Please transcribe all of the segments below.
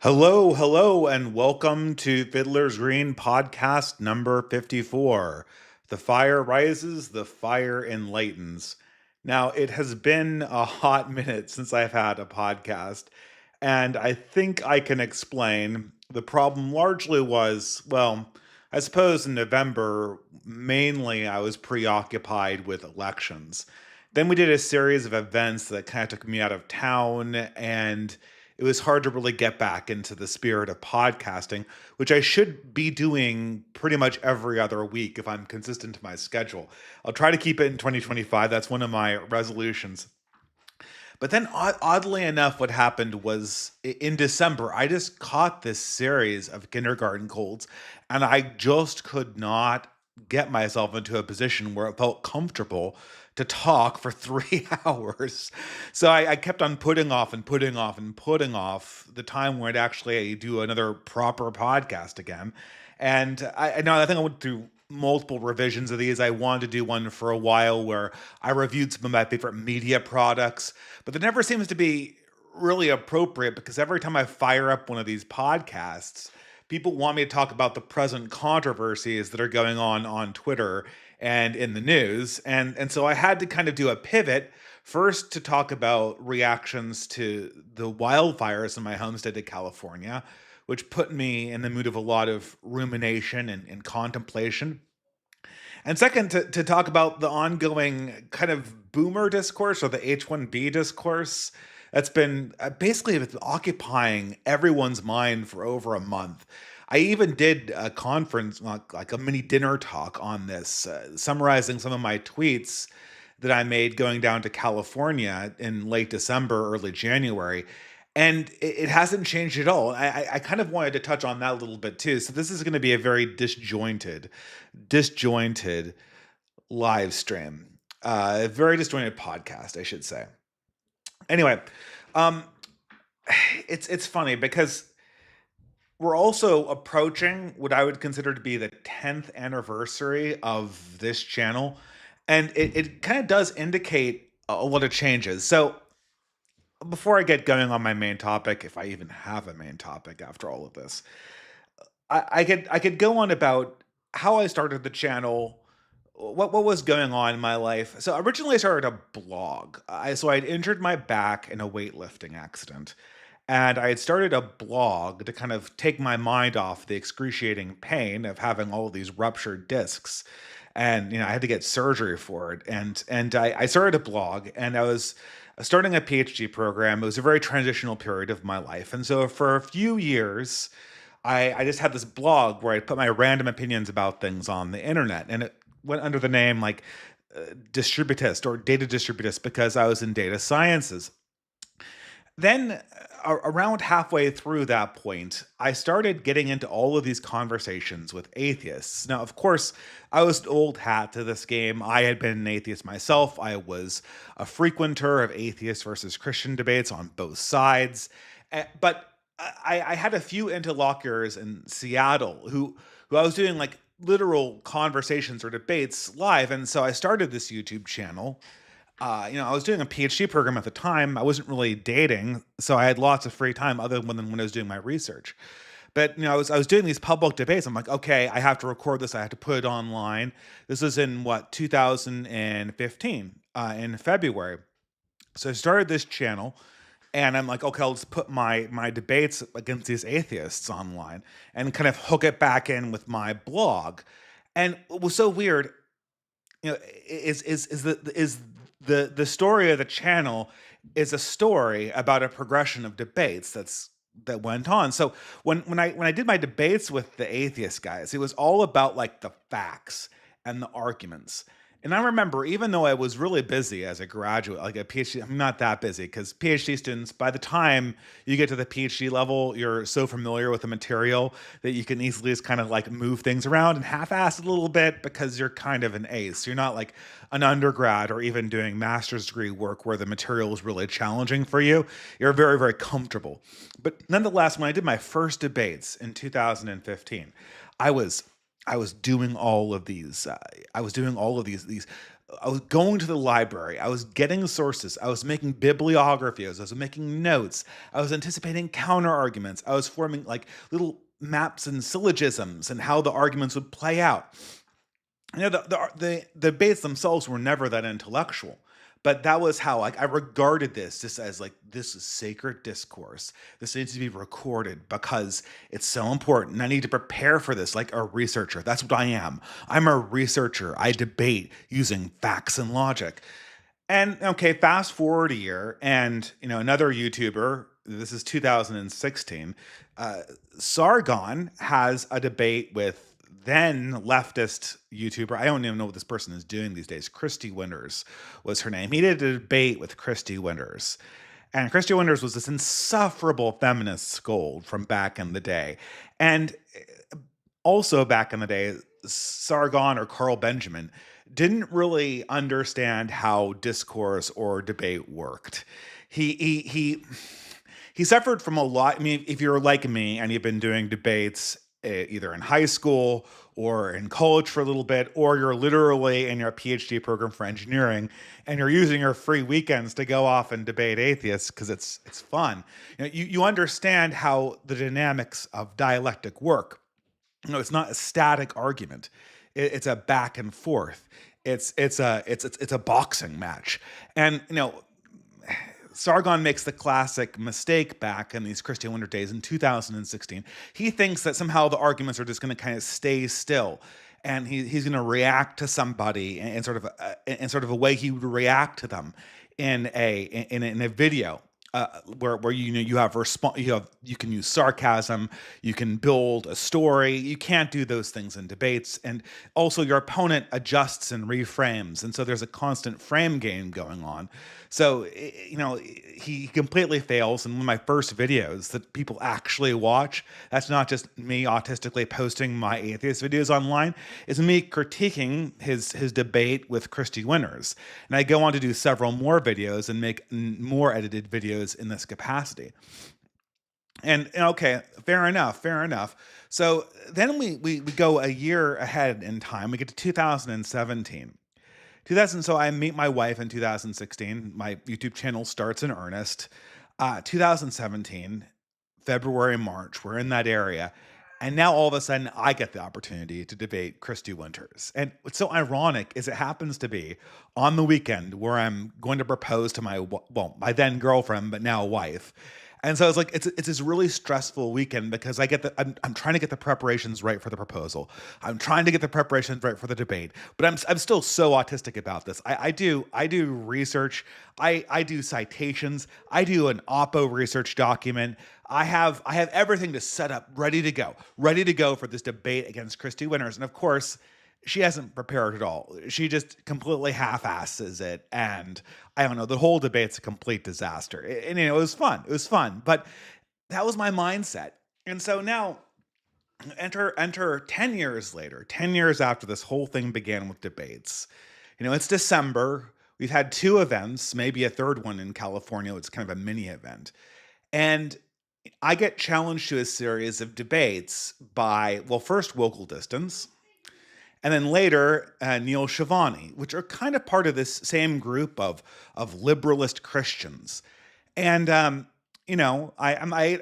Hello, hello, and welcome to Fiddler's Green podcast number 54. The fire rises, the fire enlightens. Now, it has been a hot minute since I've had a podcast, and I think I can explain. The problem largely was, well, I suppose in November, mainly I was preoccupied with elections. Then we did a series of events that kind of took me out of town, and it was hard to really get back into the spirit of podcasting, which I should be doing pretty much every other week if I'm consistent to my schedule. I'll try to keep it in 2025. That's one of my resolutions. But then, oddly enough, what happened was in December, I just caught this series of kindergarten colds, and I just could not get myself into a position where it felt comfortable to talk for 3 hours. So I kept on putting off and putting off and putting off the time where I'd actually do another proper podcast again. And I think I went through multiple revisions of these. I wanted to do one for a while where I reviewed some of my favorite media products, but there never seems to be really appropriate because every time I fire up one of these podcasts, people want me to talk about the present controversies that are going on Twitter and in the news. And so I had to kind of do a pivot first to talk about reactions to the wildfires in my home state of California, which put me in the mood of a lot of rumination and contemplation. And second, to talk about the ongoing kind of boomer discourse or the H1B discourse that's been basically it's been occupying everyone's mind for over a month. I even did a conference, like a mini dinner talk on this, summarizing some of my tweets that I made going down to California in late December, early January. And it hasn't changed at all. I kind of wanted to touch on that a little bit too. So this is going to be a very disjointed live stream, a very disjointed podcast, I should say. Anyway, um, it's funny because we're also approaching what I would consider to be the 10th anniversary of this channel, and it kind of does indicate a lot of changes. So before I get going on my main topic, if I even have a main topic after all of this, I could go on about how I started the channel, what was going on in my life. So originally I started a blog. I'd injured my back in a weightlifting accident. And I had started a blog to kind of take my mind off the excruciating pain of having all of these ruptured discs. And I had to get surgery for it. And I started a blog, and I was starting a PhD program. It was a very transitional period of my life. And so for a few years, I just had this blog where I put my random opinions about things on the internet, and it went under the name like distributist or data distributist because I was in data sciences. Then, around halfway through that point, I started getting into all of these conversations with atheists. Now, of course, I was an old hat to this game. I had been an atheist myself. I was a frequenter of atheist versus Christian debates on both sides. But I had a few interlocutors in Seattle who I was doing like literal conversations or debates live, and so I started this YouTube channel. I was doing a PhD program at the time. I wasn't really dating, so I had lots of free time other than when I was doing my research. But I was doing these public debates. I'm like, okay, I have to record this. I have to put it online. This was in what 2015 in February. So I started this channel, and I'm like, okay, I'll just put my debates against these atheists online and kind of hook it back in with my blog. And what was so weird, is the story of the channel is a story about a progression of debates that went on. So when I did my debates with the atheist guys, it was all about like the facts and the arguments. And I remember, even though I was really busy as a graduate, like a PhD, I'm not that busy because PhD students, by the time you get to the PhD level, you're so familiar with the material that you can easily just kind of like move things around and half-ass it a little bit because you're kind of an ace. You're not like an undergrad or even doing master's degree work where the material is really challenging for you. You're very, very comfortable. But nonetheless, when I did my first debates in 2015, I was I was doing all of these. I was doing all of these I was going to the library. I was getting sources. I was making bibliographies. I was making notes. I was anticipating counter arguments. I was forming like little maps and syllogisms and how the arguments would play out. The debates themselves were never that intellectual, but that was how like I regarded this just as like this is sacred discourse. This needs to be recorded because it's so important. I need to prepare for this like a researcher. That's what I am. I'm a researcher. I debate using facts and logic. And okay, fast forward a year, and another YouTuber. This is 2016. Uh, Sargon has a debate with then leftist YouTuber. I don't even know what this person is doing these days. Christy Winters was her name. He did a debate with Christy Winters. And Christy Winters was this insufferable feminist scold from back in the day. And also back in the day, Sargon or Carl Benjamin didn't really understand how discourse or debate worked. He suffered from a lot. I mean, if you're like me and you've been doing debates either in high school or in college for a little bit, or you're literally in your PhD program for engineering and you're using your free weekends to go off and debate atheists because it's fun. You understand how the dynamics of dialectic work. It's not a static argument. It's a back and forth. It's a boxing match, and Sargon makes the classic mistake back in these Christian Winter days in 2016. He thinks that somehow the arguments are just going to kind of stay still, and he's going to react to somebody in sort of a way he would react to them in a video. Where you have you can use sarcasm, you can build a story. You can't do those things in debates, and also your opponent adjusts and reframes, and so there's a constant frame game going on. So he completely fails. And one of my first videos that people actually watch, that's not just me autistically posting my atheist videos online, is me critiquing his debate with Christy Winters. And I go on to do several more videos and make more edited videos in this capacity. And okay, fair enough. So then we go a year ahead in time. We get to 2017. So I meet my wife in 2016. My YouTube channel starts in earnest. 2017, February, March, we're in that area. And now all of a sudden, I get the opportunity to debate Christy Winters. And what's so ironic is it happens to be on the weekend where I'm going to propose to my then girlfriend, but now wife. And so it's like it's this really stressful weekend because I'm trying to get the preparations right for the proposal. I'm trying to get the preparations right for the debate, but I'm still so autistic about this. I do research. I do citations. I do an Oppo research document. I have everything to set up, ready to go for this debate against Christy Winters. And of course, she hasn't prepared at all. She just completely half-asses it, and I don't know. The whole debate's a complete disaster. And it was fun. It was fun, but that was my mindset. And so now, enter 10 years later, 10 years after this whole thing began with debates. It's December. We've had two events, maybe a third one in California. It's kind of a mini event, and I get challenged to a series of debates by, well, first Local Distance, and then later Neil Shivani, which are kind of part of this same group of liberalist Christians. And I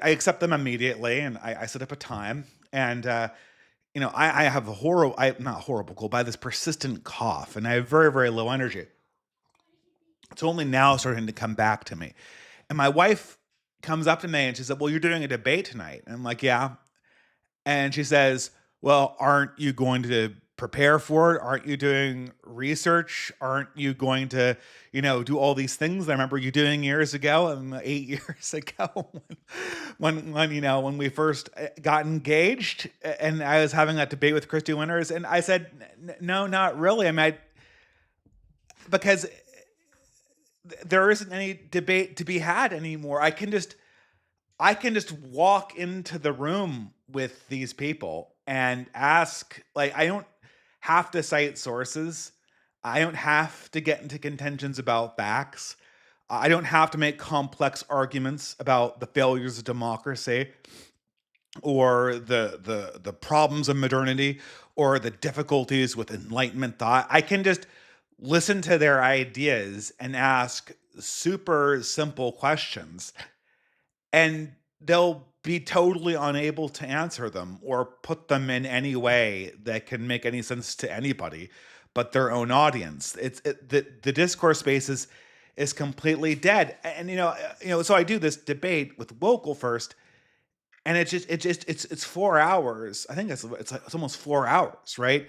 accept them immediately, and I set up a time. And I have not horrible cold, but I have this persistent cough, and I have very, very low energy. It's only now starting to come back to me. And my wife comes up to me and she said, "Well, you're doing a debate tonight." And I'm like, "Yeah." And she says, "Well, aren't you going to prepare for it? Aren't you doing research? Aren't you going to, do all these things I remember you doing years ago, 8 years ago, when we first got engaged, and I was having that debate with Christy Winters?" And I said, "No, not really. Because there isn't any debate to be had anymore. I can just walk into the room with these people and ask, like, I don't have to cite sources. I don't have to get into contentions about facts. I don't have to make complex arguments about the failures of democracy or the problems of modernity or the difficulties with Enlightenment thought. I can just listen to their ideas and ask super simple questions, and they'll be totally unable to answer them or put them in any way that can make any sense to anybody but their own audience. The discourse space is completely dead. And so I do this debate with Wokel first, and it's 4 hours. I think it's almost 4 hours, right?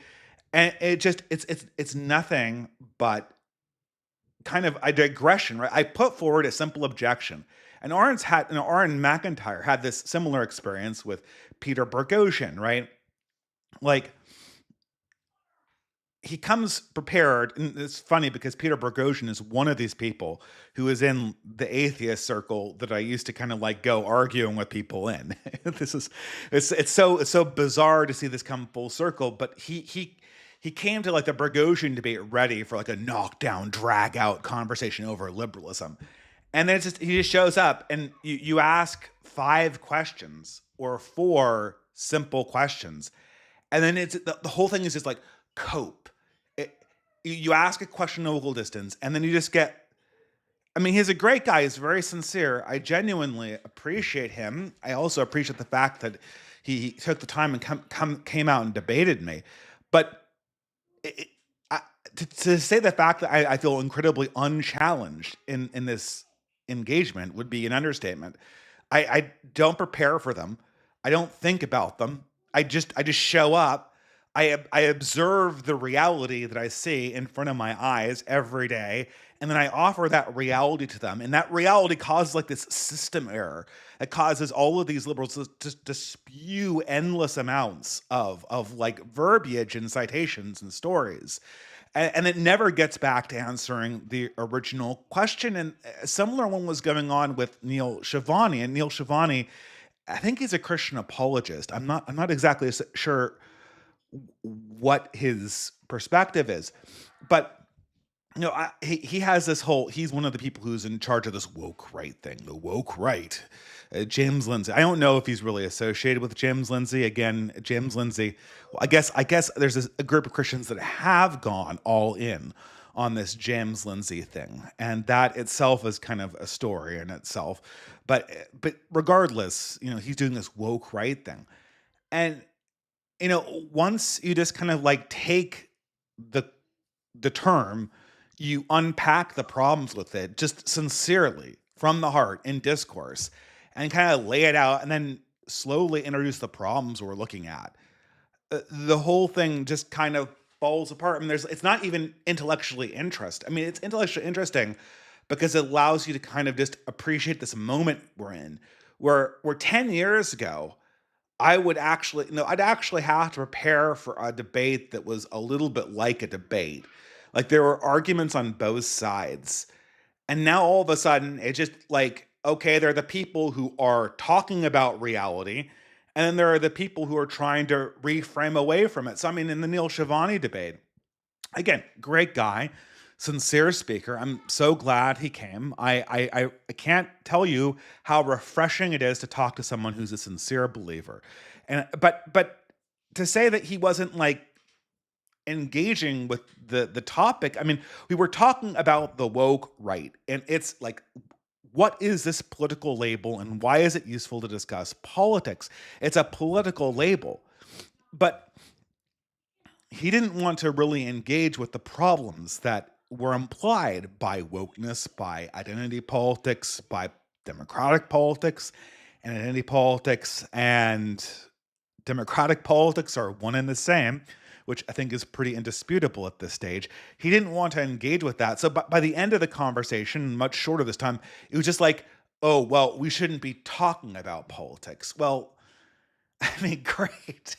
And it's nothing but kind of a digression, right? I put forward a simple objection. And Aaron McIntyre had this similar experience with Peter Boghossian, right? Like, he comes prepared, and it's funny because Peter Boghossian is one of these people who is in the atheist circle that I used to kind of like go arguing with people in. This is it's so bizarre to see this come full circle, but he came to like the Boghossian debate ready for like a knockdown, drag out conversation over liberalism. And then he just shows up, and you ask 5 questions or 4 simple questions, and then the whole thing is just like cope. It, you ask a question in local distance, and then you just get. I mean, he's a great guy. He's very sincere. I genuinely appreciate him. I also appreciate the fact that he took the time and came out and debated me. But it, I, to say the fact that I feel incredibly unchallenged in this engagement would be an understatement. I don't prepare for them. I don't think about them. I just show up. I observe the reality that I see in front of my eyes every day, and then I offer that reality to them. And that reality causes like this system error. It causes all of these liberals to spew endless amounts of like verbiage and citations and stories. And it never gets back to answering the original question. And a similar one was going on with Neil Shivani. And Neil Shivani, I think he's a Christian apologist. I'm not exactly sure what his perspective is, but he has this whole. He's one of the people who's in charge of this woke right thing, the woke right. James Lindsay. I don't know if he's really associated with James Lindsay. Again, James Lindsay. Well, I guess there's a group of Christians that have gone all in on this James Lindsay thing, and that itself is kind of a story in itself. But regardless, he's doing this woke right thing, and once you just kind of like take the term, you unpack the problems with it just sincerely from the heart in discourse and kind of lay it out and then slowly introduce the problems we're looking at. The whole thing just kind of falls apart. I mean, it's not even intellectually interesting. I mean, it's intellectually interesting because it allows you to kind of just appreciate this moment we're in, where 10 years ago, I would actually no, I'd actually have to prepare for a debate that was a little bit like a debate. Like, there were arguments on both sides. And now all of a sudden it's just like, okay, there are the people who are talking about reality, and then there are the people who are trying to reframe away from it. So I mean, in the Neil Shivani debate, again, great guy, sincere speaker. I'm so glad he came. I can't tell you how refreshing it is to talk to someone who's a sincere believer. And but to say that he wasn't like engaging with the topic, I mean, we were talking about the woke right, and it's like, what is this political label and why is it useful to discuss politics? It's a political label. But he didn't want to really engage with the problems that were implied by wokeness, by identity politics, by democratic politics, and identity politics and democratic politics are one and the same, which I think is pretty indisputable at this stage. He didn't want to engage with that. So by the end of the conversation, much shorter this time, it was just like, oh, well, we shouldn't be talking about politics. Well, I mean, great.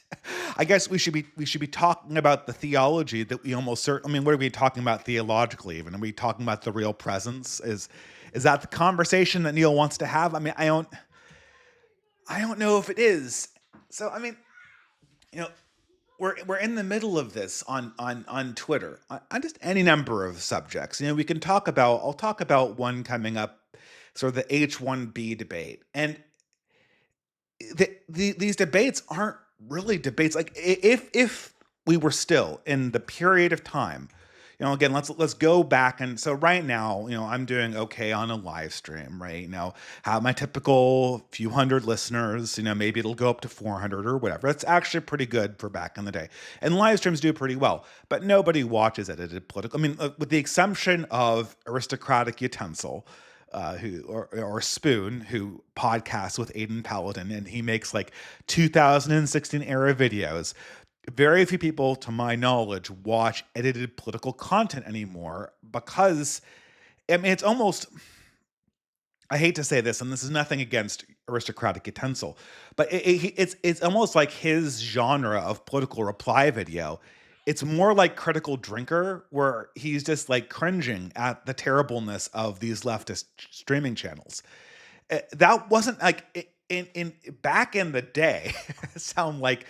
I guess we should be talking about the theology that we almost certainly. I mean, what are we talking about theologically? Even are we talking about the real presence? Is that the conversation that Neil wants to have? I mean, I don't know if it is. So I mean, you know, we're in the middle of this on Twitter on just any number of subjects. We can talk about. I'll talk about one coming up, sort of the H1B debate, and these debates aren't really debates. Like, if we were still in the period of time, again, let's go back. And so right now, I'm doing okay on a live stream, right? Have my typical few hundred listeners. Maybe it'll go up to 400 or whatever. It's actually pretty good for back in the day. And live streams do pretty well, but nobody watches edited political. I mean, with the exception of Aristocratic Utensil, who or Spoon, who podcasts with Aiden Paladin, and he makes like 2016 era videos. Very few people, to my knowledge, watch edited political content anymore because, I mean, it's almost, I hate to say this, and this is nothing against Aristocratic Utensil, but it's almost like his genre of political reply video. It's more like Critical Drinker, where he's just like cringing at the terribleness of these leftist streaming channels. That wasn't like in back in the day. I sound like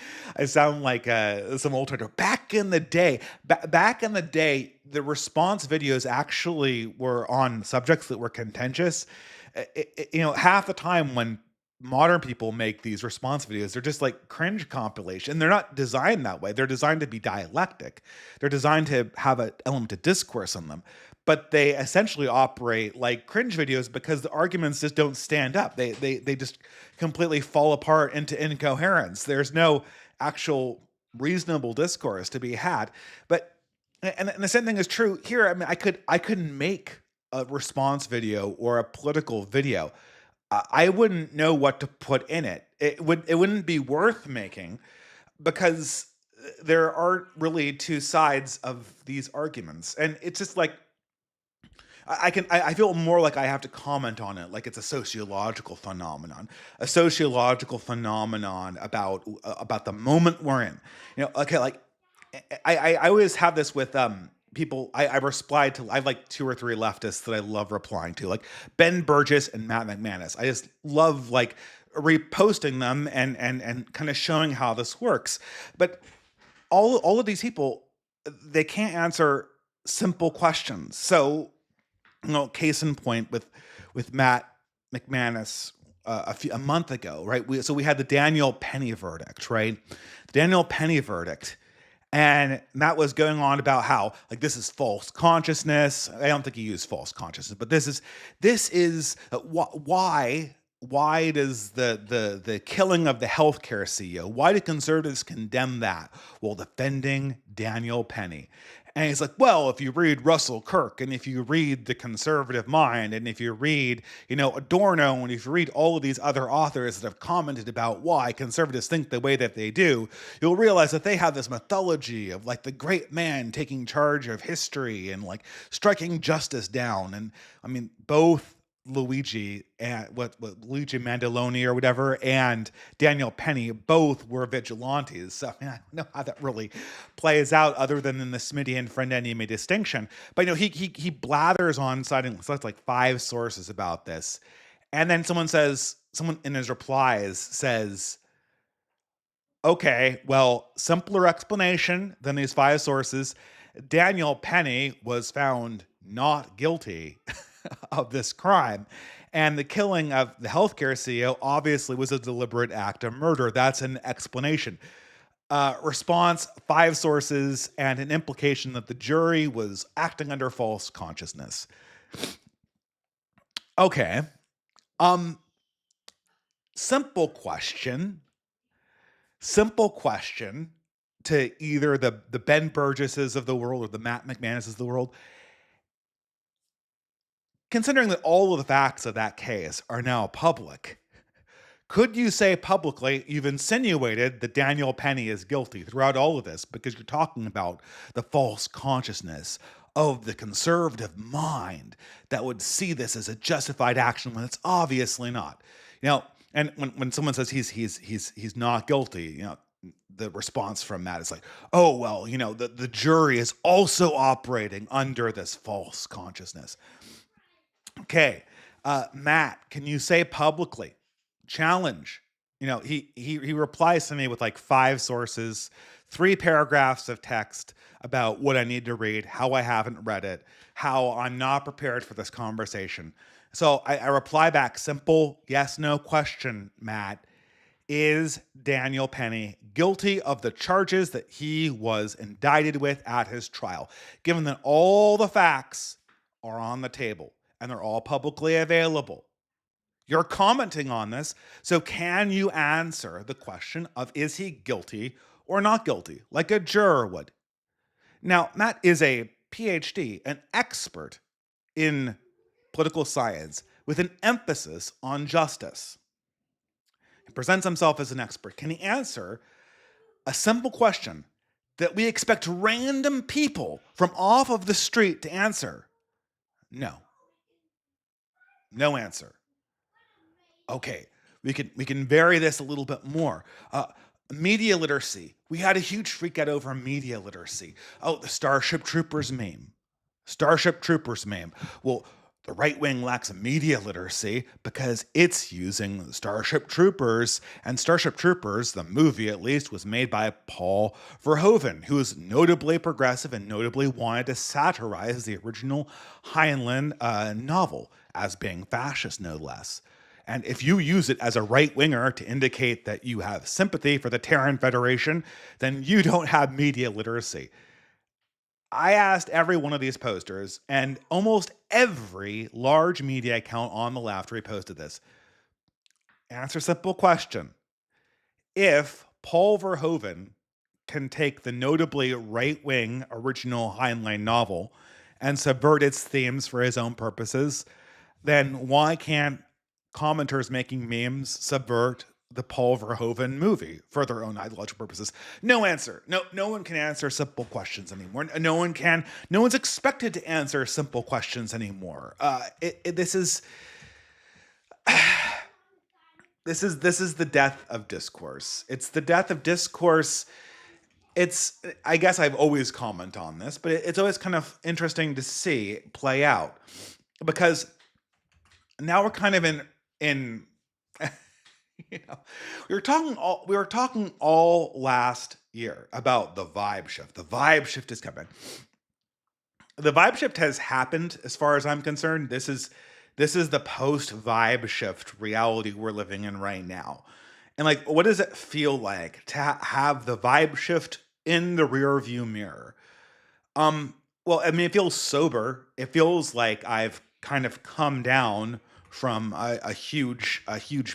some old Twitter. Back in the day, back in the day, the response videos actually were on subjects that were contentious. Half the time when modern people make these response videos, they're just like cringe compilation. They're not designed that way. They're designed to be dialectic. They're designed to have an element of discourse on them. But they essentially operate like cringe videos because the arguments just don't stand up. They just completely fall apart into incoherence. There's no actual reasonable discourse to be had. But and the same thing is true here. I mean, I couldn't make a response video or a political video. I wouldn't know what to put in it. It wouldn't be worth making because there aren't really two sides of these arguments, and it's just like I feel more like I have to comment on it like it's a sociological phenomenon, about the moment we're in. Okay, like I always have this with people. I replied to, I have like two or three leftists that I love replying to, like Ben Burgess and Matt McManus. I just love like reposting them and kind of showing how this works. But all of these people, they can't answer simple questions. So, case in point with Matt McManus a month ago, right? We had the Daniel Penny verdict, right? The Daniel Penny verdict. And Matt was going on about how like this is false consciousness. I don't think he used false consciousness, but this is why does the killing of the healthcare CEO, why do conservatives condemn that while defending Daniel Penny? And he's like, well, if you read Russell Kirk, and if you read The Conservative Mind, and if you read, Adorno, and if you read all of these other authors that have commented about why conservatives think the way that they do, you'll realize that they have this mythology of like the great man taking charge of history and like striking justice down. And I mean, both Luigi and Luigi Mandaloni or whatever and Daniel Penny both were vigilantes. So I don't know how that really plays out other than in the Smitty and friend enemy distinction. But he blathers on citing like 5 sources about this. And then someone in his replies says, okay, well, simpler explanation than these 5 sources. Daniel Penny was found not guilty of this crime. And the killing of the healthcare CEO obviously was a deliberate act of murder. That's an explanation. Response, 5 sources, and an implication that the jury was acting under false consciousness. Okay. Simple question to either the Ben Burgesses of the world or the Matt McManuses of the world. Considering that all of the facts of that case are now public, could you say publicly you've insinuated that Daniel Penny is guilty throughout all of this because you're talking about the false consciousness of the conservative mind that would see this as a justified action when it's obviously not? And when someone says he's not guilty, the response from Matt is like, oh, well, the jury is also operating under this false consciousness. Okay, Matt, can you say publicly, challenge? He replies to me with like 5 sources, 3 paragraphs of text about what I need to read, how I haven't read it, how I'm not prepared for this conversation. So I reply back, simple yes, no question, Matt. Is Daniel Penny guilty of the charges that he was indicted with at his trial, given that all the facts are on the table and they're all publicly available? You're commenting on this, so can you answer the question of is he guilty or not guilty, like a juror would? Now, Matt is a PhD, an expert in political science with an emphasis on justice. He presents himself as an expert. Can he answer a simple question that we expect random people from off of the street to answer? No. No answer. Okay, we can vary this a little bit more. Media literacy. We had a huge freak out over media literacy. Oh, the Starship Troopers meme. Starship Troopers meme. Well, the right wing lacks media literacy because it's using Starship Troopers. And Starship Troopers, the movie at least, was made by Paul Verhoeven, who is notably progressive and notably wanted to satirize the original Heinlein novel as being fascist, no less. And if you use it as a right winger to indicate that you have sympathy for the Terran Federation, then you don't have media literacy. I asked every one of these posters, and almost every large media account on the left reposted this. Answer simple question. If Paul Verhoeven can take the notably right wing original Heinlein novel and subvert its themes for his own purposes, then why can't commenters making memes subvert the Paul Verhoeven movie for their own ideological purposes? No answer. No one can answer simple questions anymore. No one can. No one's expected to answer simple questions anymore. This is the death of discourse. It's the death of discourse. I guess I've always commented on this, but it's always kind of interesting to see play out because now we're kind of in you know, we were talking all last year about the vibe shift. The vibe shift is coming. The vibe shift has happened as far as I'm concerned. This is the post vibe shift reality we're living in right now. And like, what does it feel like to have the vibe shift in the rear view mirror? Well, I mean, it feels sober. It feels like I've kind of come down from a huge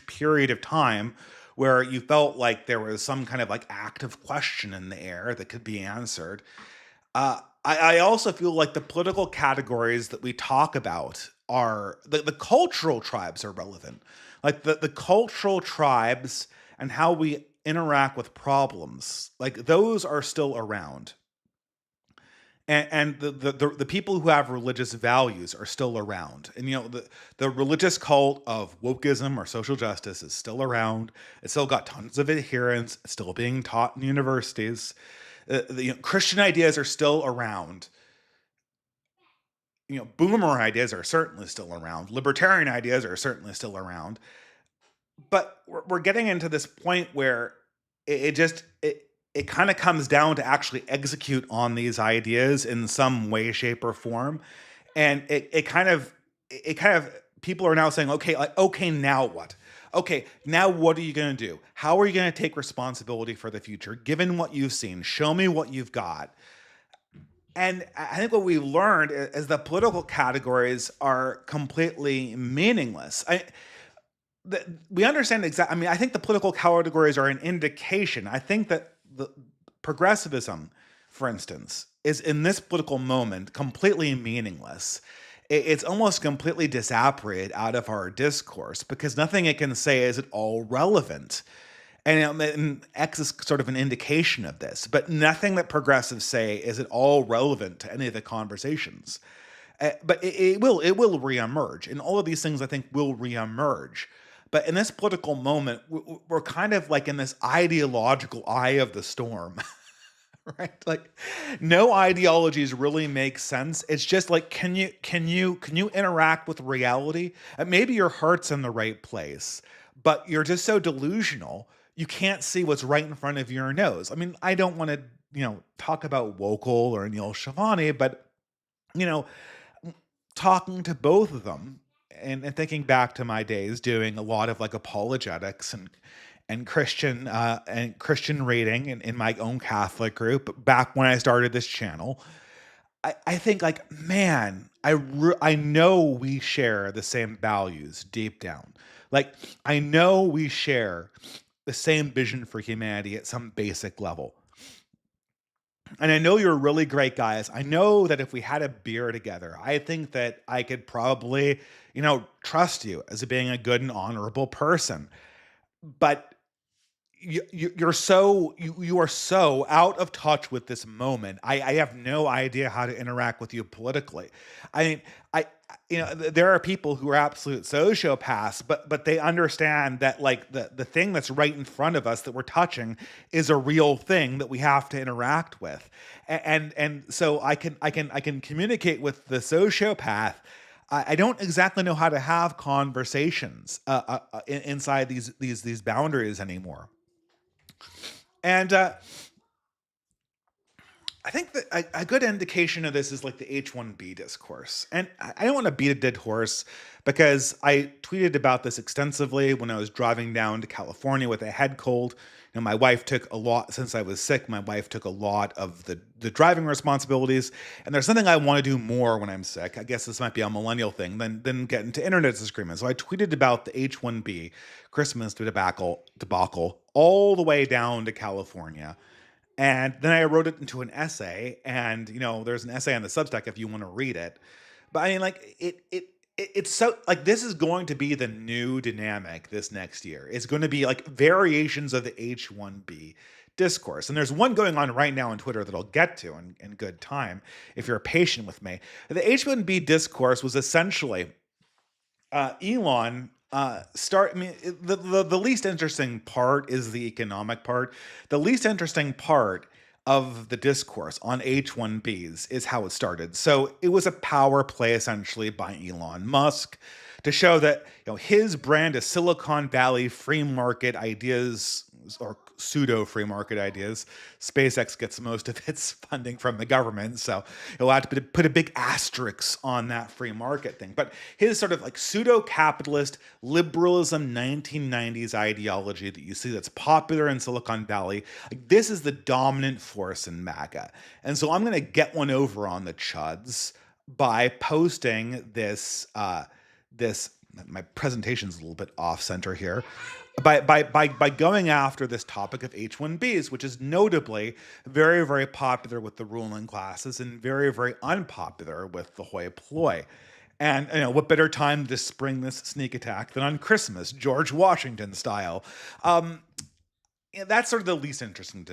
period of time where you felt like there was some kind of like active question in the air that could be answered. I also feel like the political categories that we talk about are the cultural tribes are relevant. Like the cultural tribes and how we interact with problems, like those are still around. And the people who have religious values are still around. And the religious cult of wokeism or social justice is still around. It's still got tons of adherents. It's still being taught in universities. Christian ideas are still around. Boomer ideas are certainly still around. Libertarian ideas are certainly still around. But we're getting into this point where it kind of comes down to actually execute on these ideas in some way, shape, or form. And it kind of people are now saying, okay, like, okay, now what? Okay, now what are you going to do? How are you going to take responsibility for the future, given what you've seen? Show me what you've got. And I think what we've learned is the political categories are completely meaningless. We understand exactly. I mean, I think the political categories are an indication. I think that the progressivism, for instance, is in this political moment completely meaningless. It's almost completely disapparated out of our discourse because nothing it can say is at all relevant. And X is sort of an indication of this, but nothing that progressives say is at all relevant to any of the conversations. But it will reemerge, and all of these things I think will reemerge. But in this political moment, we're kind of like in this ideological eye of the storm, right? Like, no ideologies really make sense. It's just like, can you interact with reality? And maybe your heart's in the right place, but you're just so delusional you can't see what's right in front of your nose. I mean, I don't want to talk about Wokal or Neil Shivani, but you know talking to both of them and thinking back to my days doing a lot of like apologetics and Christian reading in my own Catholic group back when I started this channel, I think like, man, I know we share the same values deep down. Like, I know we share the same vision for humanity at some basic level. And I know you're really great guys. I know that if we had a beer together, I think that I could probably, trust you as being a good and honorable person. But you are so out of touch with this moment. I have no idea how to interact with you politically. I mean, there are people who are absolute sociopaths, but they understand that like the thing that's right in front of us that we're touching is a real thing that we have to interact with, and so I can communicate with the sociopath. I don't exactly know how to have conversations inside these boundaries anymore. And I think that a good indication of this is like the H-1B discourse. And I don't want to beat a dead horse because I tweeted about this extensively when I was driving down to California with a head cold. My wife took a lot, since I was sick, my wife took a lot of the driving responsibilities. And there's something I want to do more when I'm sick. I guess this might be a millennial thing, than get into internet disagreements. So I tweeted about the H-1B Christmas debacle all the way down to California. And then I wrote it into an essay, and there's an essay on the Substack if you want to read it. But I mean, like it's so like this is going to be the new dynamic this next year. It's going to be like variations of the H-1B discourse. And there's one going on right now on Twitter that I'll get to in good time if you're patient with me. The H-1B discourse was essentially Elon start. I mean, the least interesting part is the economic part. The least interesting part of the discourse on H-1Bs is how it started. So it was a power play essentially by Elon Musk to show that his brand of Silicon Valley free market ideas, or pseudo free market ideas. SpaceX gets most of its funding from the government, so he'll have to put a big asterisk on that free market thing. But his sort of like pseudo capitalist liberalism 1990s ideology that you see that's popular in Silicon Valley, like this is the dominant force in MAGA. And so I'm going to get one over on the chuds by posting this my presentation's a little bit off center here, by going after this topic of H-1Bs, which is notably very, very popular with the ruling classes and very, very unpopular with the hoi polloi. And what better time to spring this sneak attack than on Christmas, George Washington style? That's sort of the least interesting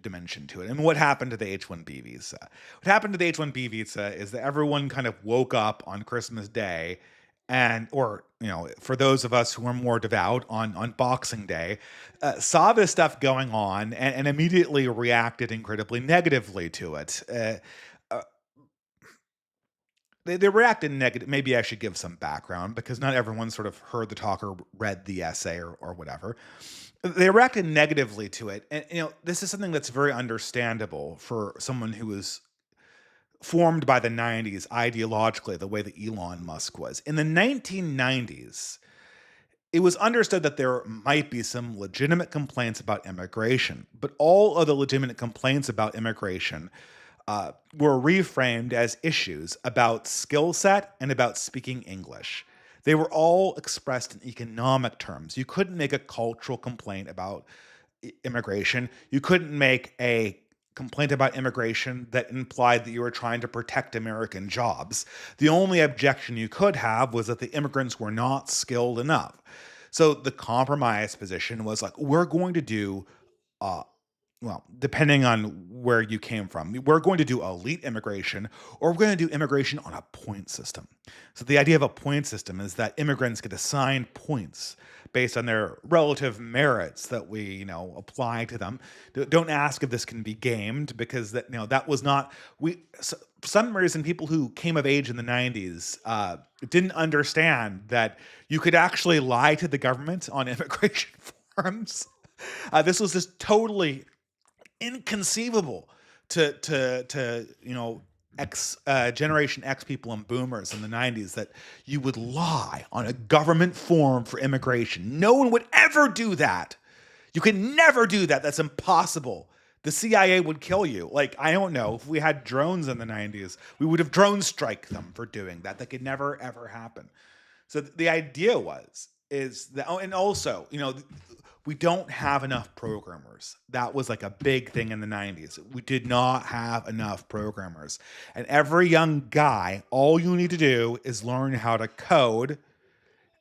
dimension to it. And what happened to the H-1B visa? What happened to the H-1B visa is that everyone kind of woke up on Christmas Day, or for those of us who are more devout, on Boxing Day, saw this stuff going on and immediately reacted incredibly negatively to it. They reacted negative. Maybe I should give some background because not everyone sort of heard the talk or read the essay or whatever. They reacted negatively to it. And, this is something that's very understandable for someone who was formed by the 90s ideologically, the way that Elon Musk was. In the 1990s, it was understood that there might be some legitimate complaints about immigration, but all of the legitimate complaints about immigration were reframed as issues about skill set and about speaking English. They were all expressed in economic terms. You couldn't make a cultural complaint about immigration. You couldn't make a complaint about immigration that implied that you were trying to protect American jobs. The only objection you could have was that the immigrants were not skilled enough. So the compromise position was like, we're going to do well, depending on where you came from, we're going to do elite immigration, or we're going to do immigration on a point system. So the idea of a point system is that immigrants get assigned points based on their relative merits that we, apply to them. Don't ask if this can be gamed, because that was not for some reason, people who came of age in the 90s didn't understand that you could actually lie to the government on immigration forms. This was just totally inconceivable to Generation X people and boomers in the 90s, that you would lie on a government form for immigration. No one would ever do that. You can never do that. That's impossible. The CIA would kill you. Like, I don't know. If we had drones in the 90s, we would have drone strike them for doing that. That could never, ever happen. So the idea is that, oh, and also, we don't have enough programmers. That was like a big thing in the 90s. We did not have enough programmers. And every young guy, all you need to do is learn how to code,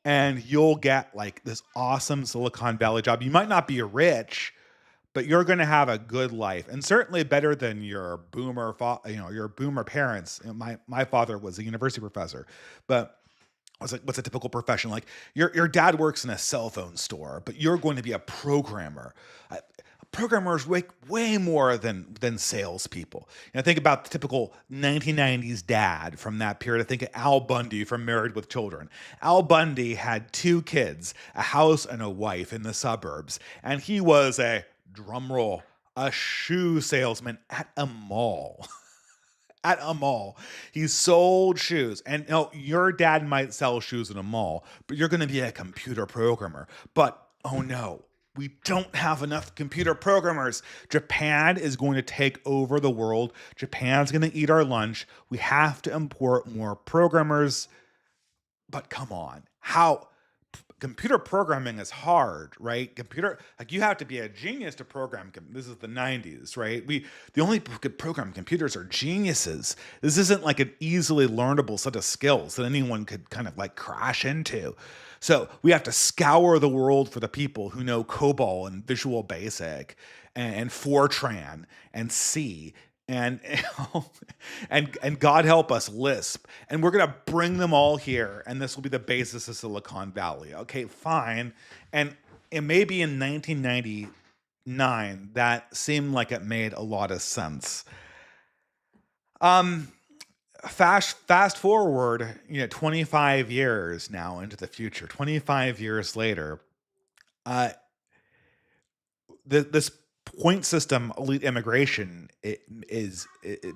and you'll get like this awesome Silicon Valley job. You might not be rich, but you're going to have a good life, and certainly better than your your boomer parents. My father was a university professor, but I was like, what's a typical profession? Like your dad works in a cell phone store, but you're going to be a programmer. Programmers make way more than salespeople. Think about the typical 1990s dad from that period. I think of Al Bundy from Married with Children. Al Bundy had 2 kids, a house and a wife in the suburbs, and he was drumroll, a shoe salesman at a mall. At a mall. He sold shoes. And your dad might sell shoes in a mall, but you're going to be a computer programmer. But oh no, we don't have enough computer programmers. Japan is going to take over the world. Japan's going to eat our lunch. We have to import more programmers. But come on, how? Computer programming is hard, right? You have to be a genius to program. This is the 90s, right? The only people who could program computers are geniuses. This isn't like an easily learnable set of skills that anyone could kind of like crash into. So we have to scour the world for the people who know COBOL and Visual Basic and Fortran and C and and God help us, Lisp. And we're gonna bring them all here, and this will be the basis of Silicon Valley. Okay, fine. And maybe in 1999, that seemed like it made a lot of sense. Fast forward, 25 years now into the future. 25 years later, this point system elite immigration, it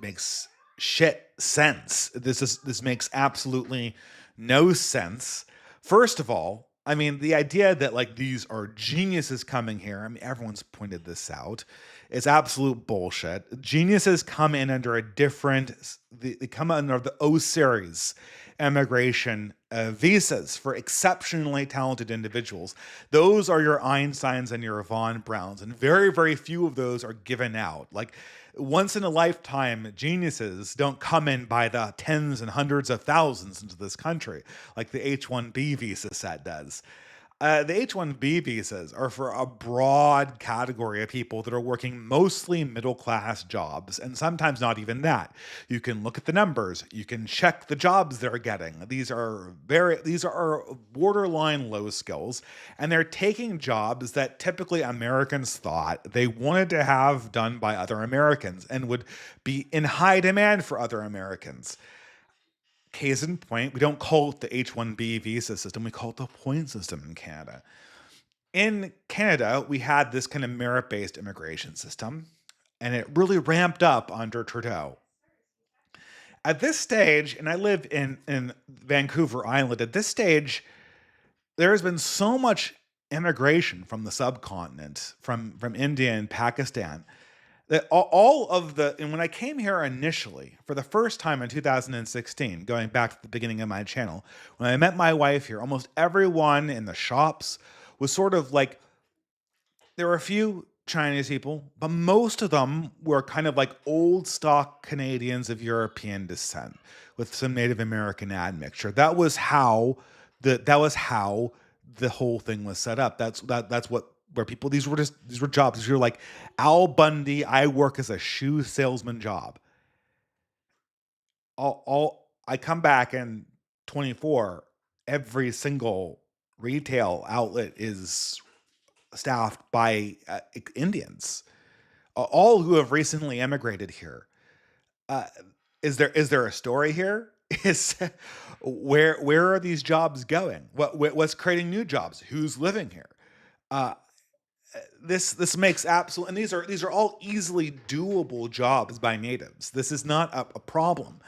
makes shit sense. This makes absolutely no sense. First of all, I mean, the idea that like these are geniuses coming here, I mean, everyone's pointed this out, is absolute bullshit. Geniuses come in under they come under the O series immigration visas for exceptionally talented individuals. Those are your Einsteins and your Von Browns, and very, very few of those are given out. Like once in a lifetime, geniuses don't come in by the tens and hundreds of thousands into this country, like the H-1B visa set does. The H-1B visas are for a broad category of people that are working mostly middle-class jobs, and sometimes not even that. You can look at the numbers. You can check the jobs they're getting. These are borderline low skills, and they're taking jobs that typically Americans thought they wanted to have done by other Americans and would be in high demand for other Americans. Case in point, we don't call it the H-1B visa system, we call it the point system in Canada. In Canada, we had this kind of merit-based immigration system, and it really ramped up under Trudeau. At this stage, and I live in Vancouver Island, at this stage, there has been so much immigration from the subcontinent, from India and Pakistan, that and when I came here initially, for the first time in 2016, going back to the beginning of my channel, when I met my wife here, almost everyone in the shops was sort of like, there were a few Chinese people, but most of them were kind of like old stock Canadians of European descent with some Native American admixture. That was how the whole thing was set up. That's what where people these were jobs. These were like Al Bundy, I work as a shoe salesman job. I come back in 24, every single retail outlet is staffed by Indians, all who have recently emigrated here. Is there a story here? Is where are these jobs going? What's creating new jobs? Who's living here? This makes absolute, and these are all easily doable jobs by natives. This is not a problem.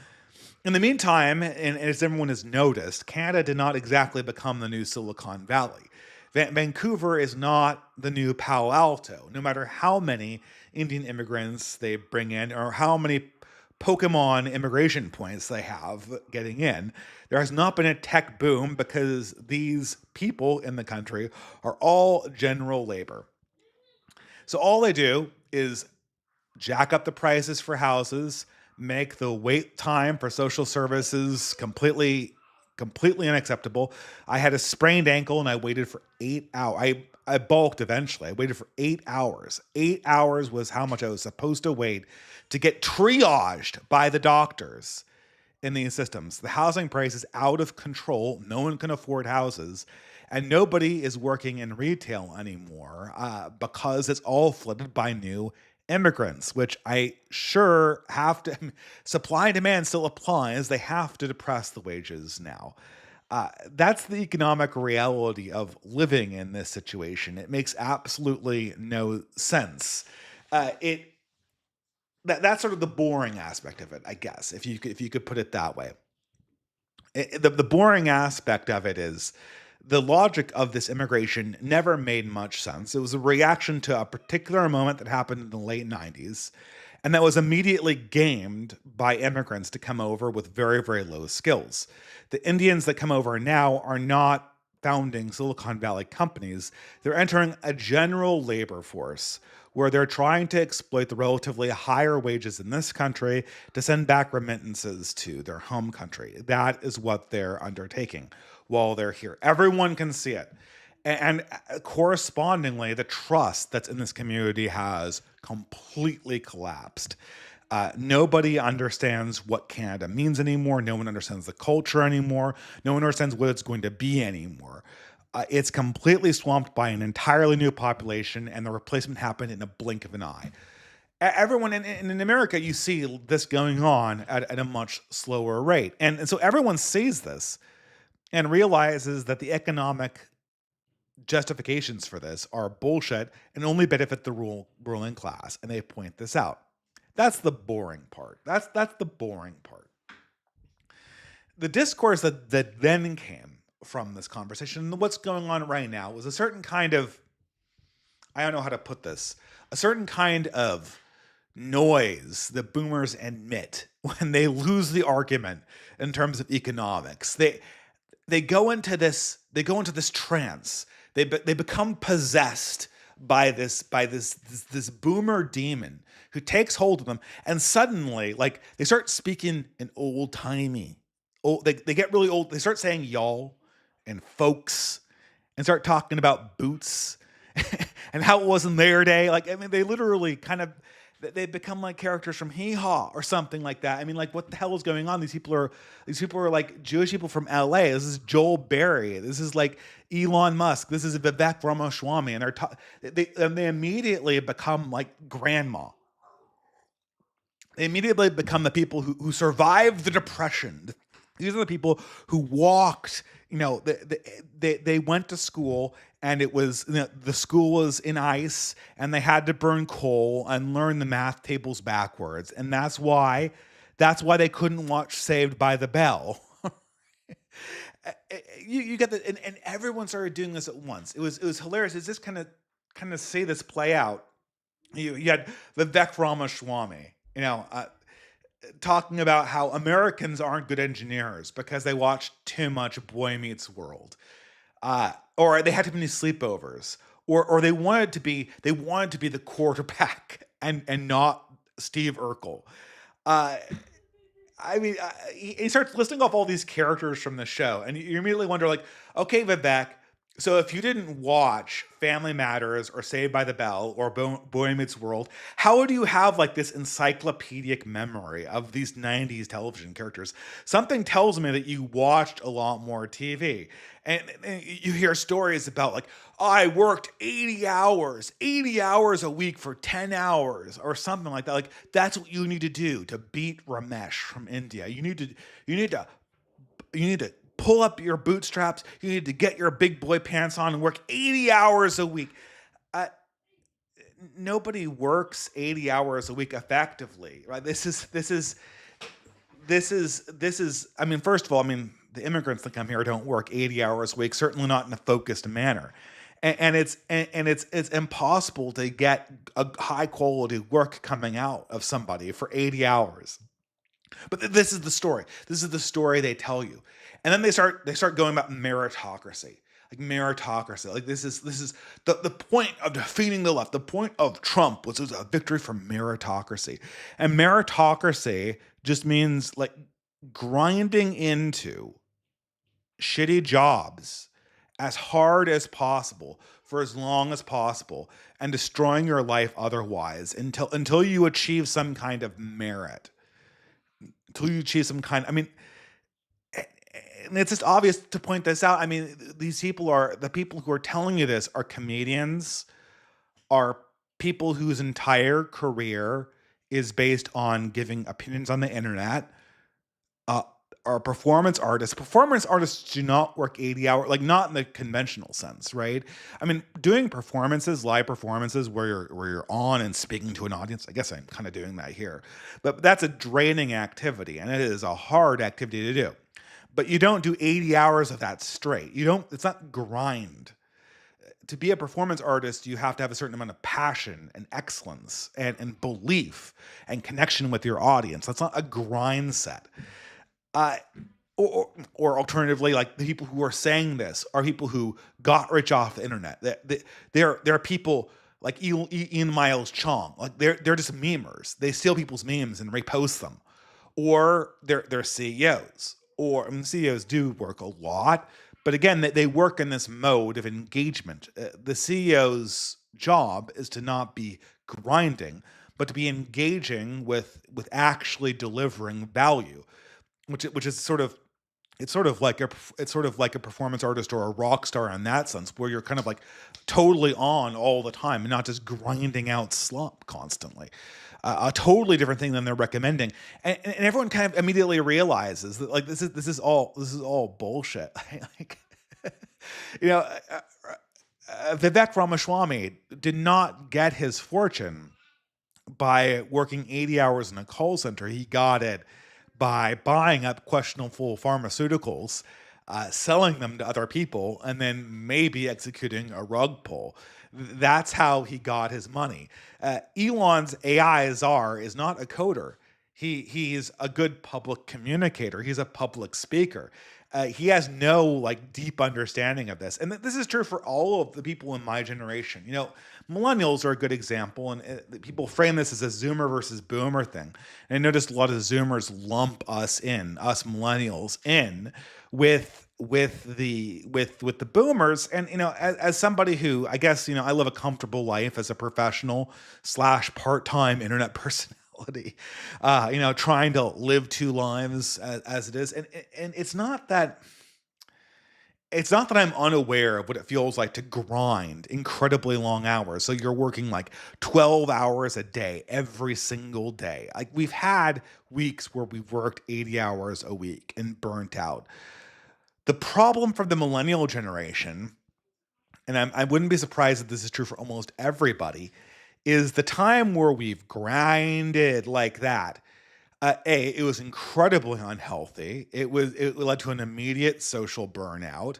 In the meantime, and as everyone has noticed, Canada did not exactly become the new Silicon Valley. Vancouver is not the new Palo Alto. No matter how many Indian immigrants they bring in or how many Pokemon immigration points they have getting in, there has not been a tech boom because these people in the country are all general labor. So all they do is jack up the prices for houses, make the wait time for social services completely unacceptable. I had a sprained ankle and I waited for 8 hours. I bulked eventually. I waited for 8 hours. 8 hours was how much I was supposed to wait to get triaged by the doctors in these systems. The housing price is out of control. No one can afford houses. And nobody is working in retail anymore because it's all flooded by new immigrants, which I sure have to. Supply and demand still applies. They have to depress the wages now. That's the economic reality of living in this situation. It makes absolutely no sense. That's sort of the boring aspect of it, I guess, if you could put it that way. The boring aspect of it is the logic of this immigration never made much sense. It was a reaction to a particular moment that happened in the late 90s, and that was immediately gamed by immigrants to come over with very, very low skills. The Indians that come over now are not founding Silicon Valley companies. They're entering a general labor force where they're trying to exploit the relatively higher wages in this country to send back remittances to their home country. That is what they're undertaking while they're here. Everyone can see it. And correspondingly, the trust that's in this community has completely collapsed. Nobody understands what Canada means anymore. No one understands the culture anymore. No one understands what it's going to be anymore. It's completely swamped by an entirely new population, and the replacement happened in a blink of an eye. Everyone in America, you see this going on at a much slower rate. And so everyone sees this and realizes that the economic justifications for this are bullshit and only benefit the ruling class, and they point this out. That's the boring part. That's the boring part. The discourse that then came from this conversation, and what's going on right now, was a certain kind of, I don't know how to put this, a certain kind of noise that boomers admit when they lose the argument in terms of economics. They go into this trance. They become possessed by this boomer demon who takes hold of them, and suddenly, like, they start speaking in old timey. They get really old. They start saying y'all and folks, and start talking about boots and how it was in their day. Like, I mean, they literally they become like characters from Hee Haw or something like that. I mean, like, what the hell is going on? These people are like Jewish people from LA. This is Joel Berry. This is like Elon Musk. This is Vivek Ramaswamy. And they immediately become like grandma. They immediately become the people who survived the Depression. These are the people who walked, they went to school, and it was, the school was in ice, and they had to burn coal and learn the math tables backwards. And that's why they couldn't watch Saved by the Bell. You get that, and everyone started doing this at once. It was hilarious. It's just kind of see this play out. You had Vivek Ramaswamy, talking about how Americans aren't good engineers because they watch too much Boy Meets World, or they had too many sleepovers, or they wanted to be the quarterback and not Steve Urkel. He starts listing off all these characters from the show, and you immediately wonder, like, okay, Vivek, so if you didn't watch Family Matters or Saved by the Bell or Boy Meets World, how would you have like this encyclopedic memory of these 90s television characters? Something tells me that you watched a lot more TV. And you hear stories about, like, I worked 80 hours a week for 10 hours or something like that. Like, that's what you need to do to beat Ramesh from India. You need to pull up your bootstraps. You need to get your big boy pants on and work 80 hours a week. Nobody works 80 hours a week effectively, right? This is. I mean, first of all, the immigrants that come here don't work 80 hours a week, certainly not in a focused manner. and it's impossible to get a high quality work coming out of somebody for 80 hours. But this is the story. This is the story they tell you. And then they start going about meritocracy. Like meritocracy. Like this is the point of defeating the left. The point of Trump was a victory for meritocracy. And meritocracy just means like grinding into shitty jobs as hard as possible for as long as possible and destroying your life otherwise until you achieve some kind of merit, until you achieve some kind. I mean, and it's just obvious to point this out. I mean, these people are the people who are telling you this are comedians, are people whose entire career is based on giving opinions on the internet, uh, are performance artists. Performance artists do not work 80 hours, like not in the conventional sense, right? I mean, doing performances, live performances where you're on and speaking to an audience. I guess I'm kind of doing that here, but that's a draining activity, and it is a hard activity to do. But you don't do 80 hours of that straight. You don't. It's not grind. To be a performance artist, you have to have a certain amount of passion and excellence and belief and connection with your audience. That's not a grind set. Uh, or alternatively, like the people who are saying this are people who got rich off the internet. They're people like Ian Miles Chong. Like they're just memers. They steal people's memes and repost them, or they're CEOs. Or CEOs do work a lot, but again, they work in this mode of engagement. The CEO's job is to not be grinding, but to be engaging with actually delivering value, which is sort of it's sort of like a performance artist or a rock star in that sense, where you're kind of like totally on all the time and not just grinding out slump constantly. A totally different thing than they're recommending, and everyone kind of immediately realizes that like this is all bullshit. Like, you know, Vivek Ramaswamy did not get his fortune by working 80 hours in a call center. He got it by buying up questionable pharmaceuticals, selling them to other people, and then maybe executing a rug pull. That's how he got his money. Elon's AI czar is not a coder. He's a good public communicator. He's a public speaker. He has no like deep understanding of this, and this is true for all of the people in my generation. You know, millennials are a good example, and people frame this as a Zoomer versus Boomer thing. And I noticed a lot of Zoomers lump us millennials in with the boomers. And you know, as somebody who, I guess, you know, I live a comfortable life as a professional slash part-time internet personality, you know, trying to live two lives as it is. And it's not that I'm unaware of what it feels like to grind incredibly long hours. So you're working like 12 hours a day every single day. Like we've had weeks where we've worked 80 hours a week and burnt out. The problem for the millennial generation, and I wouldn't be surprised if this is true for almost everybody, is the time where we've grinded like that. It was incredibly unhealthy. It led to an immediate social burnout,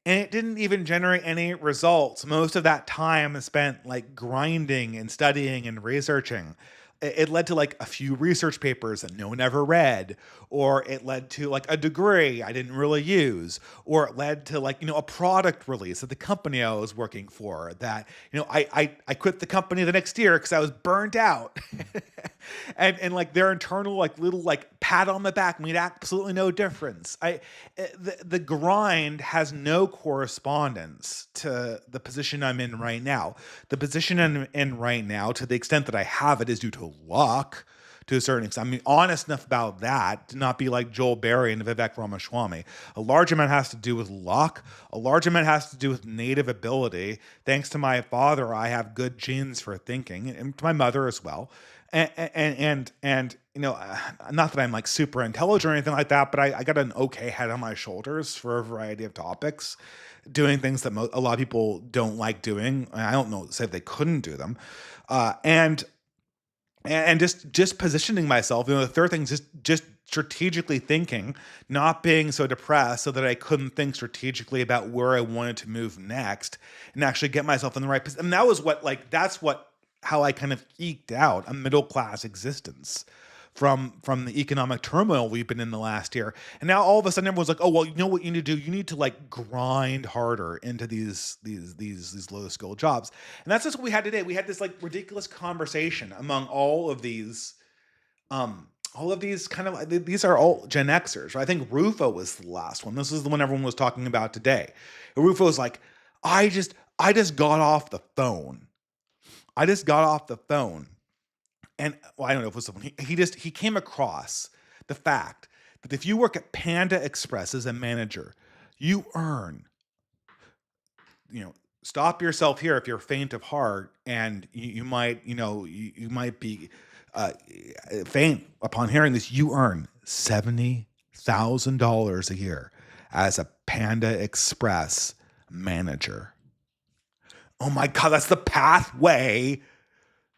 and it didn't even generate any results. Most of that time is spent like grinding and studying and researching. It led to like a few research papers that no one ever read, or it led to like a degree I didn't really use, or it led to like, you know, a product release at the company I was working for that, you know, I quit the company the next year because I was burnt out. And like their internal like little like pat on the back made absolutely no difference. The grind has no correspondence to the position I'm in right now. The position I'm in right now, to the extent that I have it, is due to luck to a certain extent. I mean, honest enough about that to not be like Joel Berry and Vivek Ramaswamy. A large amount has to do with luck. A large amount has to do with native ability. Thanks to my father, I have good genes for thinking, and to my mother as well. And you know, not that I'm like super intelligent or anything like that, but I got an okay head on my shoulders for a variety of topics, doing things that a lot of people don't like doing. I don't know, say they couldn't do them. And and just positioning myself. The third thing is just strategically thinking, not being so depressed so that I couldn't think strategically about where I wanted to move next and actually get myself in the right position. And that was what that's what how I kind of eked out a middle class existence from the economic turmoil we've been in the last year. And now all of a sudden everyone's like, oh well, you know what you need to do? You need to grind harder into these low skill jobs. And that's just what we had today. We had this ridiculous conversation among all of these kind of these are all Gen Xers. Right? I think Rufo was the last one. This is the one everyone was talking about today. And Rufo's like, I just got off the phone. I just got off the phone. And well, I don't know if it was someone. He came across the fact that if you work at Panda Express as a manager, you earn, stop yourself here if you're faint of heart, and you might, you might be faint upon hearing this. You earn $70,000 a year as a Panda Express manager. Oh my God, that's the pathway.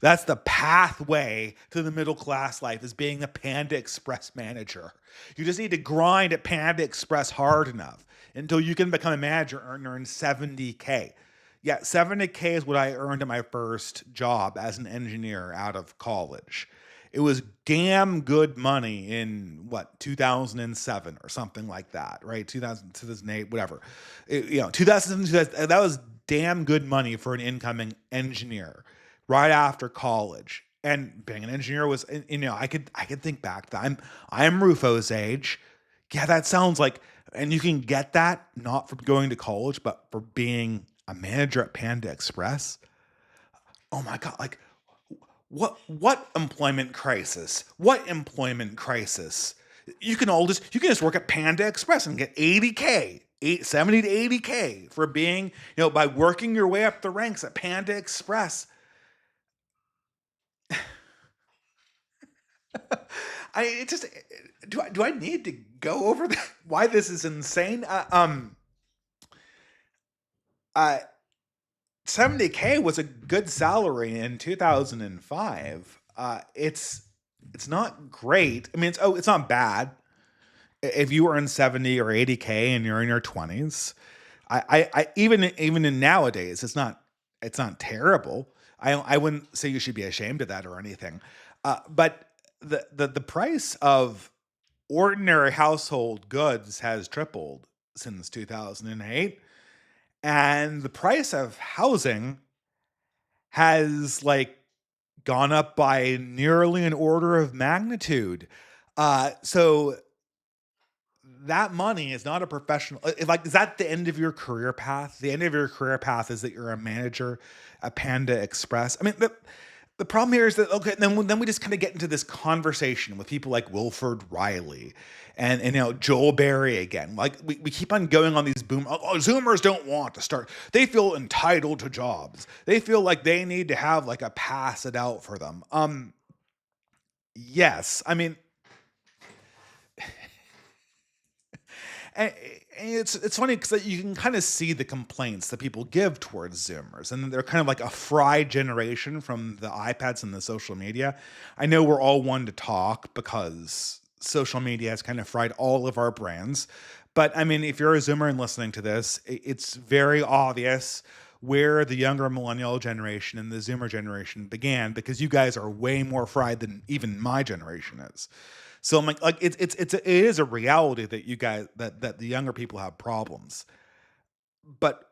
That's the pathway to the middle class life, is being a Panda Express manager. You just need to grind at Panda Express hard enough until you can become a manager and earn $70K. Yeah, $70K is what I earned at my first job as an engineer out of college. It was damn good money in 2007 or something like that, right? 2000, 2008, whatever. 2007, 2000, that was damn good money for an incoming engineer right after college. And being an engineer was, I could think back that I'm Rufo's age. Yeah, that sounds like, and you can get that not from going to college, but for being a manager at Panda Express. Oh my God, what employment crisis? What employment crisis? You can just work at Panda Express and get 80K. 70 to 80K for being, by working your way up the ranks at Panda Express. Do I need to go over that? Why this is insane? 70K was a good salary in 2005. It's not great. I mean, it's not bad. If you earn 70 or 80K and you're in your 20s, I even in nowadays, it's not terrible. I wouldn't say you should be ashamed of that or anything. But the price of ordinary household goods has tripled since 2008, and the price of housing has gone up by nearly an order of magnitude. So that money is not a professional. Is that the end of your career path? The end of your career path is that you're a manager at Panda Express. I mean, the problem here is that, okay, then we just kind of get into this conversation with people like Wilford Riley and Joel Berry again. We keep on going on these Zoomers don't want to start. They feel entitled to jobs. They feel like they need to have a pass it out for them. Yes, I mean, and it's funny because you can kind of see the complaints that people give towards Zoomers, and they're kind of like a fried generation from the iPads and the social media. I know we're all one to talk because social media has kind of fried all of our brains. But I mean, if you're a Zoomer and listening to this, it's very obvious where the younger millennial generation and the Zoomer generation began, because you guys are way more fried than even my generation is. So I'm it is a reality that you guys that the younger people have problems. But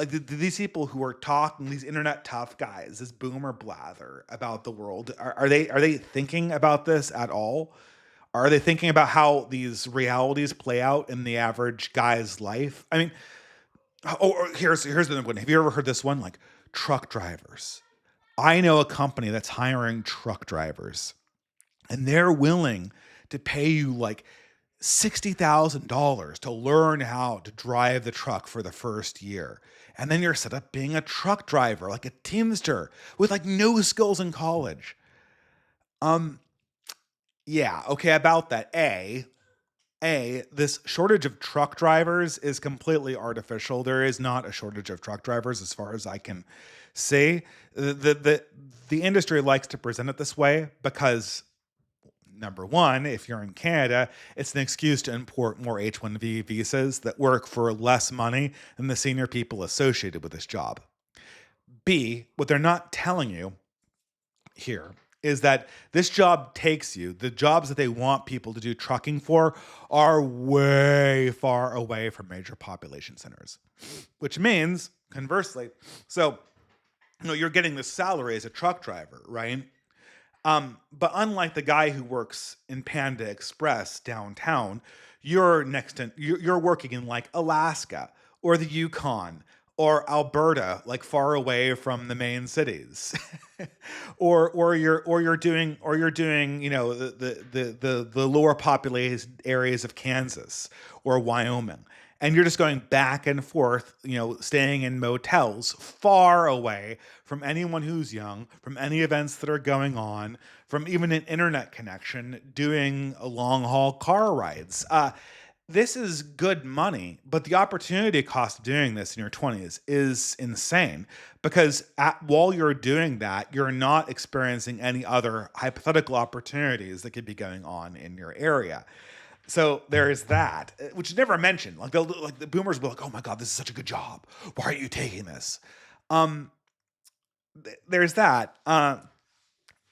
these people who are talking, these internet tough guys, this boomer blather about the world, are they thinking about this at all? Are they thinking about how these realities play out in the average guy's life? I mean, here's the one. Have you ever heard this one? Truck drivers. I know a company that's hiring truck drivers, and they're willing to pay you $60,000 to learn how to drive the truck for the first year. And then you're set up being a truck driver, like a teamster with no skills in college. Yeah, okay, about that. This shortage of truck drivers is completely artificial. There is not a shortage of truck drivers as far as I can see. The industry likes to present it this way because, number one, if you're in Canada, it's an excuse to import more H-1B visas that work for less money than the senior people associated with this job. B, what they're not telling you here is that this job takes you, the jobs that they want people to do trucking for are way far away from major population centers, which means, conversely, so, you're getting the salary as a truck driver, right? But unlike the guy who works in Panda Express downtown, you're working in like Alaska or the Yukon or Alberta, like far away from the main cities, or you're doing the lower populated areas of Kansas or Wyoming, and you're just going back and forth, staying in motels far away from anyone who's young, from any events that are going on, from even an internet connection, doing long haul car rides. This is good money, but the opportunity cost of doing this in your 20s is insane because while you're doing that, you're not experiencing any other hypothetical opportunities that could be going on in your area. So there is that, which is never mentioned. Like the boomers will be like, "Oh my god, this is such a good job. Why are you taking this?" There's that.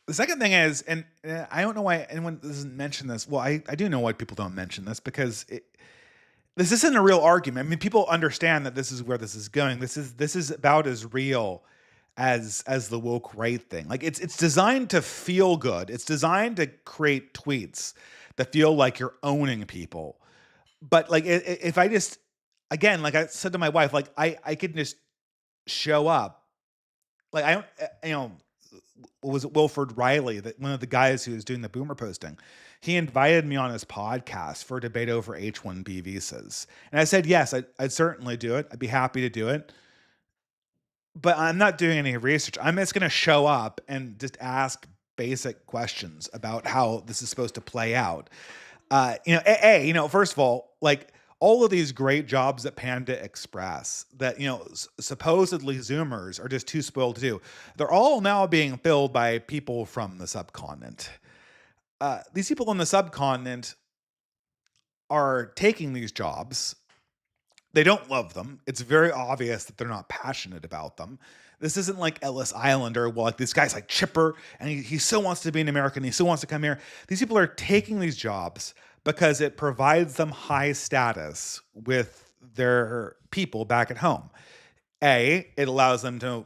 The second thing is, and I don't know why anyone doesn't mention this. Well, I do know why people don't mention this because this isn't a real argument. I mean, people understand that this is where this is going. This is about as real as the woke right thing. Like it's designed to feel good. It's designed to create tweets that feel like you're owning people. But like if I just, again, like I said to my wife, like I could just show up. Like I don't, was it Wilford Riley, that one of the guys who was doing the boomer posting? He invited me on his podcast for a debate over H-1B visas. And I said, yes, I'd certainly do it. I'd be happy to do it. But I'm not doing any research. I'm just going to show up and just ask basic questions about how this is supposed to play out. First of all, like all of these great jobs at Panda Express that, supposedly Zoomers are just too spoiled to do, they're all now being filled by people from the subcontinent. These people on the subcontinent are taking these jobs. They don't love them. It's very obvious that they're not passionate about them. This isn't like Ellis Island or like this guy's like chipper and he still wants to be an American. He still wants to come here. These people are taking these jobs because it provides them high status with their people back at home. It allows them to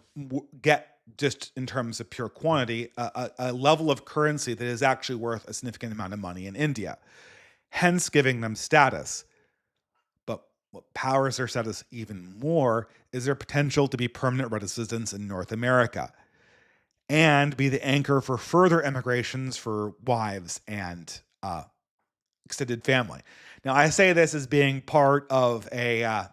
get, just in terms of pure quantity, a level of currency that is actually worth a significant amount of money in India, hence giving them status. But what powers their status even more is their potential to be permanent residents in North America and be the anchor for further emigrations for wives and extended family. Now, I say this as being part of an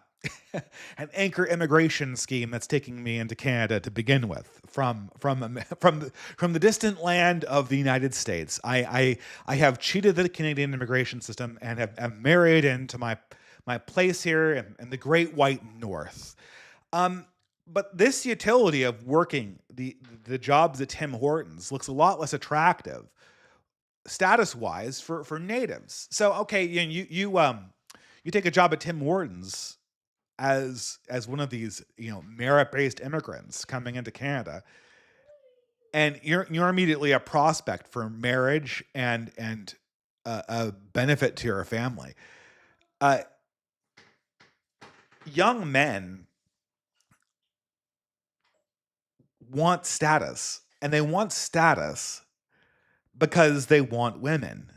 anchor immigration scheme that's taking me into Canada to begin with, from the distant land of the United States. I have cheated the Canadian immigration system and have married into my place here in the Great White North. But this utility of working the jobs at Tim Hortons looks a lot less attractive status-wise for natives. So okay, you take a job at Tim Hortons as one of these merit-based immigrants coming into Canada, and you're immediately a prospect for marriage and a benefit to your family. Young men want status, and they want status because they want women.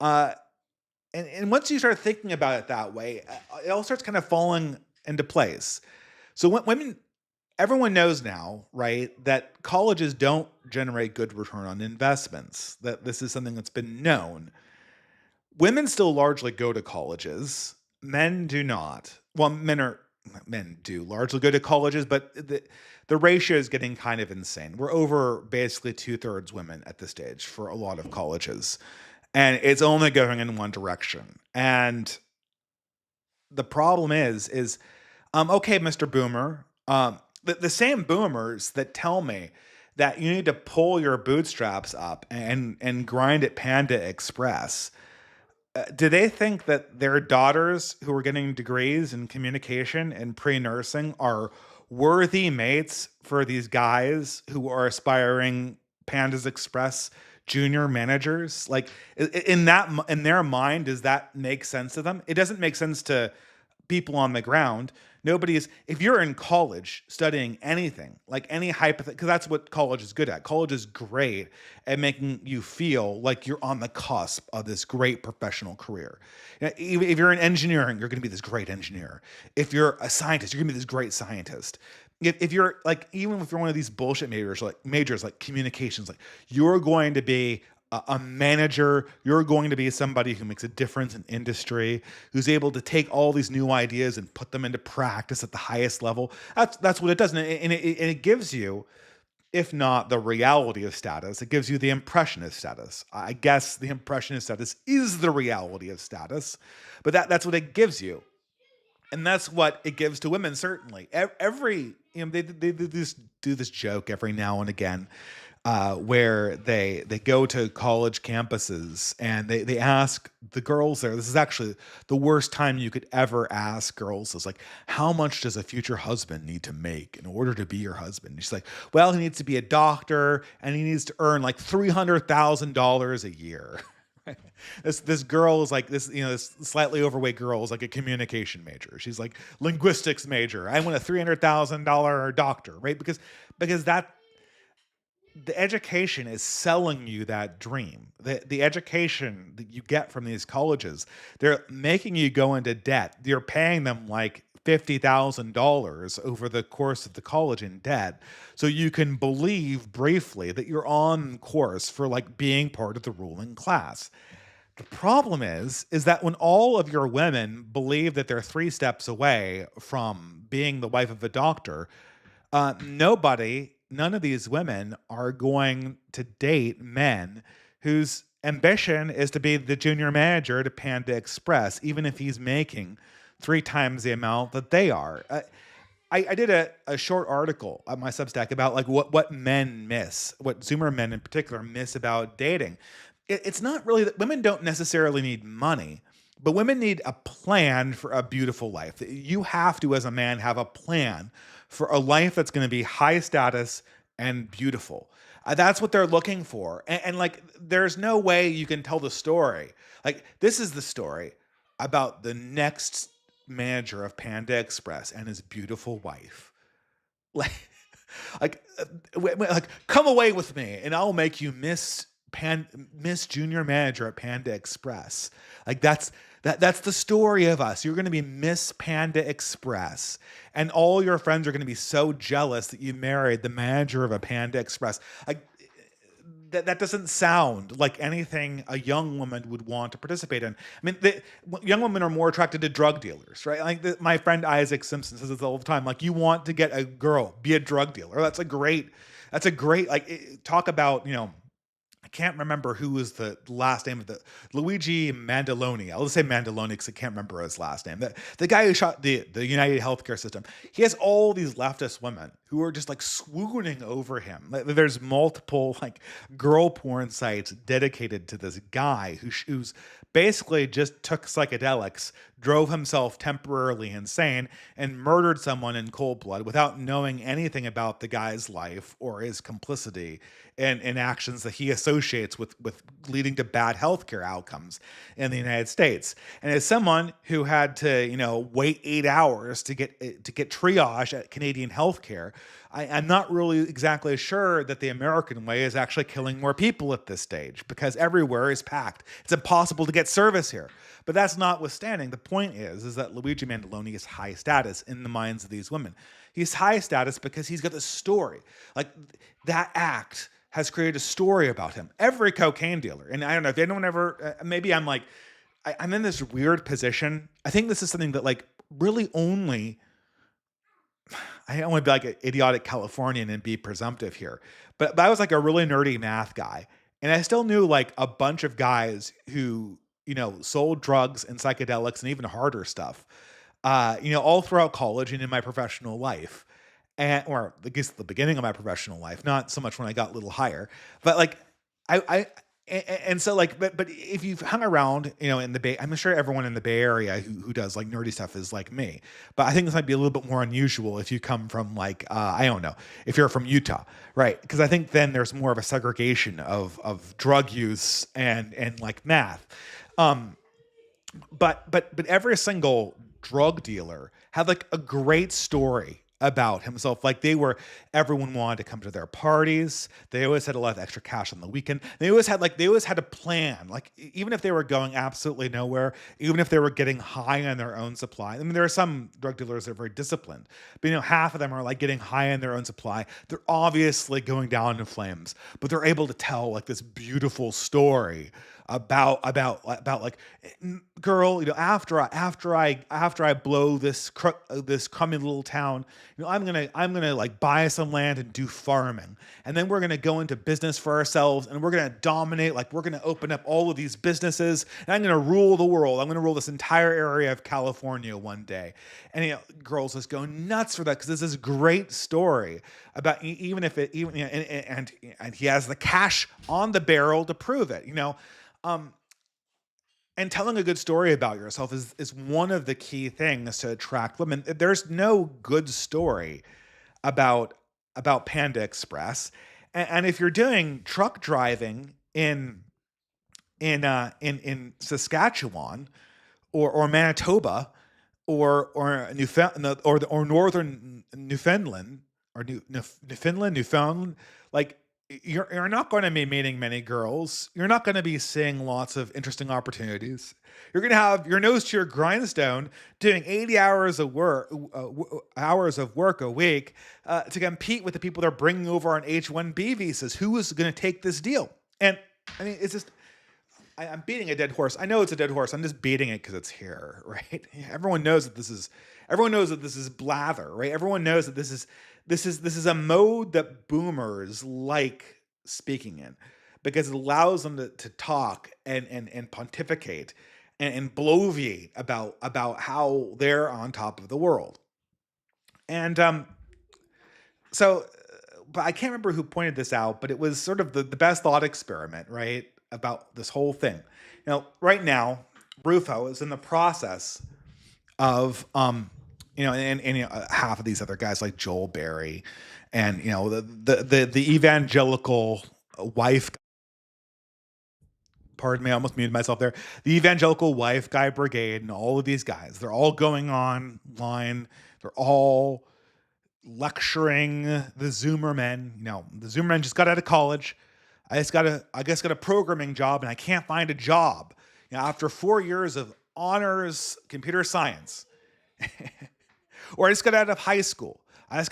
And once you start thinking about it that way, it all starts kind of falling into place. So women, everyone knows now, right, that colleges don't generate good return on investments. That this is something that's been known. Women still largely go to colleges. Men do not. Well, men do largely go to colleges, but the ratio is getting kind of insane. We're over basically 2/3 women at this stage for a lot of colleges. and it's only going in one direction. And the problem is okay, Mr. Boomer, the same boomers that tell me that you need to pull your bootstraps up and grind at Panda Express, do they think that their daughters who are getting degrees in communication and pre-nursing are worthy mates for these guys who are aspiring Pandas Express junior managers? Like in their mind, does that make sense to them? It doesn't make sense to people on the ground. Nobody's, if you're in college studying anything, like any hypothetical, because that's what college is good at. College is great at making you feel like you're on the cusp of this great professional career. If you're in engineering, you're going to be this great engineer. If you're a scientist, you're going to be this great scientist. If you're like, even if you're one of these bullshit majors like communications, like you're going to be a manager, you're going to be somebody who makes a difference in industry, who's able to take all these new ideas and put them into practice at the highest level. That's what it does, and it gives you, if not the reality of status, it gives you the impression of status. I guess the impression of status is the reality of status, but that's what it gives you, and that's what it gives to women. Certainly, every they just do this joke every now and again, where they go to college campuses and they ask the girls there. This is actually the worst time you could ever ask girls. Is like, how much does a future husband need to make in order to be your husband? And she's like, well, he needs to be a doctor and he needs to earn like $300,000 a year. This girl is like this slightly overweight girl is like a communication major. She's like linguistics major. I want a $300,000 doctor, right? Because that the education is selling you that dream. The education that you get from these colleges, they're making you go into debt. You're paying them like $50,000 over the course of the college in debt, so you can believe briefly that you're on course for like being part of the ruling class. The problem is that when all of your women believe that they're three steps away from being the wife of a doctor, none of these women are going to date men whose ambition is to be the junior manager to Panda Express, even if he's making three times the amount that they are. I did a short article on my Substack about like what men miss, what Zoomer men in particular miss about dating. It's not really that women don't necessarily need money, but women need a plan for a beautiful life. You have to, as a man, have a plan for a life that's going to be high status and beautiful. That's what they're looking for. Like, there's no way you can tell the story. Like, this is the story about the next manager of Panda Express and his beautiful wife. Like, like, come away with me and I'll make you Miss Junior Manager at Panda Express. Like that's the story of us. You're going to be Miss Panda Express, and all your friends are going to be so jealous that you married the manager of a Panda Express. Like that doesn't sound like anything a young woman would want to participate in. I mean, young women are more attracted to drug dealers, right? Like my friend Isaac Simpson says this all the time. Like, you want to get a girl, be a drug dealer. That's a great like talk about, I can't remember who was the last name of the Luigi Mandaloni. I'll just say Mandaloni because I can't remember his last name. The guy who shot the United Healthcare system. He has all these leftist women who are just like swooning over him. Like, there's multiple like girl porn sites dedicated to this guy who's basically just took psychedelics, drove himself temporarily insane, and murdered someone in cold blood without knowing anything about the guy's life or his complicity in actions that he associates with leading to bad healthcare outcomes in the United States. And as someone who had to, wait 8 hours to get triage at Canadian healthcare, I'm not really exactly sure that the American way is actually killing more people at this stage, because everywhere is packed. It's impossible to get service here. But that's notwithstanding. The point is that Luigi Mandaloni is high status in the minds of these women. He's high status because he's got a story. Like, that act has created a story about him. Every cocaine dealer, and I don't know if anyone ever, maybe I'm like, I'm in this weird position. I think this is something that like really only, I don't want to be like an idiotic Californian and be presumptive here, but I was like a really nerdy math guy. And I still knew like a bunch of guys who, sold drugs and psychedelics and even harder stuff, all throughout college and in my professional life. And, or I guess the beginning of my professional life, not so much when I got a little higher, but like, and so like, but if you've hung around, in the Bay, I'm sure everyone in the Bay Area who does like nerdy stuff is like me. But I think this might be a little bit more unusual if you come from like, I don't know, if you're from Utah, right? Because I think then there's more of a segregation of drug use and like math. Um, but every single drug dealer had like a great story about himself. Like everyone wanted to come to their parties. They always had a lot of extra cash on the weekend. They always had a plan. Like even if they were going absolutely nowhere, even if they were getting high on their own supply. I mean, there are some drug dealers that are very disciplined, but half of them are like getting high on their own supply. They're obviously going down in flames, but they're able to tell like this beautiful story about like, girl, after I blow this crummy little town, I'm gonna like buy some land and do farming, and then we're gonna go into business for ourselves, and we're gonna dominate. Like we're gonna open up all of these businesses, and I'm gonna rule the world. I'm gonna rule this entire area of California one day. And girls just go nuts for that because this is a great story about even if it even and he has the cash on the barrel to prove it. Um, and telling a good story about yourself is one of the key things to attract women. There's no good story about Panda Express, and if you're doing truck driving in Saskatchewan or Manitoba or Newfoundland or northern Newfoundland or Newfoundland, like you're not going to be meeting many girls. You're not going to be seeing lots of interesting opportunities. You're going to have your nose to your grindstone, doing 80 hours of work a week to compete with the people they're bringing over on H-1B visas. Who is going to take this deal? And I mean, it's just I'm beating a dead horse. I know it's a dead horse. I'm just beating it because it's here, right? Everyone knows that this is. Everyone knows that this is blather, right? Everyone knows that this is a mode that boomers like speaking in because it allows them to talk and pontificate and bloviate about how they're on top of the world. And so, but I can't remember who pointed this out, but it was sort of the best thought experiment, right? About this whole thing. Right now, Rufo is in the process of, half of these other guys like Joel Berry and, the evangelical wife, pardon me, I almost muted myself there. The evangelical wife guy brigade and all of these guys, they're all going online. They're all lecturing the Zoomer men. The Zoomer men just got out of college. I guess got a programming job and I can't find a job. After 4 years of honors computer science, or I just got out of high school. I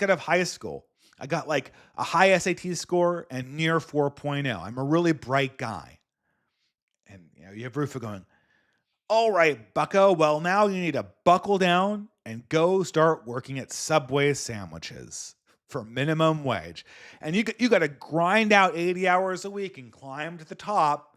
got like a high SAT score and near 4.0. I'm a really bright guy. And you have Rufo going, all right, bucko, well, now you need to buckle down and go start working at Subway sandwiches for minimum wage. And you got to grind out 80 hours a week and climb to the top.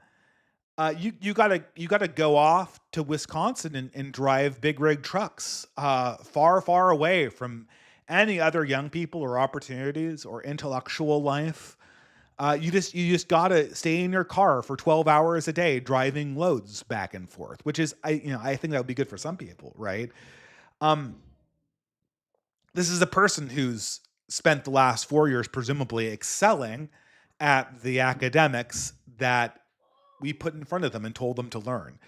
You gotta go off to Wisconsin and drive big rig trucks far away from any other young people or opportunities or intellectual life. You just gotta stay in your car for 12 hours a day driving loads back and forth, which is I think that would be good for some people, right? This is a person who's spent the last 4 years presumably excelling at the academics that we put in front of them and told them to learn.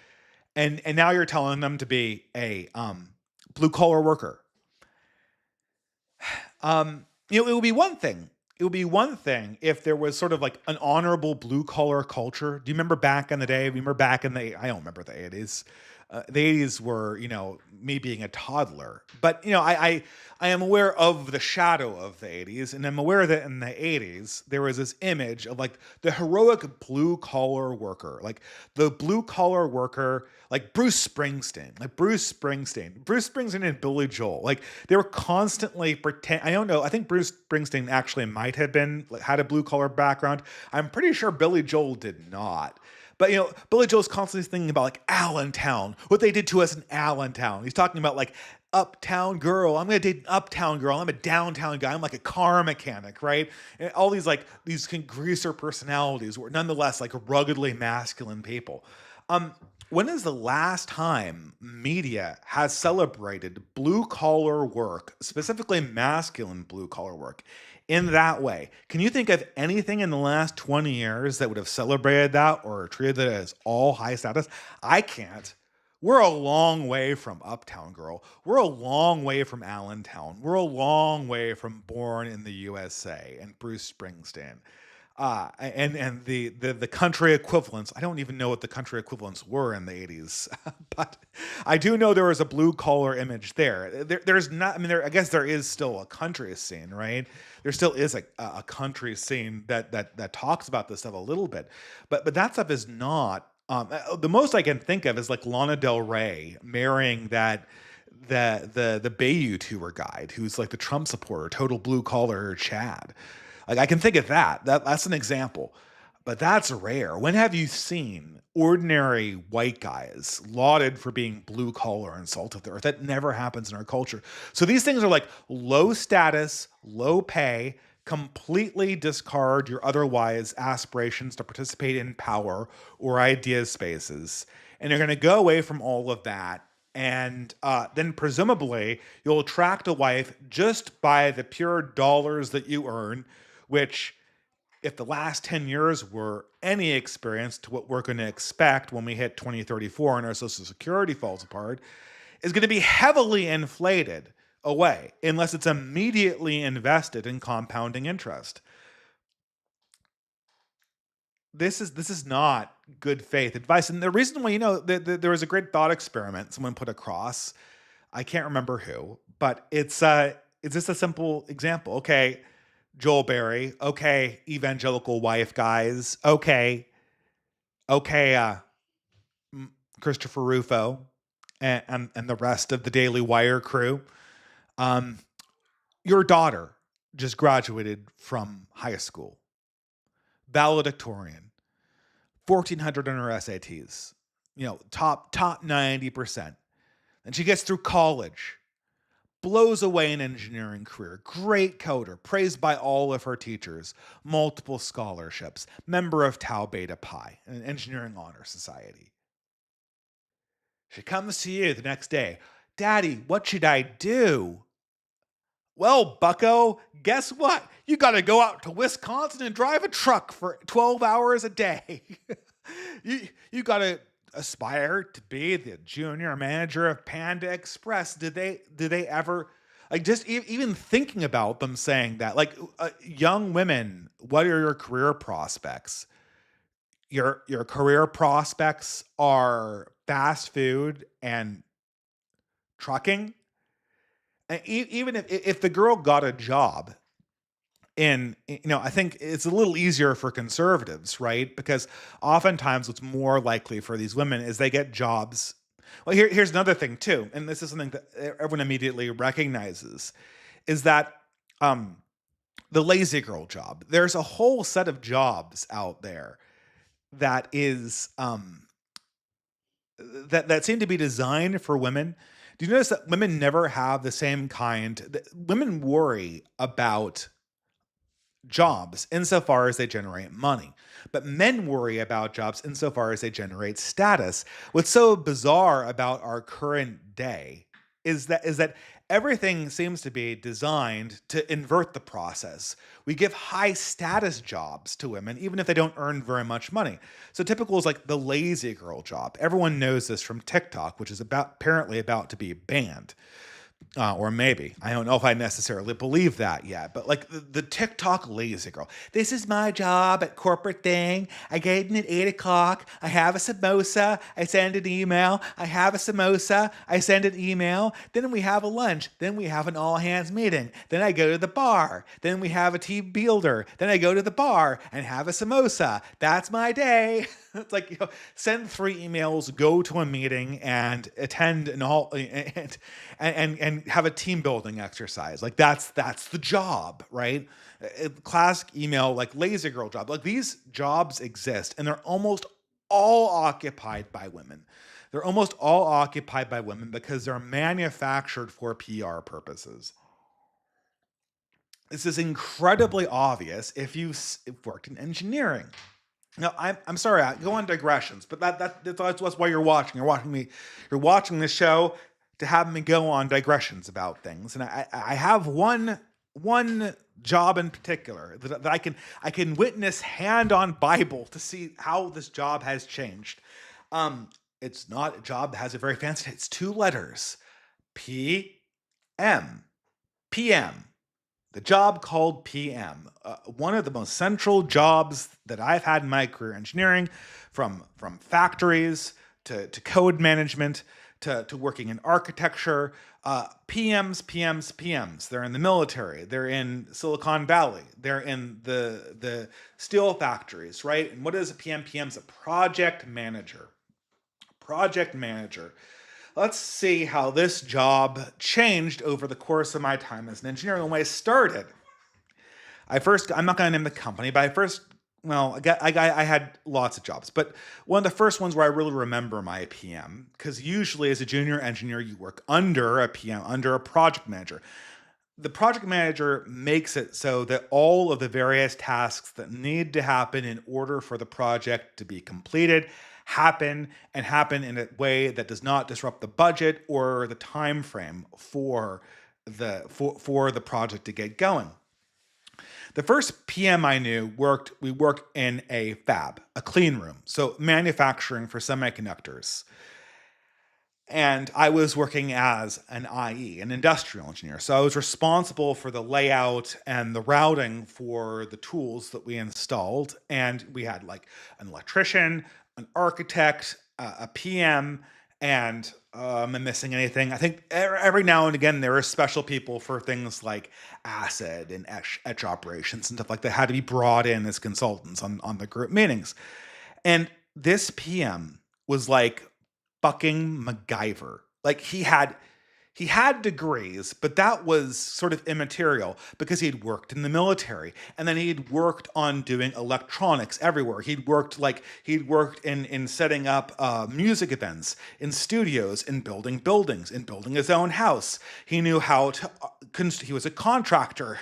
And now you're telling them to be a blue collar worker. It would be one thing. It would be one thing if there was sort of like an honorable blue collar culture. Do you remember back in the day? Remember back in the I don't remember the 80s. The 80s were, me being a toddler. But, I am aware of the shadow of the 80s, and I'm aware that in the 80s, there was this image of like the heroic blue collar worker, like the blue collar worker, like Bruce Springsteen and Billy Joel. Like they were constantly pretend. I don't know. I think Bruce Springsteen actually might have been like, had a blue collar background. I'm pretty sure Billy Joel did not. But Billy Joel's constantly thinking about like Allentown, what they did to us in Allentown. He's talking about like uptown girl. I'm gonna date an uptown girl. I'm a downtown guy. I'm like a car mechanic, right? And all these like these greaser personalities were nonetheless like ruggedly masculine people. When is the last time media has celebrated blue collar work, specifically masculine blue collar work, in that way? Can you think of anything in the last 20 years that would have celebrated that or treated it as all high status? I can't. We're a long way from Uptown Girl. We're a long way from Allentown. We're a long way from Born in the USA and Bruce Springsteen. And the country equivalents. I don't even know what the country equivalents were in the 80s, but I do know there was a blue collar image there. There's not. I mean, I guess there is still a country scene, right? There still is a country scene that talks about this stuff a little bit, but that stuff is not. The most I can think of is like Lana Del Rey marrying the Bayou tour guide who's like the Trump supporter, total blue collar Chad. Like I can think of that's an example, but that's rare. When have you seen ordinary white guys lauded for being blue collar and salt of the earth? That never happens in our culture. So these things are like low status, low pay, completely discard your otherwise aspirations to participate in power or idea spaces. And you're going to go away from all of that. And then presumably you'll attract a wife just by the pure dollars that you earn, which, if the last 10 years were any experience to what we're going to expect when we hit 2034 and our Social Security falls apart, is going to be heavily inflated away unless it's immediately invested in compounding interest. This is not good faith advice. And the reason why, there was a great thought experiment someone put across. I can't remember who, but it's just a simple example. Okay, Joel Berry. Okay, evangelical wife guys. Okay, Christopher Rufo and the rest of the Daily Wire crew. Your daughter just graduated from high school, valedictorian, 1,400 on her SATs, top 90%. And she gets through college, blows away an engineering career, great coder, praised by all of her teachers, multiple scholarships, member of Tau Beta Pi, an engineering honor society. She comes to you the next day. Daddy, what should I do? Well, bucko, guess what? You got to go out to Wisconsin and drive a truck for 12 hours a day. you got to aspire to be the junior manager of Panda Express. Did they ever, like, just even thinking about them saying that, like, young women, what are your career prospects? Your career prospects are fast food and trucking. And even if the girl got a job I think it's a little easier for conservatives, right? Because oftentimes what's more likely for these women is they get jobs. Well, here's another thing too, and this is something that everyone immediately recognizes, is that the lazy girl job. There's a whole set of jobs out there that is that seem to be designed for women. Do you notice that women never have the same kind? Women worry about jobs insofar as they generate money, but men worry about jobs insofar as they generate status. What's so bizarre about our current day is that everything seems to be designed to invert the process. We give high status jobs to women, even if they don't earn very much money. So typical is like the lazy girl job. Everyone knows this from TikTok, which is apparently about to be banned. Or maybe. I don't know if I necessarily believe that yet, but like the TikTok lazy girl. This is my job at corporate thing. I get in at 8 o'clock. I have a samosa. I send an email. I have a samosa. I send an email. Then we have a lunch. Then we have an all hands meeting. Then I go to the bar. Then we have a team builder. Then I go to the bar and have a samosa. That's my day. It's like, send 3 emails, go to a meeting, and attend and have a team building exercise. Like that's the job, right? Classic email, like lazy girl job. Like these jobs exist, and they're almost all occupied by women. They're almost all occupied by women because they're manufactured for PR purposes. This is incredibly obvious if you've worked in engineering. No, I'm sorry. I go on digressions, but that's why you're watching. You're watching this show to have me go on digressions about things. And I have one job in particular that I can witness hand on Bible to see how this job has changed. It's not a job that has a very fancy. It's 2 letters, PM, PM. The job called PM, one of the most central jobs that I've had in my career, engineering, from factories to code management to working in architecture. PMs. They're in the military. They're in Silicon Valley. They're in the steel factories, right? And what is a PM? PM's a project manager. Project manager. Let's see how this job changed over the course of my time as an engineer. When I started, I'm not going to name the company, but I had lots of jobs. But one of the first ones where I really remember my PM, because usually as a junior engineer, you work under a PM, under a project manager. The project manager makes it so that all of the various tasks that need to happen in order for the project to be completed happen in a way that does not disrupt the budget or the time frame for the project to get going. The first PM I knew we worked in a fab, a clean room, so manufacturing for semiconductors. And I was working as an IE, an industrial engineer. So I was responsible for the layout and the routing for the tools that we installed. And we had like an electrician, an architect, a PM, and am I missing anything? I think every now and again there are special people for things like acid and etch operations and stuff like that had to be brought in as consultants on the group meetings. And this PM was like fucking MacGyver. Like he had degrees, but that was sort of immaterial because he'd worked in the military and then he'd worked on doing electronics everywhere. He'd worked in setting up music events, in studios, in building buildings, in building his own house. He knew how to. He was a contractor.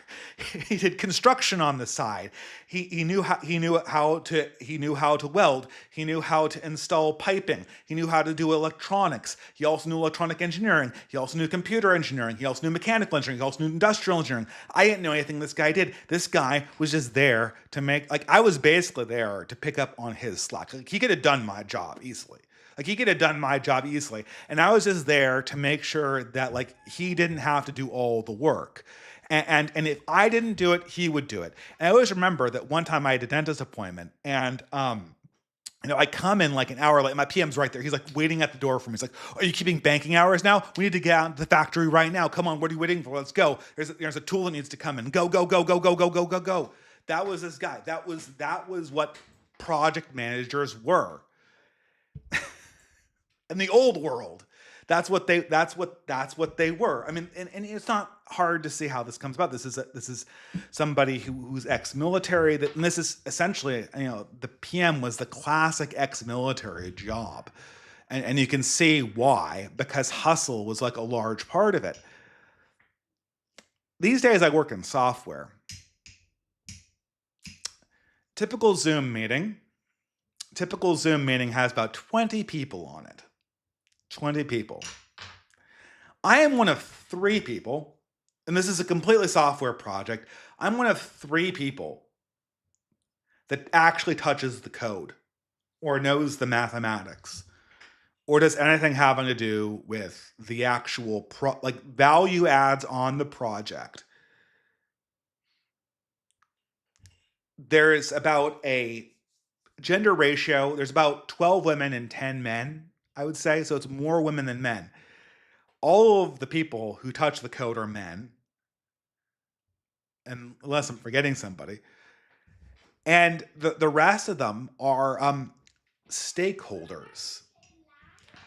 He did construction on the side. He knew how to weld. He knew how to install piping. He knew how to do electronics. He also knew electronic engineering. He also knew computer engineering. He also knew mechanical engineering. He also knew industrial engineering. I didn't know anything this guy did. This guy was just there to make, like, I was basically there to pick up on his slack. Like, he could have done my job easily. And I was just there to make sure that, like, he didn't have to do all the work. And if I didn't do it, he would do it. And I always remember that one time I had a dentist appointment, and I come in like an hour late. My PM's right there. He's like waiting at the door for me. He's like, "Are you keeping banking hours now? We need to get out to the factory right now. Come on, what are you waiting for? Let's go. There's a tool that needs to come in. Go. That was this guy. That was what project managers were. In the old world, that's what they were. I mean, and it's not hard to see how this comes about. This is somebody who's ex-military. And this is essentially, the PM was the classic ex-military job, and you can see why, because hustle was like a large part of it. These days, I work in software. Typical Zoom meeting has about 20 people on it. 20 people. I am one of 3 people, and this is a completely software project. I'm one of 3 people that actually touches the code or knows the mathematics or does anything having to do with the actual like value adds on the project? There's about a gender ratio. There's about 12 women and 10 men, I would say. So it's more women than men. All of the people who touch the code are men, and unless I'm forgetting somebody. And the rest of them are stakeholders,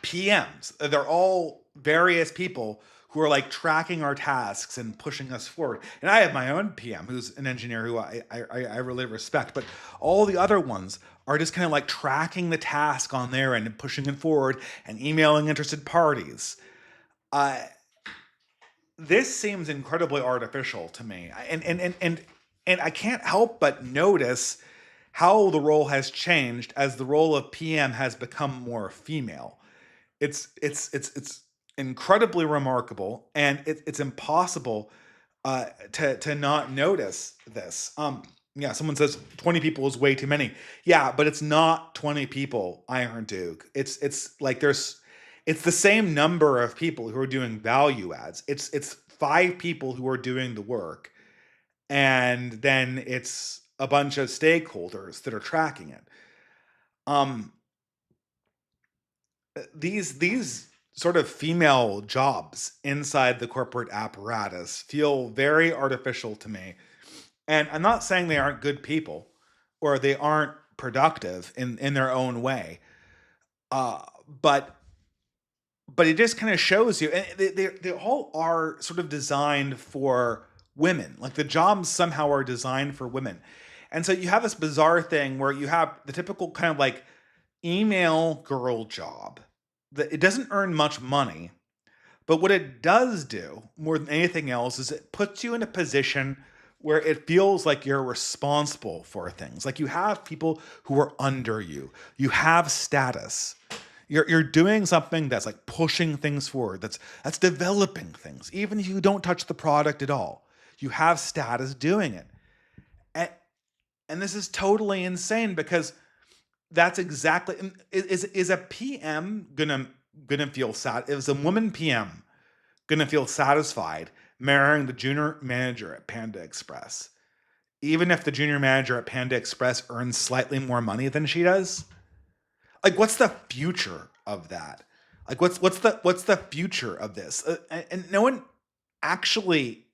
PMs. They're all various people who are like tracking our tasks and pushing us forward. And I have my own PM who's an engineer who I really respect, but all the other ones are just kind of like tracking the task on their end and pushing it forward and emailing interested parties. Uh, this seems incredibly artificial to me, and I can't help but notice how the role has changed as the role of PM has become more female. It's incredibly remarkable, and it's impossible to not notice this. Yeah, someone says 20 people is way too many. Yeah, but it's not 20 people, Iron Duke. It's like it's the same number of people who are doing value adds. It's 5 people who are doing the work, and then it's a bunch of stakeholders that are tracking it. Um, these sort of female jobs inside the corporate apparatus feel very artificial to me. And I'm not saying they aren't good people or they aren't productive in their own way. Uh, but but it just kind of shows you, and they all are sort of designed for women. Like the jobs somehow are designed for women. And so you have this bizarre thing where you have the typical kind of like email girl job that it doesn't earn much money, but what it does do more than anything else is it puts you in a position where it feels like you're responsible for things. Like you have people who are under you. You have status. You're doing something that's like pushing things forward. That's developing things. Even if you don't touch the product at all, you have status doing it. And and this is totally insane because that's exactly is a PM gonna feel sad? Is a woman PM gonna feel satisfied marrying the junior manager at Panda Express, even if the junior manager at Panda Express earns slightly more money than she does? Like, what's the future of that? Like, what's the future of this? And no one actually.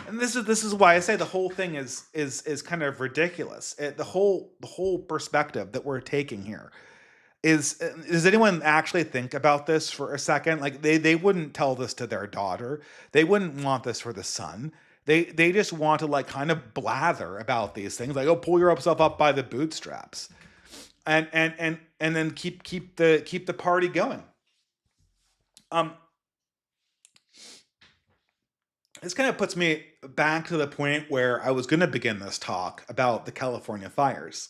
And this is why I say the whole thing is kind of ridiculous. The whole perspective that we're taking here is does anyone actually think about this for a second? Like they wouldn't tell this to their daughter. They wouldn't want this for the son. They just want to like kind of blather about these things, like, oh, pull yourself up by the bootstraps, and then keep the party going. Um, this kind of puts me back to the point where I was going to begin this talk about the California fires.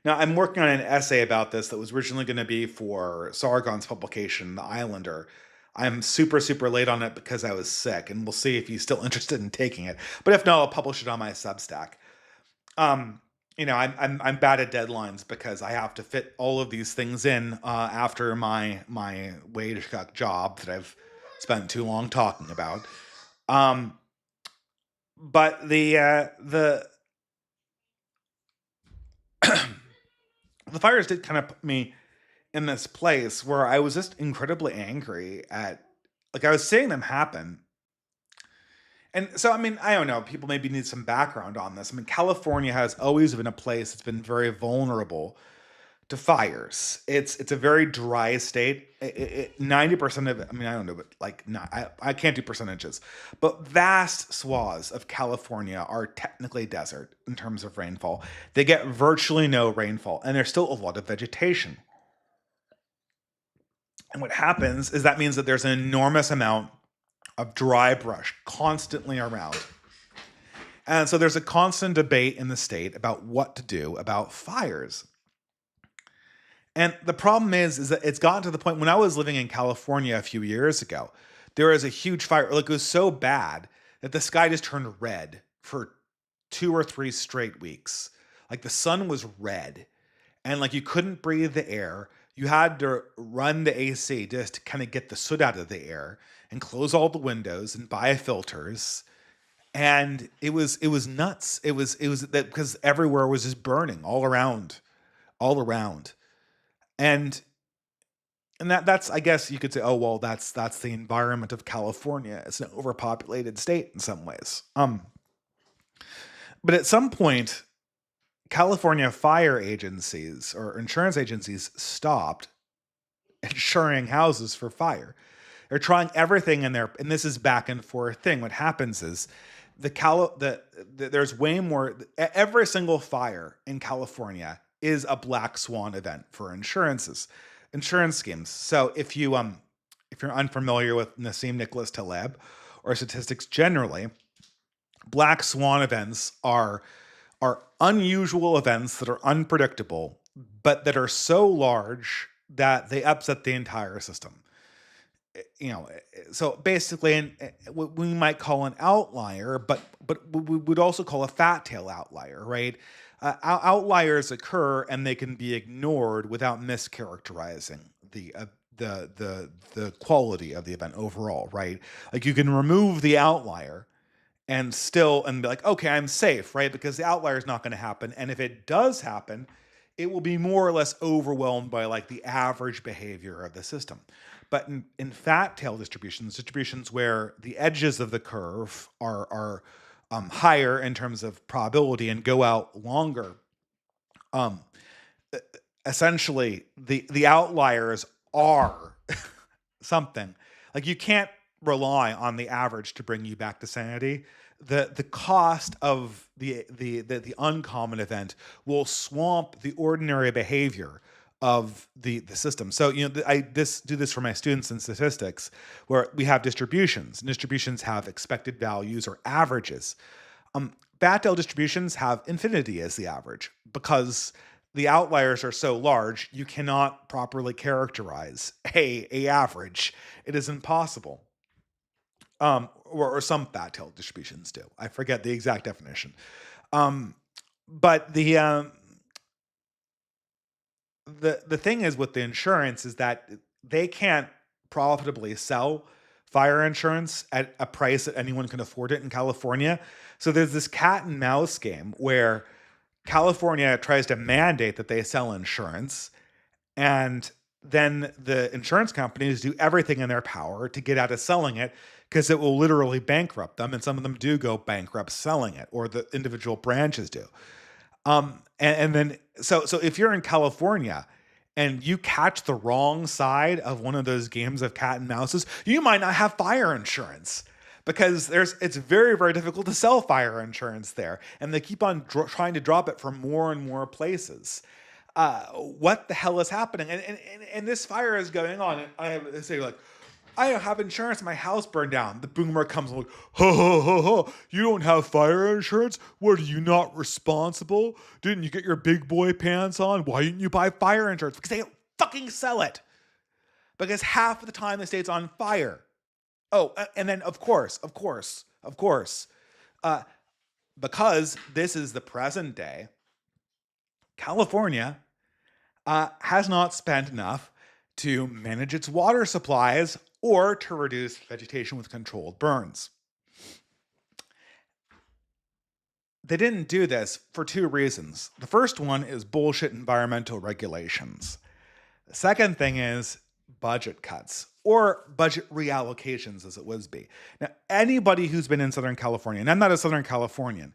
Now, I'm working on an essay about this that was originally going to be for Sargon's publication, The Islander. I'm super, super late on it because I was sick, and we'll see if he's still interested in taking it. But if not, I'll publish it on my Substack. Um, I'm bad at deadlines because I have to fit all of these things in after my wage cut job that I've spent too long talking about. Um, but the fires did kind of put me in this place where I was just incredibly angry at, like, I was seeing them happen. And so, I mean, I don't know, people maybe need some background on this. I mean, California has always been a place that's been very vulnerable to fires. It's a very dry state. 90% of it, I mean, I don't know, but like, not, I can't do percentages, but vast swaths of California are technically desert in terms of rainfall. They get virtually no rainfall, and there's still a lot of vegetation. And what happens is that means that there's an enormous amount of dry brush constantly around. And so there's a constant debate in the state about what to do about fires. And the problem is that it's gotten to the point when I was living in California a few years ago, there was a huge fire. Like it was so bad that the sky just turned red for 2 or 3 straight weeks. Like the sun was red and like you couldn't breathe the air. You had to run the AC just to kind of get the soot out of the air and close all the windows and buy filters. And it was nuts. It was that because everywhere was just burning all around, all around. And that's, I guess you could say, oh well, that's the environment of California. It's an overpopulated state in some ways. But at some point, California fire agencies or insurance agencies stopped insuring houses for fire. They're trying everything in there, and this is back and forth thing. What happens is there's way more. Every single fire in California is a black swan event for insurance schemes. So if you're unfamiliar with Nassim Nicholas Taleb or statistics generally, black swan events are unusual events that are unpredictable, but that are so large that they upset the entire system. So basically, what we might call an outlier, but we would also call a fat tail outlier, right? Outliers occur and they can be ignored without mischaracterizing the quality of the event overall, right? Like you can remove the outlier and be like, okay, I'm safe, right? Because the outlier is not going to happen, and if it does happen, it will be more or less overwhelmed by like the average behavior of the system. But in fat tail distributions where the edges of the curve are higher in terms of probability and go out longer, um, essentially the outliers are something. Like you can't rely on the average to bring you back to sanity. The cost of the uncommon event will swamp the ordinary behavior of the system. So I do this for my students in statistics, where we have distributions. And distributions have expected values or averages. Bat-tail distributions have infinity as the average because the outliers are so large you cannot properly characterize a average. It is impossible. Or some bat-tailed distributions do. I forget the exact definition. But the thing is with the insurance is that they can't profitably sell fire insurance at a price that anyone can afford it in California. So there's this cat and mouse game where California tries to mandate that they sell insurance, and then the insurance companies do everything in their power to get out of selling it because it will literally bankrupt them. And some of them do go bankrupt selling it, or the individual branches do. And then so if you're in California and you catch the wrong side of one of those games of cat and mouses, you might not have fire insurance because it's very, very difficult to sell fire insurance there. And they keep on trying to drop it from more and more places. What the hell is happening? And this fire is going on. And I say like, I have insurance. My house burned down. The boomer comes and like, ho, ho, ho, ho. You don't have fire insurance? What, are you not responsible? Didn't you get your big boy pants on? Why didn't you buy fire insurance? Because they don't fucking sell it. Because half of the time the state's on fire. Oh, and then of course, because this is the present day, California has not spent enough to manage its water supplies or to reduce vegetation with controlled burns. They didn't do this for two reasons. The first one is bullshit environmental regulations. The second thing is budget cuts, or budget reallocations as it would be. Now, anybody who's been in Southern California, and I'm not a Southern Californian,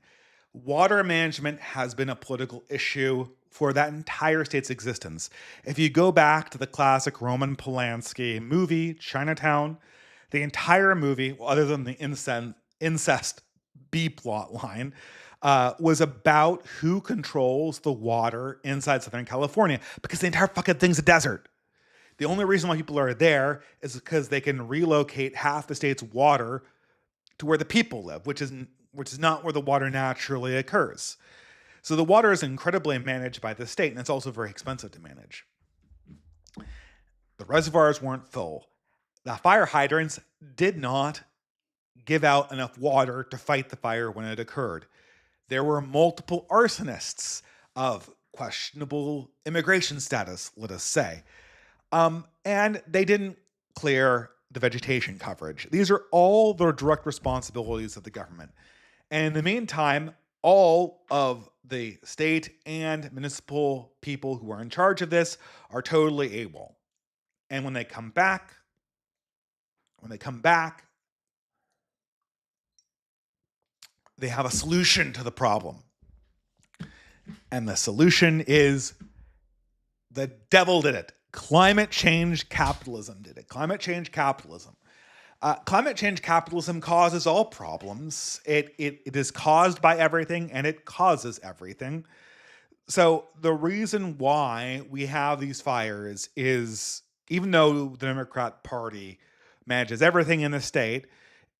water management has been a political issue for that entire state's existence. If you go back to the classic Roman Polanski movie, Chinatown, the entire movie, other than the incest B plot line, was about who controls the water inside Southern California, because the entire fucking thing's a desert. The only reason why people are there is because they can relocate half the state's water to where the people live, which is not where the water naturally occurs. So the water is incredibly managed by the state, and it's also very expensive to manage. The reservoirs weren't full. The fire hydrants did not give out enough water to fight the fire when it occurred. There were multiple arsonists of questionable immigration status, let us say. And they didn't clear the vegetation coverage. These are all the direct responsibilities of the government. And in the meantime, all of the state and municipal people who are in charge of this are totally able. And when they come back, they have a solution to the problem. And the solution is the devil did it. Climate change capitalism did it. Climate change capitalism. Climate change capitalism causes all problems. It is caused by everything, and it causes everything. So the reason why we have these fires is, even though the Democrat Party manages everything in the state,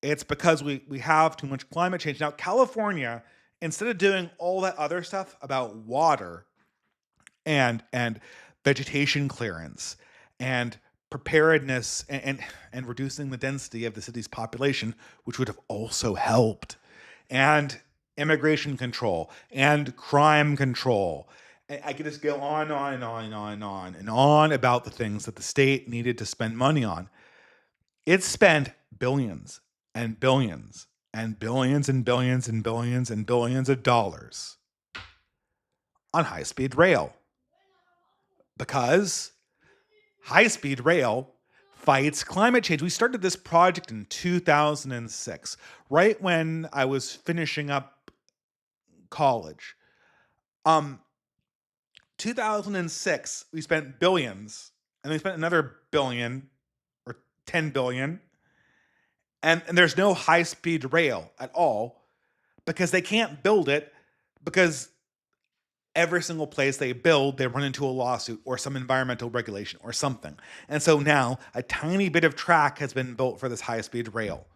it's because we have too much climate change. Now, California, instead of doing all that other stuff about water and vegetation clearance and preparedness and reducing the density of the city's population, which would have also helped, and immigration control and crime control. I could just go on and on and on and on and on and on about the things that the state needed to spend money on. It spent billions and billions and billions and billions and billions and billions of dollars on high-speed rail, because high-speed rail fights climate change. We started this project in 2006, right when I was finishing up college. 2006, we spent billions, and we spent another billion or 10 billion, and there's no high-speed rail at all because they can't build it, because every single place they build, they run into a lawsuit or some environmental regulation or something. And so now a tiny bit of track has been built for this high-speed rail.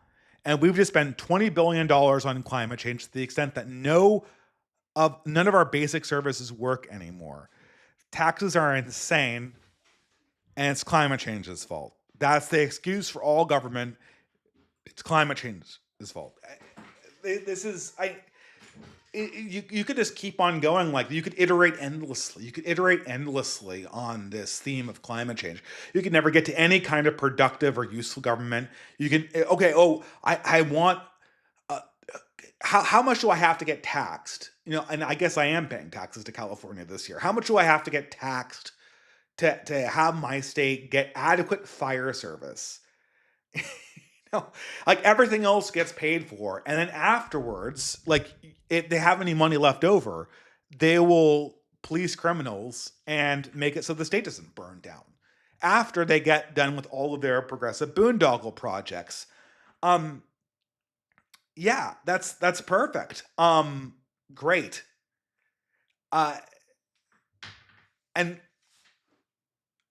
And we've just spent $20 billion on climate change to the extent that none of our basic services work anymore. Taxes are insane, and it's climate change's fault. That's the excuse for all government. It's climate change's fault. You could just keep on going. Like, you could iterate endlessly. You could iterate endlessly on this theme of climate change. You could never get to any kind of productive or useful government. You can, okay, I want, how much do I have to get taxed? And I guess I am paying taxes to California this year. How much do I have to get taxed to have my state get adequate fire service? Like, everything else gets paid for, and then afterwards, like, if they have any money left over, they will police criminals and make it so the state doesn't burn down after they get done with all of their progressive boondoggle projects. Yeah, that's perfect. Great. And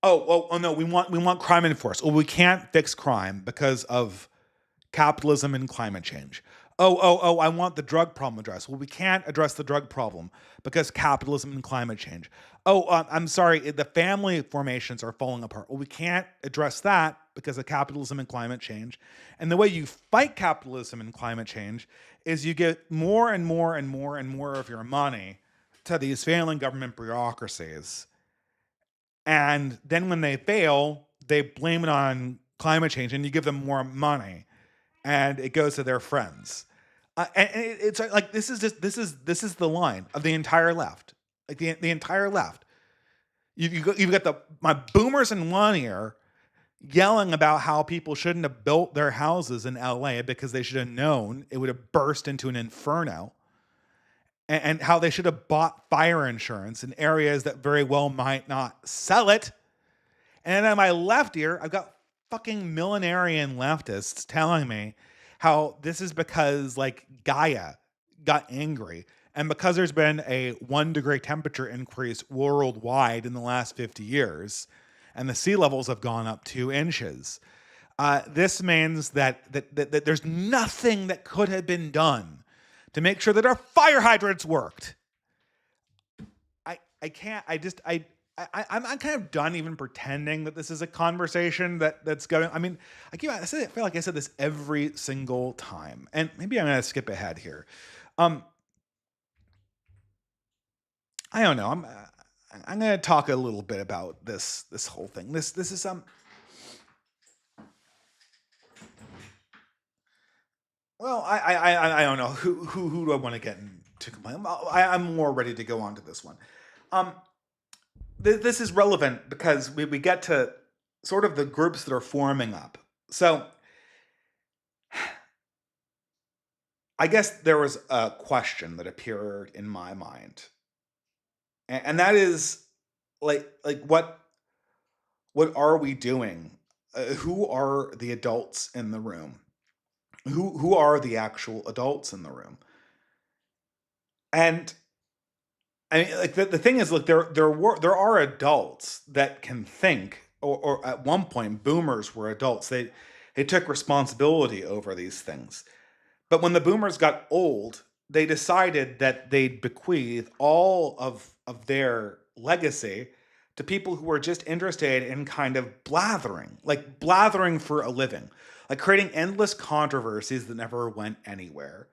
oh no, we want crime enforced. Well, we can't fix crime because of capitalism and climate change. I want the drug problem addressed. Well, we can't address the drug problem because capitalism and climate change. I'm sorry, the family formations are falling apart. Well, we can't address that because of capitalism and climate change. And the way you fight capitalism and climate change is you get more and more and more and more of your money to these failing government bureaucracies. And then when they fail, they blame it on climate change, and you give them more money, and it goes to their friends. And it's like, this is the line of the entire left. Like, the entire left. You've got my boomers in one ear yelling about how people shouldn't have built their houses in LA because they should have known it would have burst into an inferno, and how they should have bought fire insurance in areas that very well might not sell it. And then on my left ear, I've got fucking millenarian leftists telling me how this is because, like, Gaia got angry, and because there's been a 1 degree temperature increase worldwide in the last 50 years, and the sea levels have gone up 2 inches. This means that there's nothing that could have been done to make sure that our fire hydrants worked. I'm kind of done even pretending that this is a conversation that's going. I mean, I feel like I said this every single time, and maybe I'm going to skip ahead here. I don't know. I'm going to talk a little bit about this whole thing. This is well, I don't know who do I want to get into complain. I'm more ready to go on to this one. Um, this is relevant because we get to sort of the groups that are forming up. So I guess there was a question that appeared in my mind, and that is like what are we doing? Who are the adults in the room? Who are the actual adults in the room? And I mean, like the thing is, look, there are adults that can think, or at one point, boomers were adults. They took responsibility over these things. But when the boomers got old, they decided that they'd bequeath all of their legacy to people who were just interested in kind of blathering, like blathering for a living, like creating endless controversies that never went anywhere.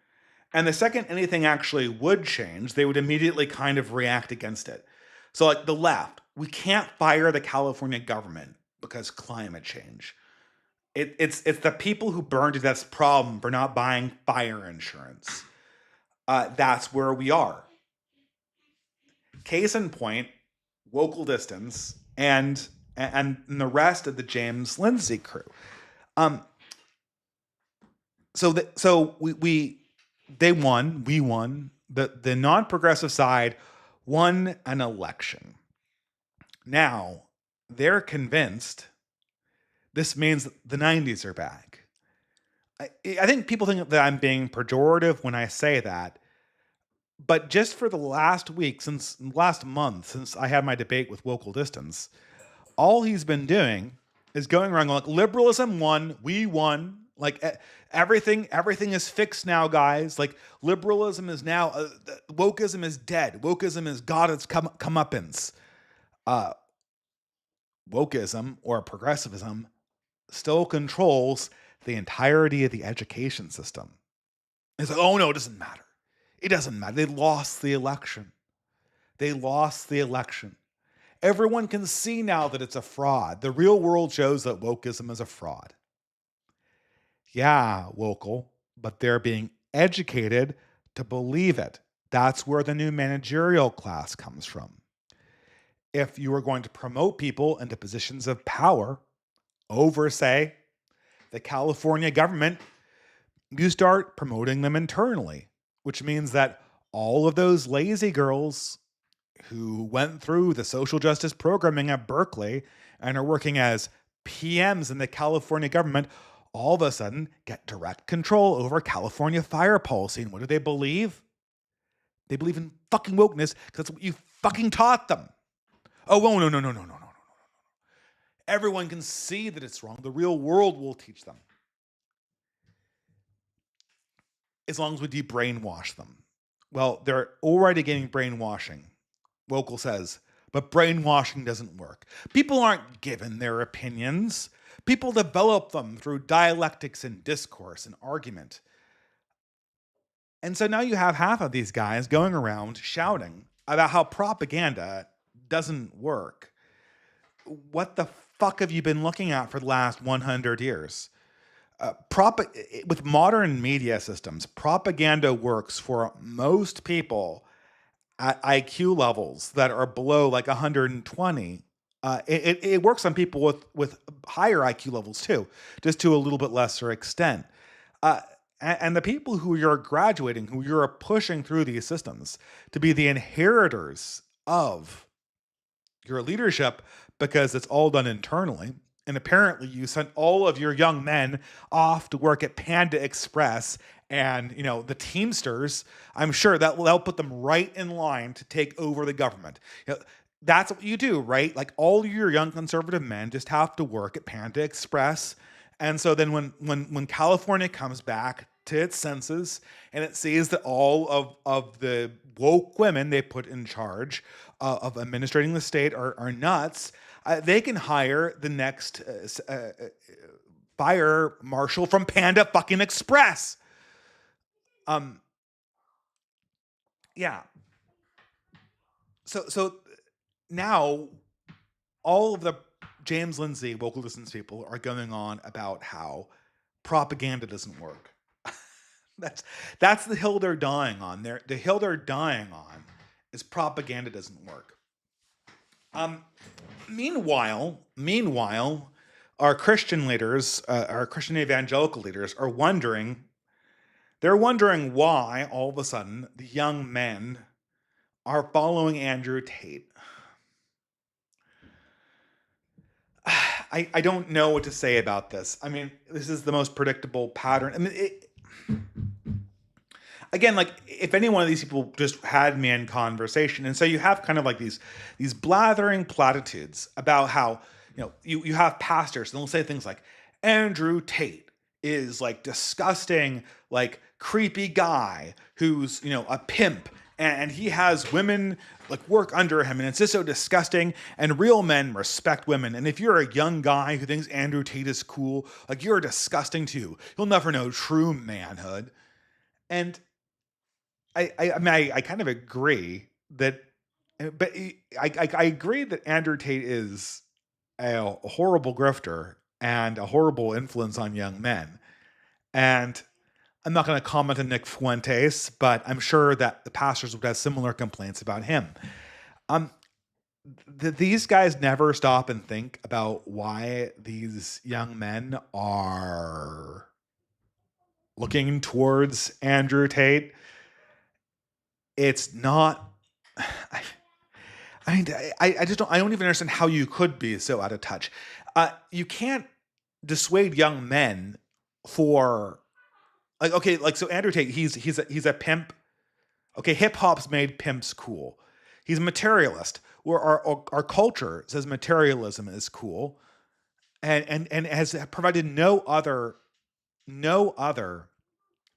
And the second anything actually would change, they would immediately kind of react against it. So, like the left, we can't fire the California government because climate change. It's the people who burned to death's problem for not buying fire insurance. That's where we are. Case in point, local distance and the rest of the James Lindsay crew. Um, so we they won. We won. The non-progressive side won an election. Now they're convinced this means the '90s are back. I think people think that I'm being pejorative when I say that, but just for the last week, since last month, since I had my debate with Local Distance, all he's been doing is going around like liberalism won, we won, like everything is fixed now, guys. Like liberalism is now wokeism is dead. Wokeism is God. It's comeuppance. Uh, Wokeism or progressivism still controls the entirety of the education system. It's like, oh no, it doesn't matter. It doesn't matter. They lost the election. They lost the election. Everyone can see now that it's a fraud. The real world shows that wokeism is a fraud. Yeah, local, but they're being educated to believe it. That's where the new managerial class comes from. If you are going to promote people into positions of power over, say, the California government, you start promoting them internally, which means that all of those lazy girls who went through the social justice programming at Berkeley and are working as PMs in the California government all of a sudden get direct control over California fire policy. And what do they believe? They believe in fucking wokeness because that's what you fucking taught them. Oh, no, no, no, no, no, no, no. Everyone can see that it's wrong. The real world will teach them. As long as we de-brainwash them. Well, they're already getting brainwashing. Local says, but brainwashing doesn't work. People aren't given their opinions. People develop them through dialectics and discourse and argument. And so now you have half of these guys going around shouting about how propaganda doesn't work. What the fuck have you been looking at for the last 100 years? With modern media systems, propaganda works for most people at IQ levels that are below like 120. It works on people with higher IQ levels too, just to a little bit lesser extent. And the people who you're graduating, who you're pushing through these systems to be the inheritors of your leadership, because it's all done internally. And apparently you sent all of your young men off to work at Panda Express and, the Teamsters. I'm sure that'll put them right in line to take over the government. That's what you do, right? Like all your young conservative men just have to work at Panda Express. And so then when California comes back to its senses and it sees that all of the woke women they put in charge of administrating the state are nuts, they can hire the next fire marshal from Panda fucking Express. Yeah. So now all of the James Lindsay vocal distance people are going on about how propaganda doesn't work. that's that's the hill they're dying on. The hill they're dying on is propaganda doesn't work. Um, meanwhile, our Christian leaders, our Christian evangelical leaders, are wondering. They're wondering why all of a sudden the young men are following Andrew Tate. I don't know what to say about this. I mean, this is the most predictable pattern. I mean, again, like if any one of these people just had me in conversation, and so you have kind of like these blathering platitudes about how you have pastors, and they'll say things like Andrew Tate is like disgusting, like creepy guy who's a pimp, and he has women like work under him, and it's just so disgusting. And real men respect women. And if you're a young guy who thinks Andrew Tate is cool, like you're disgusting too. You'll never know true manhood. And I mean, I kind of agree that, but I agree that Andrew Tate is a horrible grifter and a horrible influence on young men. And I'm not going to comment on Nick Fuentes, but I'm sure that the pastors would have similar complaints about him. Um, these guys never stop and think about why these young men are looking towards Andrew Tate. It's not. I mean, I just don't. I don't even understand how you could be so out of touch. You can't dissuade young men for like okay, like so Andrew Tate. He's a pimp. Okay, hip hop's made pimps cool. He's a materialist. Where our culture says materialism is cool, and has provided no other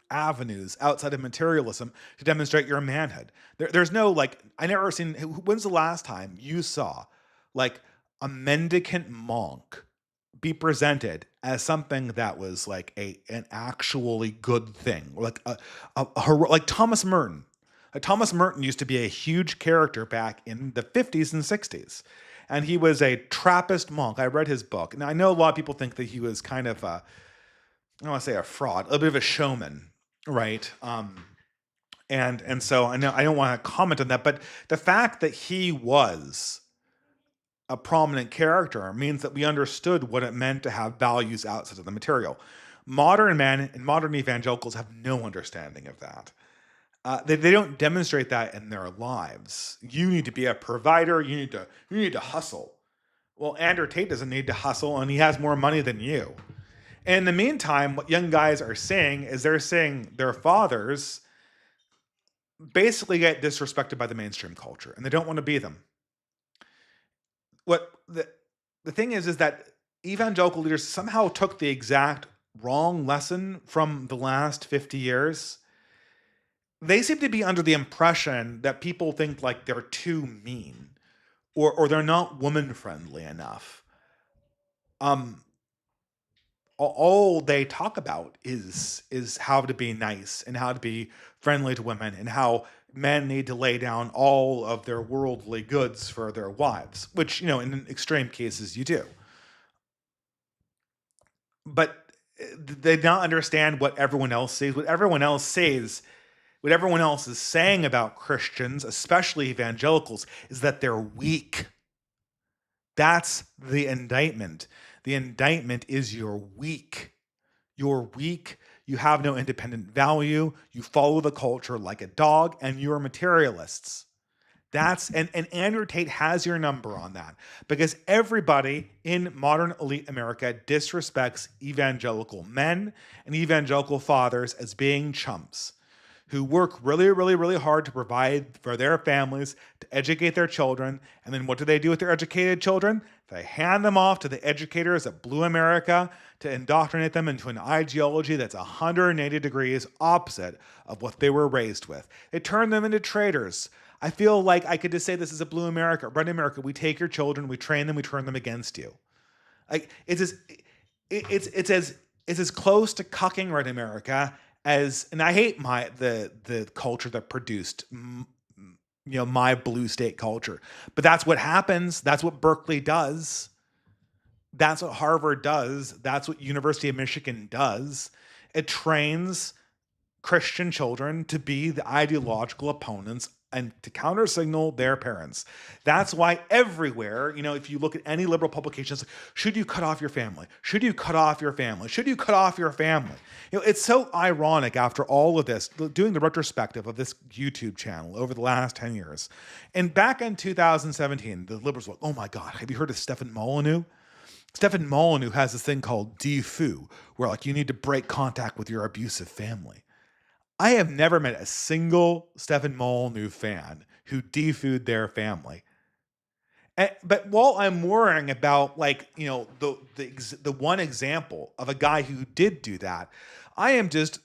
avenues outside of materialism to demonstrate your manhood. There's no like I never seen. When's the last time you saw like a mendicant monk be presented as something that was like an actually good thing, like like Thomas Merton. Thomas Merton used to be a huge character back in the 50s and 60s. And he was a Trappist monk. I read his book. Now, I know a lot of people think that he was kind of I don't want to say a fraud, a bit of a showman, right? And so I know I don't want to comment on that, but the fact that he was a prominent character means that we understood what it meant to have values outside of the material. Modern men and modern evangelicals have no understanding of that. They don't demonstrate that in their lives. You need to be a provider. You need to hustle. Well, Andrew Tate doesn't need to hustle, and he has more money than you. And in the meantime, what young guys are saying is they're saying their fathers basically get disrespected by the mainstream culture, and they don't want to be them. What the thing is that evangelical leaders somehow took the exact wrong lesson from the last 50 years. They seem to be under the impression that people think like they're too mean or they're not woman friendly enough. Um all they talk about is how to be nice and how to be friendly to women and how men need to lay down all of their worldly goods for their wives, which in extreme cases you do. But they don't understand what everyone else sees. What everyone else is saying about Christians, especially evangelicals, is that they're weak. That's the indictment. The indictment is you're weak. You're weak. You have no independent value. You follow the culture like a dog, and you're materialists. And Andrew Tate has your number on that because everybody in modern elite America disrespects evangelical men and evangelical fathers as being chumps who work really, really, really hard to provide for their families, to educate their children. And then what do they do with their educated children? They hand them off to the educators at Blue America to indoctrinate them into an ideology that's 180 degrees opposite of what they were raised with. They turn them into traitors. I feel like I could just say this is a Blue America, Red America. We take your children, we train them, we turn them against you. Like it's as close to cucking Red America as, and I hate the culture that produced my blue state culture. But that's what happens. That's what Berkeley does. That's what Harvard does. That's what University of Michigan does. It trains Christian children to be the ideological opponents and to countersignal their parents. That's why everywhere, if you look at any liberal publications, should you cut off your family? Should you cut off your family? Should you cut off your family? It's so ironic after all of this, doing the retrospective of this YouTube channel over the last 10 years. And back in 2017, the liberals were like, oh my God, have you heard of Stefan Molyneux? Stefan Molyneux has this thing called DFU, where like you need to break contact with your abusive family. I have never met a single Stefan Molyneux fan who defooed their family. But while I'm worrying about the one example of a guy who did do that, I am just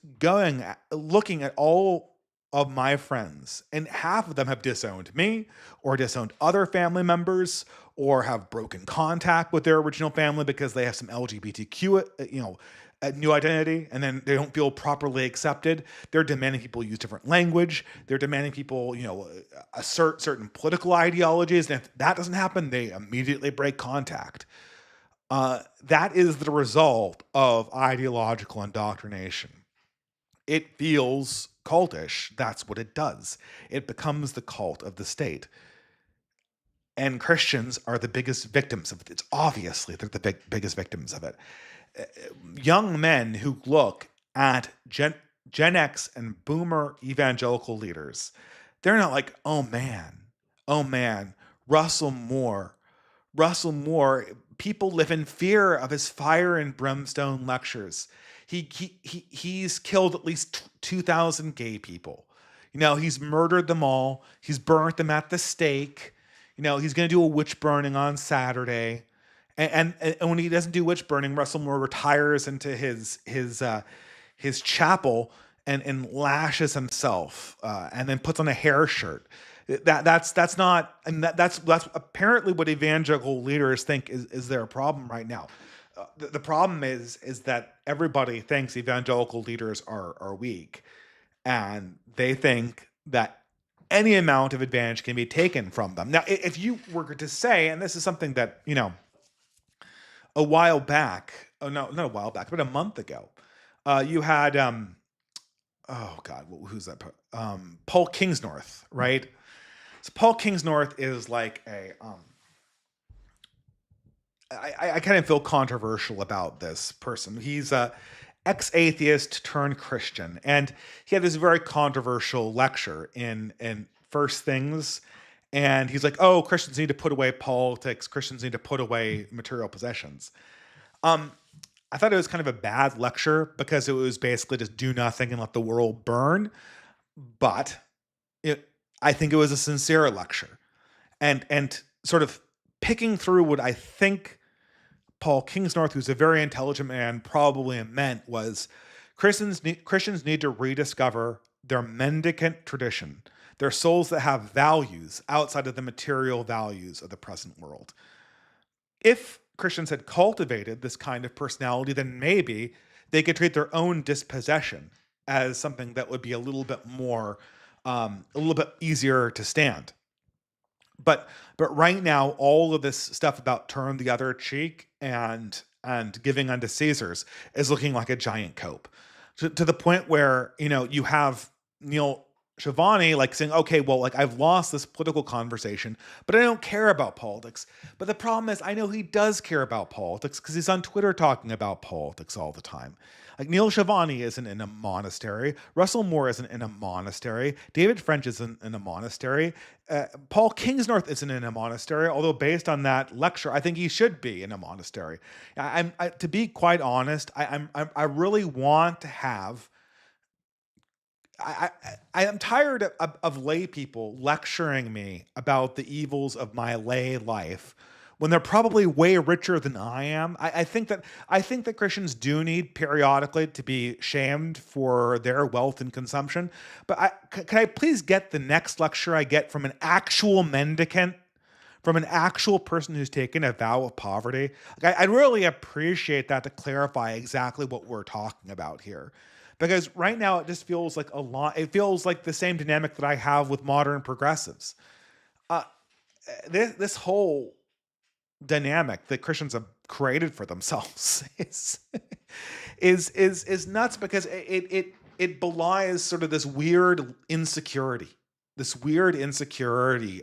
looking at all of my friends, and half of them have disowned me or disowned other family members or have broken contact with their original family because they have some LGBTQ, a new identity, and then they don't feel properly accepted. They're demanding people use different language. They're demanding people, assert certain political ideologies. And if that doesn't happen, they immediately break contact. That is the result of ideological indoctrination. It feels cultish. That's what it does. It becomes the cult of the state. And Christians are the biggest victims of it. It's obviously they're the biggest victims of it. Young men who look at Gen X and boomer evangelical leaders, they're not like, oh man, Russell Moore, people live in fear of his fire and brimstone lectures. He's killed at least 2,000 gay people. He's murdered them all. He's burnt them at the stake. He's going to do a witch burning on Saturday. And when he doesn't do witch burning, Russell Moore retires into his chapel and lashes himself, and then puts on a hair shirt. That's apparently what evangelical leaders think is their problem right now. The problem is that everybody thinks evangelical leaders are weak, and they think that any amount of advantage can be taken from them. Now, if you were to say, and this is something that a while back, not a while back, but a month ago, you had, oh God, who's that? Paul Kingsnorth, right? So Paul Kingsnorth is like I kind of feel controversial about this person. He's a ex-atheist turned Christian, and he had this very controversial lecture in First Things. And he's like, oh, Christians need to put away politics. Christians need to put away material possessions. I thought it was kind of a bad lecture because it was basically just do nothing and let the world burn. But I think it was a sincere lecture. And sort of picking through what I think Paul Kingsnorth, who's a very intelligent man, probably meant was Christians need to rediscover their mendicant tradition, their souls that have values outside of the material values of the present world. If Christians had cultivated this kind of personality, then maybe they could treat their own dispossession as something that would be a little bit more, a little bit easier to stand. But right now, all of this stuff about turn the other cheek and giving unto Caesar's is looking like a giant cope, to the point where you have Neil Shivani like saying, okay, well, like I've lost this political conversation, but I don't care about politics. But the problem is I know he does care about politics because he's on Twitter talking about politics all the time. Like Neil Shivani isn't in a monastery. Russell Moore isn't in a monastery. David French isn't in a monastery. Paul Kingsnorth isn't in a monastery, although based on that lecture, I think he should be in a monastery. To be quite honest, I really want to have I am tired of lay people lecturing me about the evils of my lay life when they're probably way richer than I am. I think that Christians do need periodically to be shamed for their wealth and consumption. But can I please get the next lecture I get from an actual mendicant, from an actual person who's taken a vow of poverty? I'd really appreciate that to clarify exactly what we're talking about here. Because right now it just feels like it feels like the same dynamic that I have with modern progressives. Uh, this whole dynamic that Christians have created for themselves is nuts because it belies sort of this weird insecurity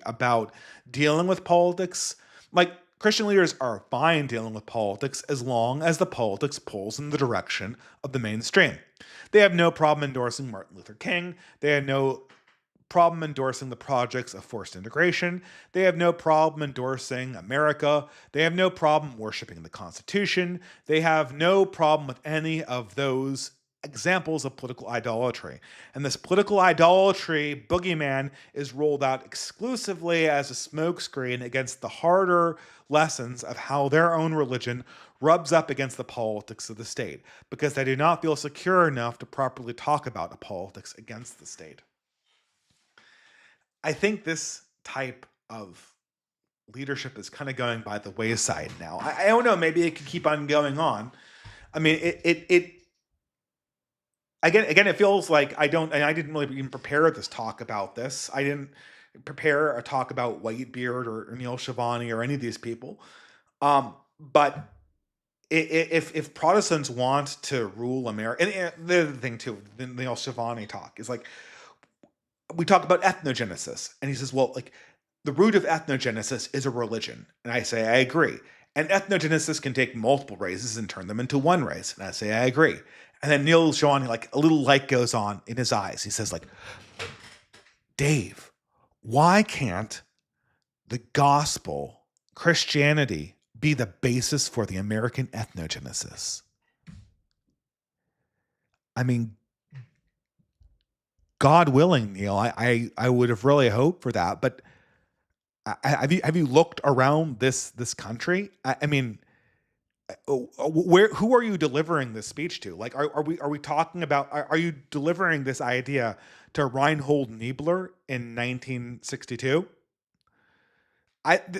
about dealing with politics. Like, Christian leaders are fine dealing with politics as long as the politics pulls in the direction of the mainstream. They have no problem endorsing Martin Luther King. They have no problem endorsing the projects of forced integration. They have no problem endorsing America. They have no problem worshiping the Constitution. They have no problem with any of those examples of political idolatry. And this political idolatry boogeyman is rolled out exclusively as a smokescreen against the harder lessons of how their own religion rubs up against the politics of the state, because they do not feel secure enough to properly talk about the politics against the state. I think this type of leadership is kind of going by the wayside now. I don't know. Maybe it could keep on going on. I mean, it again, it feels like I didn't really even prepare this talk about this. I didn't prepare a talk about Whitebeard or Neil Shivani or any of these people. But if Protestants want to rule America, and the other thing too, the Neil Shivani talk is like, we talk about ethnogenesis, and he says, well, like, the root of ethnogenesis is a religion. And I say, I agree. And ethnogenesis can take multiple races and turn them into one race. And I say, I agree. And then Neil Shawani, like, a little light goes on in his eyes. He says, like, Dave, why can't the gospel, Christianity, be the basis for the American ethnogenesis? I mean, God willing, Neil, I would have really hoped for that. But have you looked around this country? I mean, who are you delivering this speech to? Like, are we talking about? Are you delivering this idea to Reinhold Niebler in 1962?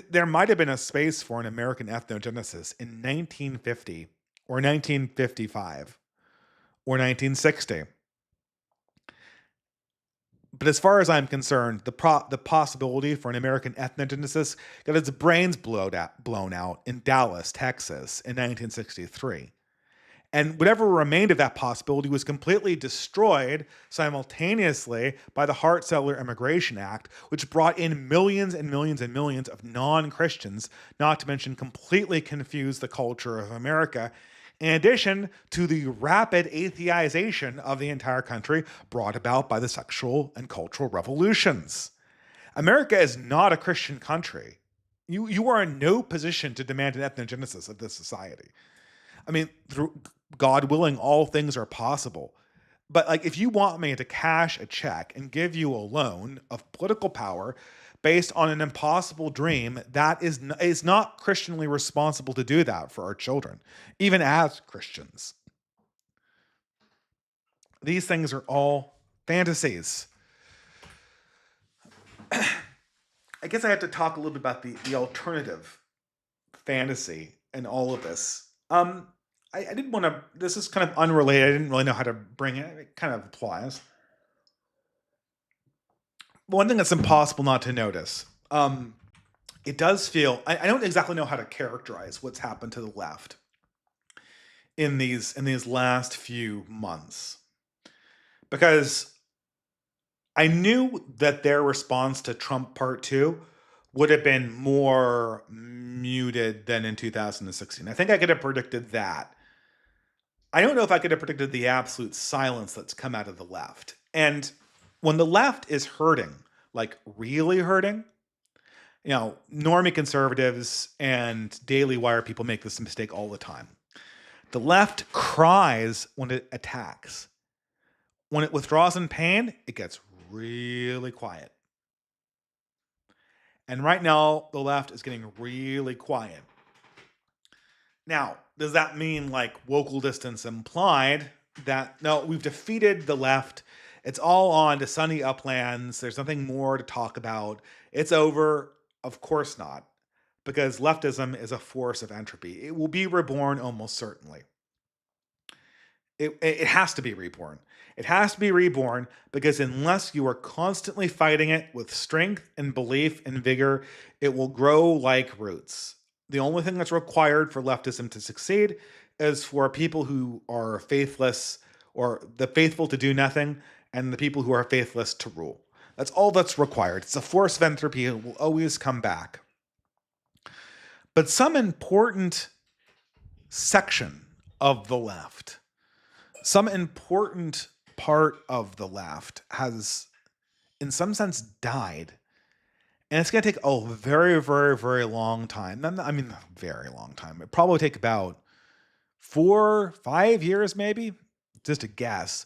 There might have been a space for an American ethnogenesis in 1950 or 1955 or 1960. But as far as I'm concerned, the possibility for an American ethnogenesis got its brains blown out in Dallas, Texas in 1963. And whatever remained of that possibility was completely destroyed simultaneously by the Hart-Celler Immigration Act, which brought in millions and millions and millions of non-Christians, not to mention completely confused the culture of America, in addition to the rapid atheization of the entire country brought about by the sexual and cultural revolutions. America is not a Christian country. You are in no position to demand an ethnogenesis of this society. I mean, through God willing, all things are possible. But like, if you want me to cash a check and give you a loan of political power based on an impossible dream, that is not Christianly responsible to do that for our children, even as Christians. These things are all fantasies. I guess I have to talk a little bit about the alternative fantasy in all of this. I didn't want to. This is kind of unrelated. I didn't really know how to bring it. It kind of applies. But one thing that's impossible not to notice. It does feel. I don't exactly know how to characterize what's happened to the left in these last few months, because I knew that their response to Trump Part 2 would have been more muted than in 2016. I think I could have predicted that. I don't know if I could have predicted the absolute silence that's come out of the left. And when the left is hurting, like really hurting, normie conservatives and Daily Wire people make this mistake all the time. The left cries when it attacks. When it withdraws in pain, it gets really quiet. And right now, the left is getting really quiet. Now, does that mean like woke distance implied that no, we've defeated the left? It's all on to sunny uplands. There's nothing more to talk about. It's over. Of course not, because leftism is a force of entropy. It will be reborn almost certainly. It has to be reborn. It has to be reborn because unless you are constantly fighting it with strength and belief and vigor, it will grow like roots. The only thing that's required for leftism to succeed is for people who are faithless or the faithful to do nothing and the people who are faithless to rule. That's all that's required. It's a force of entropy. It will always come back. But some important section of the left, some important part of the left has, in some sense, died. And it's going to take a very, very, very long time. I mean, very long time. It probably take about 4-5 years, maybe, just a guess,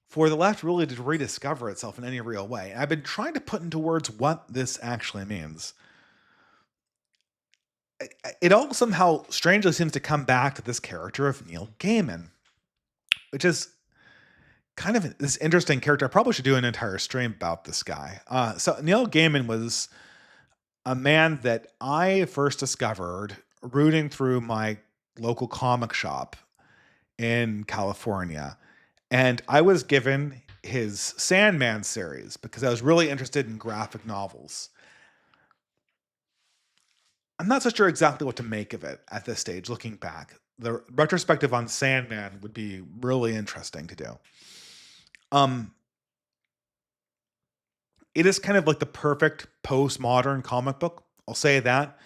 for the left really to rediscover itself in any real way. And I've been trying to put into words what this actually means. It all somehow strangely seems to come back to this character of Neil Gaiman, which is kind of this interesting character. I probably should do an entire stream about this guy. So Neil Gaiman was a man that I first discovered rooting through my local comic shop in California. And I was given his Sandman series because I was really interested in graphic novels. I'm not so sure exactly what to make of it at this stage, looking back. The retrospective on Sandman would be really interesting to do. It is kind of like the perfect postmodern comic book. I'll say that.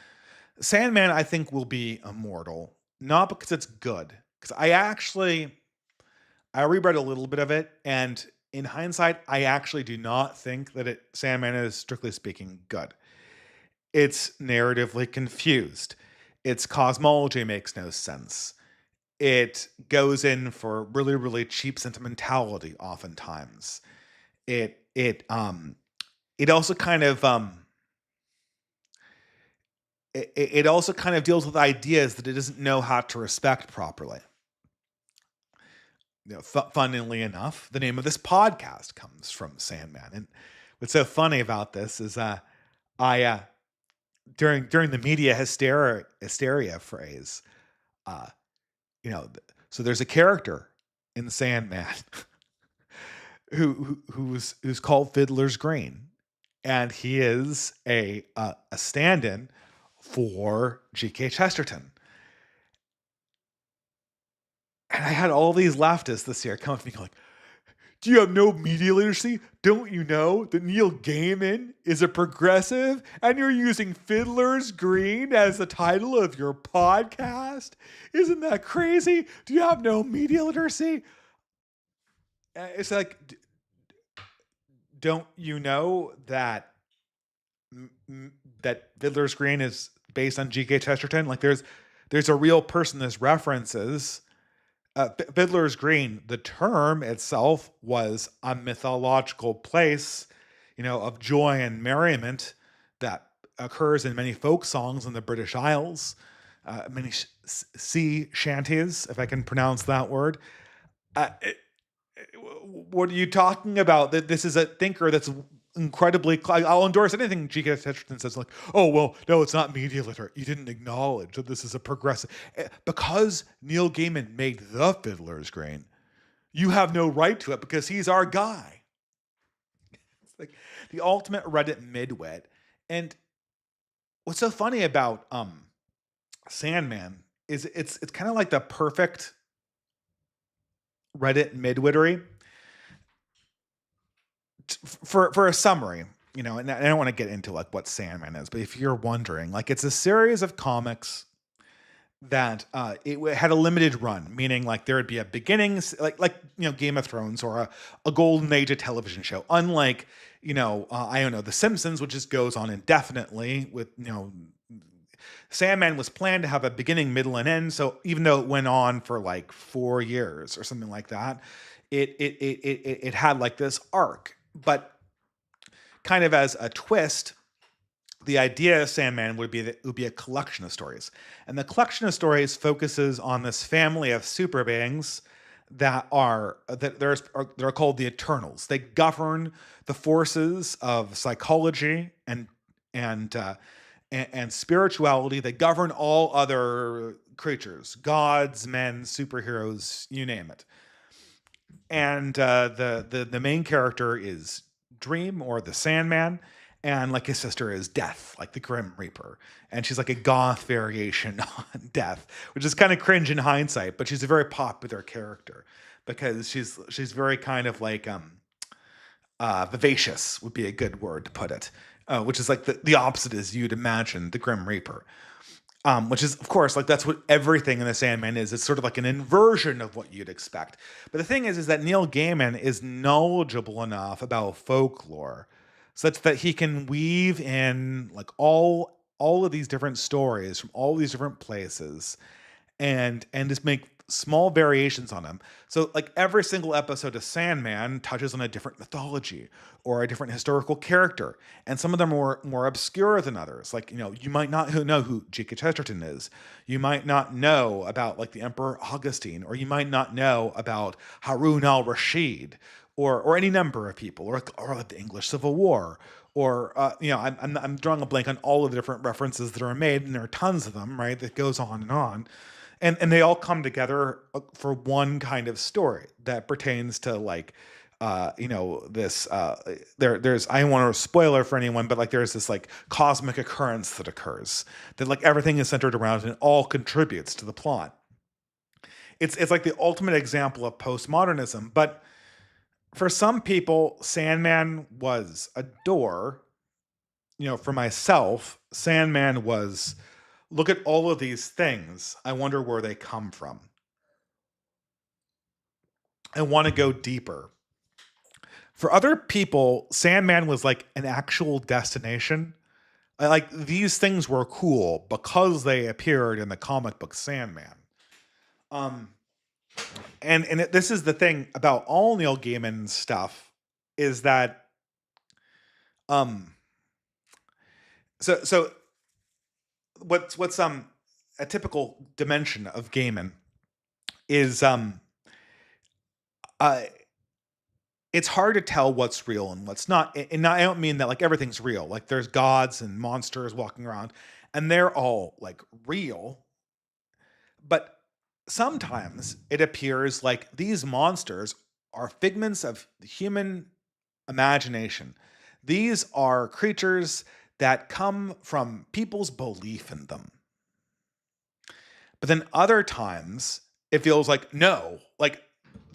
Sandman, I think, will be immortal, not because it's good. Because I reread a little bit of it, and in hindsight, I actually do not think that Sandman is, strictly speaking, good. It's narratively confused. Its cosmology makes no sense. It goes in for really, really cheap sentimentality oftentimes. It also kind of it also kind of deals with ideas that it doesn't know how to respect properly. Funnily enough, the name of this podcast comes from Sandman. And what's so funny about this is I during the media hysteria phrase, uh, so there's a character in Sandman who's called Fiddler's Green, and he is a stand-in for G.K. Chesterton. And I had all these leftists this year come up to me like, do you have no media literacy? Don't you know that Neil Gaiman is a progressive and you're using Fiddler's Green as the title of your podcast? Isn't that crazy? Do you have no media literacy? It's like, don't you know that that Fiddler's Green is based on G.K. Chesterton? Like there's a real person this references. Fiddler's Green, the term itself was a mythological place, of joy and merriment that occurs in many folk songs in the British Isles, many sea shanties, if I can pronounce that word. What are you talking about? That this is a thinker that's incredibly. I'll endorse anything G.K. Chesterton says. Like, oh well, no, it's not media literate. You didn't acknowledge that this is a progressive. Because Neil Gaiman made the Fiddler's Green, you have no right to it because he's our guy. It's like the ultimate Reddit midwit. And what's so funny about Sandman is it's kind of like the perfect Reddit midwittery. For a summary, and I don't want to get into like what Sandman is, but if you're wondering, like it's a series of comics that it had a limited run, meaning like there would be a beginning, like Game of Thrones or a golden age of television show. Unlike I don't know, The Simpsons, which just goes on indefinitely with Sandman was planned to have a beginning, middle, and end. So even though it went on for like 4 years or something like that, it had like this arc. But kind of as a twist, the idea of Sandman would be that it would be a collection of stories. And the collection of stories focuses on this family of super beings that are called the Eternals. They govern the forces of psychology and spirituality. They govern all other creatures, gods, men, superheroes, you name it. And the main character is Dream, or the Sandman, and like his sister is Death, like the Grim Reaper, and she's like a goth variation on Death, which is kind of cringe in hindsight, but she's a very popular character because she's very kind of like vivacious would be a good word to put it, which is like the opposite as you'd imagine the Grim Reaper. Which is, of course, like that's what everything in the Sandman is. It's sort of like an inversion of what you'd expect. But the thing is that Neil Gaiman is knowledgeable enough about folklore such that he can weave in like all of these different stories from all these different places and just make small variations on them. So like every single episode of Sandman touches on a different mythology or a different historical character, and some of them are more obscure than others. Like, you might not know who G.K. Chesterton is. You might not know about like the Emperor Augustine, or you might not know about Harun al-Rashid, or any number of people, or like the English Civil War, or I'm drawing a blank on all of the different references that are made, and there are tons of them, right? That goes on and on. And they all come together for one kind of story that pertains to like this there's, I don't want to spoiler for anyone, but like there's this like cosmic occurrence that occurs that like everything is centered around and all contributes to the plot. It's like the ultimate example of postmodernism. But for some people, Sandman was a door. For myself, Sandman was, look at all of these things. I wonder where they come from. I want to go deeper. For other people, Sandman was like an actual destination. Like these things were cool because they appeared in the comic book Sandman. Um, this is the thing about all Neil Gaiman stuff is that so what's a typical dimension of Gaiman is uh it's hard to tell what's real and what's not. And I don't mean that like everything's real. Like there's gods and monsters walking around and they're all like real. But sometimes it appears like these monsters are figments of the human imagination. These are creatures that come from people's belief in them. But then other times it feels like, no, like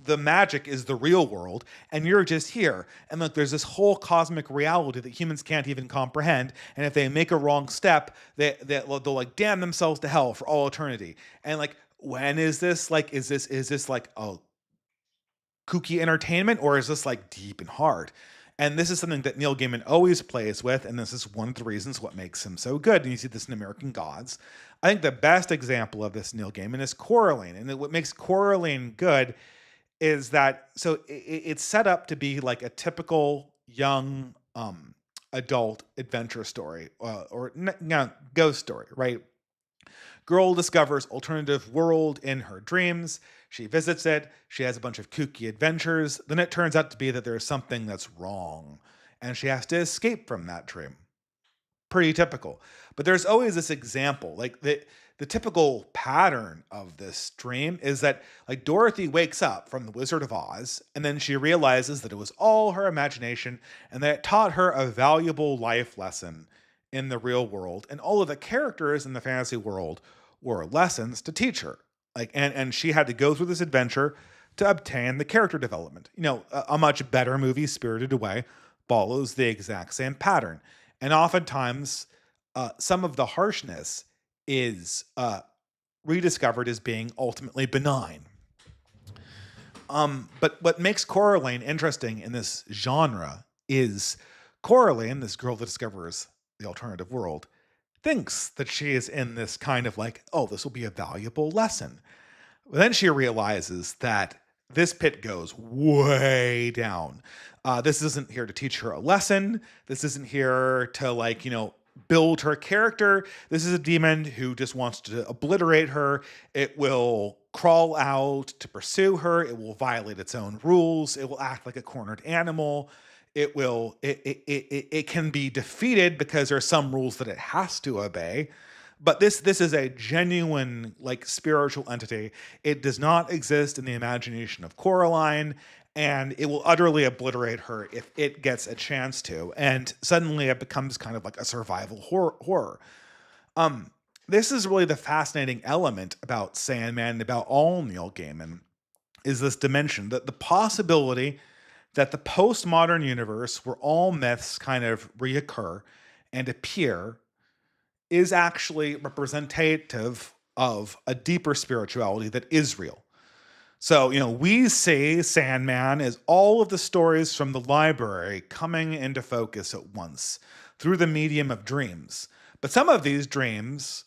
the magic is the real world and you're just here. And look, there's this whole cosmic reality that humans can't even comprehend. And if they make a wrong step, they'll like damn themselves to hell for all eternity. And like, when is this like, is this like a kooky entertainment, or is this like deep and hard? And this is something that Neil Gaiman always plays with, and this is one of the reasons what makes him so good. And you see this in American Gods. I think the best example of this Neil Gaiman is Coraline. And what makes Coraline good is that it's set up to be like a typical young adult adventure story, or ghost story, right? Girl discovers alternative world in her dreams. She visits it. She has a bunch of kooky adventures. Then it turns out to be that there's something that's wrong, and she has to escape from that dream. Pretty typical. But there's always this example, like the typical pattern of this dream is that like Dorothy wakes up from the Wizard of Oz, and then she realizes that it was all her imagination and that it taught her a valuable life lesson in the real world, and all of the characters in the fantasy world were lessons to teach her. Like, and she had to go through this adventure to obtain the character development. A much better movie, Spirited Away, follows the exact same pattern. And oftentimes, some of the harshness is rediscovered as being ultimately benign. But what makes Coraline interesting in this genre is Coraline, this girl that discovers the alternative world, thinks that she is in this kind of like, oh, this will be a valuable lesson. But then she realizes that this pit goes way down. This isn't here to teach her a lesson. This isn't here to like, build her character. This is a demon who just wants to obliterate her. It will crawl out to pursue her. It will violate its own rules. It will act like a cornered animal. It can be defeated because there are some rules that it has to obey, But this is a genuine like spiritual entity. It does not exist in the imagination of Coraline, and it will utterly obliterate her if it gets a chance to. And suddenly it becomes kind of like a survival horror. This is really the fascinating element about Sandman and about all Neil Gaiman, is this dimension, that the possibility that the postmodern universe where all myths kind of reoccur and appear is actually representative of a deeper spirituality that is real. So, we see Sandman as all of the stories from the library coming into focus at once through the medium of dreams. But some of these dreams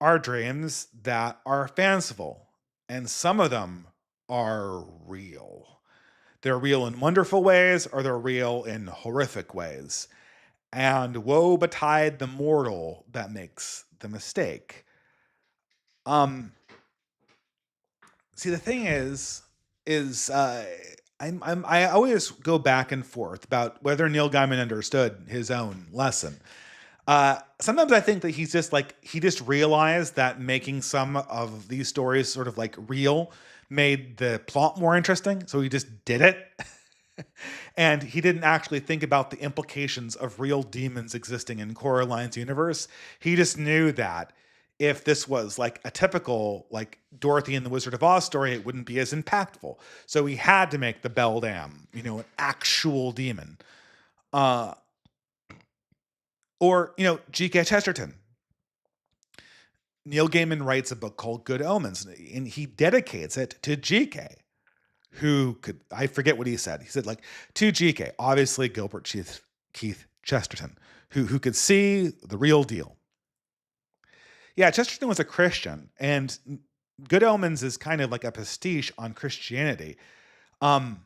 are dreams that are fanciful, and some of them are real. They're real in wonderful ways, or they're real in horrific ways. And woe betide the mortal that makes the mistake. See, the thing is I always go back and forth about whether Neil Gaiman understood his own lesson. Sometimes I think that he just realized that making some of these stories sort of like real made the plot more interesting, so he just did it. And he didn't actually think about the implications of real demons existing in Coraline's universe. He just knew that if this was like a typical like Dorothy and the Wizard of Oz story, it wouldn't be as impactful. So he had to make the Beldam, an actual demon. Or G.K. Chesterton. Neil Gaiman writes a book called Good Omens, and he dedicates it to G.K., I forget what he said. He said, like, to GK, obviously Gilbert Keith Chesterton, who could see the real deal. Yeah, Chesterton was a Christian, and Good Omens is kind of like a pastiche on Christianity. At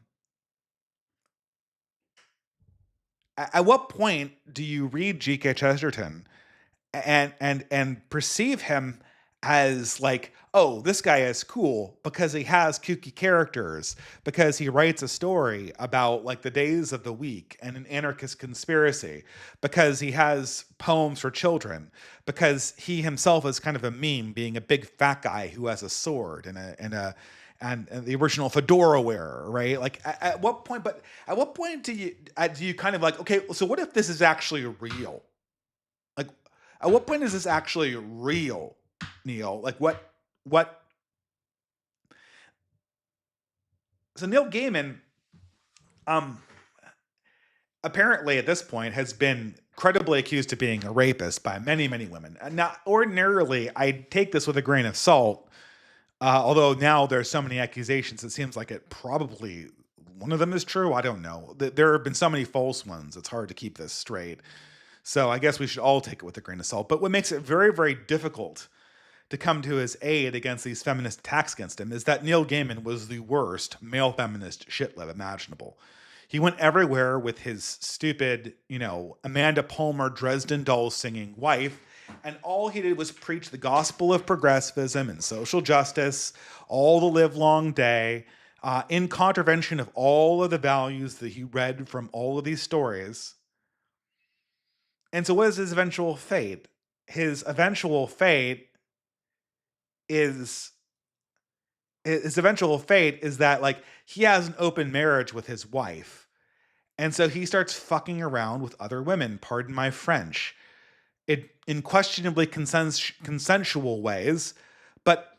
what point do you read G.K. Chesterton and perceive him as like, oh, this guy is cool because he has kooky characters, because he writes a story about like the days of the week and an anarchist conspiracy, because he has poems for children, because he himself is kind of a meme, being a big fat guy who has a sword and the original fedora wearer, right? Like at what point? But at what point do you kind of like, okay, so what if this is actually real? Like, at what point is this actually real, Neil? Like, what? So Neil Gaiman, um, apparently at this point has been credibly accused of being a rapist by many, many women. And now, ordinarily, I take this with a grain of salt. Although now there's so many accusations, it seems like it probably one of them is true. I don't know. There have been so many false ones. It's hard to keep this straight. So I guess we should all take it with a grain of salt. But what makes it very, very difficult to come to his aid against these feminist attacks against him is that Neil Gaiman was the worst male feminist shitlib imaginable. He went everywhere with his stupid, Amanda Palmer Dresden Dolls singing wife, and all he did was preach the gospel of progressivism and social justice all the live long day, in contravention of all of the values that he read from all of these stories. And so what is his eventual fate? His eventual fate is that like he has an open marriage with his wife. And so he starts fucking around with other women, pardon my French. In questionably consensual ways, but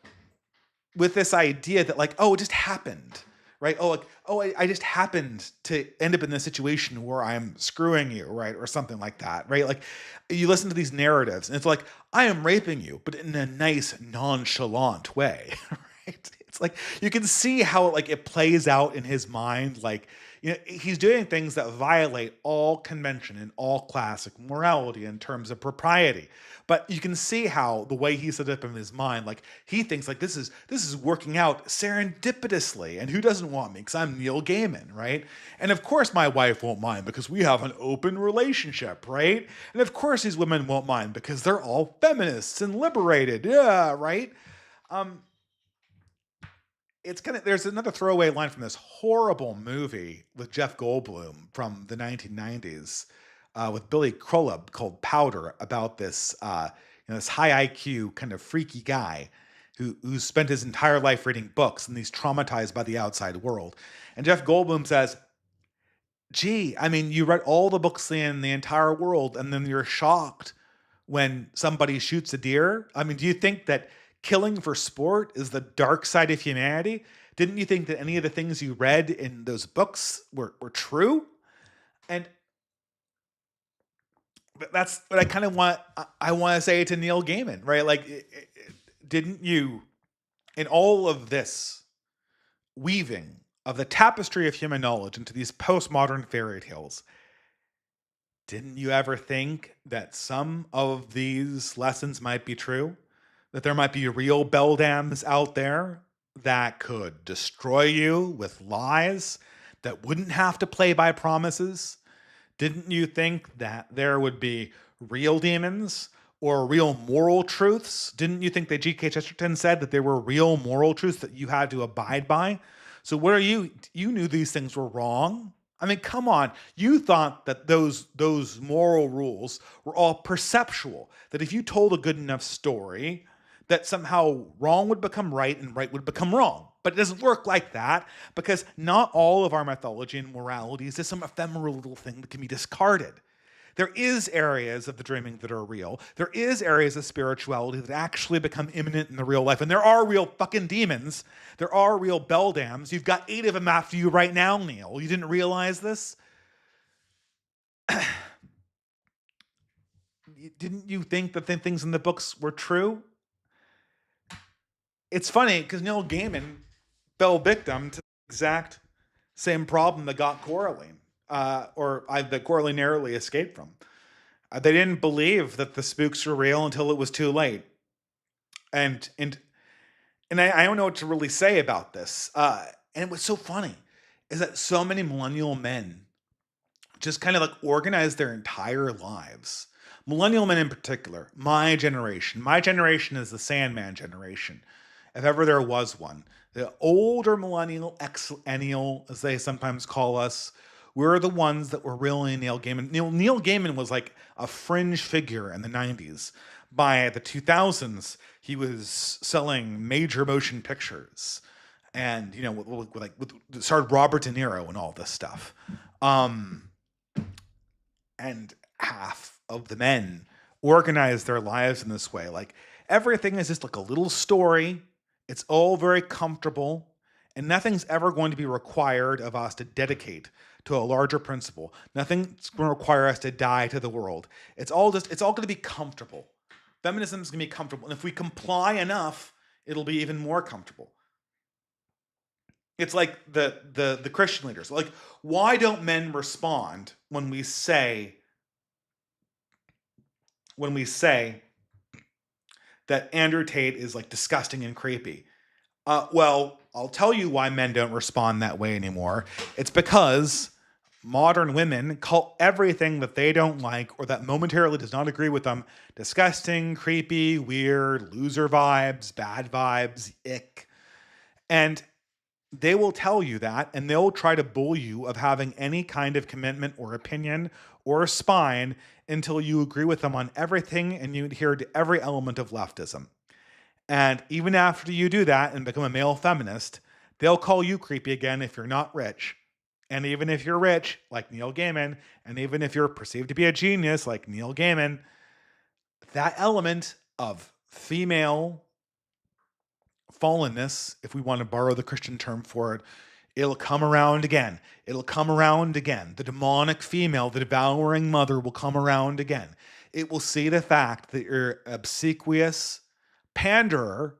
with this idea that like, oh, it just happened, right? Oh, like, oh, I just happened to end up in this situation where I'm screwing you, right? Or something like that, right? Like you listen to these narratives and it's like, I am raping you, but in a nice, nonchalant way, right? It's like, you can see how like it plays out in his mind. Like, he's doing things that violate all convention and all classic morality in terms of propriety. But you can see how the way he set up in his mind, like he thinks like this is working out serendipitously, and who doesn't want me? Because I'm Neil Gaiman, right? And of course my wife won't mind because we have an open relationship, right? And of course these women won't mind because they're all feminists and liberated, yeah, right? It's kind of there's another throwaway line from this horrible movie with Jeff Goldblum from the 1990s with Billy Crudup called Powder, about this this high IQ kind of freaky guy who spent his entire life reading books and he's traumatized by the outside world. And Jeff Goldblum says, gee, I mean, you read all the books in the entire world and then you're shocked when somebody shoots a deer. I mean, do you think that killing for sport is the dark side of humanity? Didn't you think that any of the things you read in those books were true? And that's what I kind of want. I want to say to Neil Gaiman, right? Like, didn't you, in all of this weaving of the tapestry of human knowledge into these postmodern fairy tales, didn't you ever think that some of these lessons might be true? That there might be real beldams out there that could destroy you with lies, that wouldn't have to play by promises? Didn't you think that there would be real demons or real moral truths? Didn't you think that G.K. Chesterton said that there were real moral truths that you had to abide by? So what are you? You knew these things were wrong. I mean, come on. You thought that those moral rules were all perceptual. That if you told a good enough story, that somehow wrong would become right and right would become wrong. But it doesn't work like that, because not all of our mythology and morality is just some ephemeral little thing that can be discarded. There is areas of the dreaming that are real. There is areas of spirituality that actually become imminent in the real life. And there are real fucking demons. There are real beldams. You've got 8 of them after you right now, Neil. You didn't realize this? Didn't you think that the things in the books were true? It's funny because Neil Gaiman fell victim to the exact same problem that got Coraline, that Coraline narrowly escaped from. They didn't believe that the spooks were real until it was too late, and I don't know what to really say about this. And what's so funny is that so many millennial men just kind of like organize their entire lives. Millennial men in particular, my generation. My generation is the Sandman generation, if ever there was one. The older millennial, Xennial, as they sometimes call us, we're the ones that were really Neil Gaiman. Neil Gaiman was like a fringe figure in the 90s. By the 2000s, he was selling major motion pictures. And, started Robert De Niro and all this stuff. And half of the men organize their lives in this way. Like, everything is just like a little story. It's all very comfortable, and nothing's ever going to be required of us to dedicate to a larger principle. Nothing's going to require us to die to the world. It's all going to be comfortable. Feminism is going to be comfortable, and if we comply enough, it'll be even more comfortable. It's like the Christian leaders. Like, why don't men respond when we say that Andrew Tate is like disgusting and creepy? Well, I'll tell you why men don't respond that way anymore. It's because modern women call everything that they don't like or that momentarily does not agree with them disgusting, creepy, weird, loser vibes, bad vibes, ick. And they will tell you that, and they'll try to bully you of having any kind of commitment or opinion or spine until you agree with them on everything and you adhere to every element of leftism. And even after you do that and become a male feminist, they'll call you creepy again if you're not rich. And even if you're rich, like Neil Gaiman, and even if you're perceived to be a genius, like Neil Gaiman, that element of female fallenness, if we want to borrow the Christian term for it, it'll come around again. It'll come around again. The demonic female, the devouring mother will come around again. It will see the fact that you're obsequious panderer.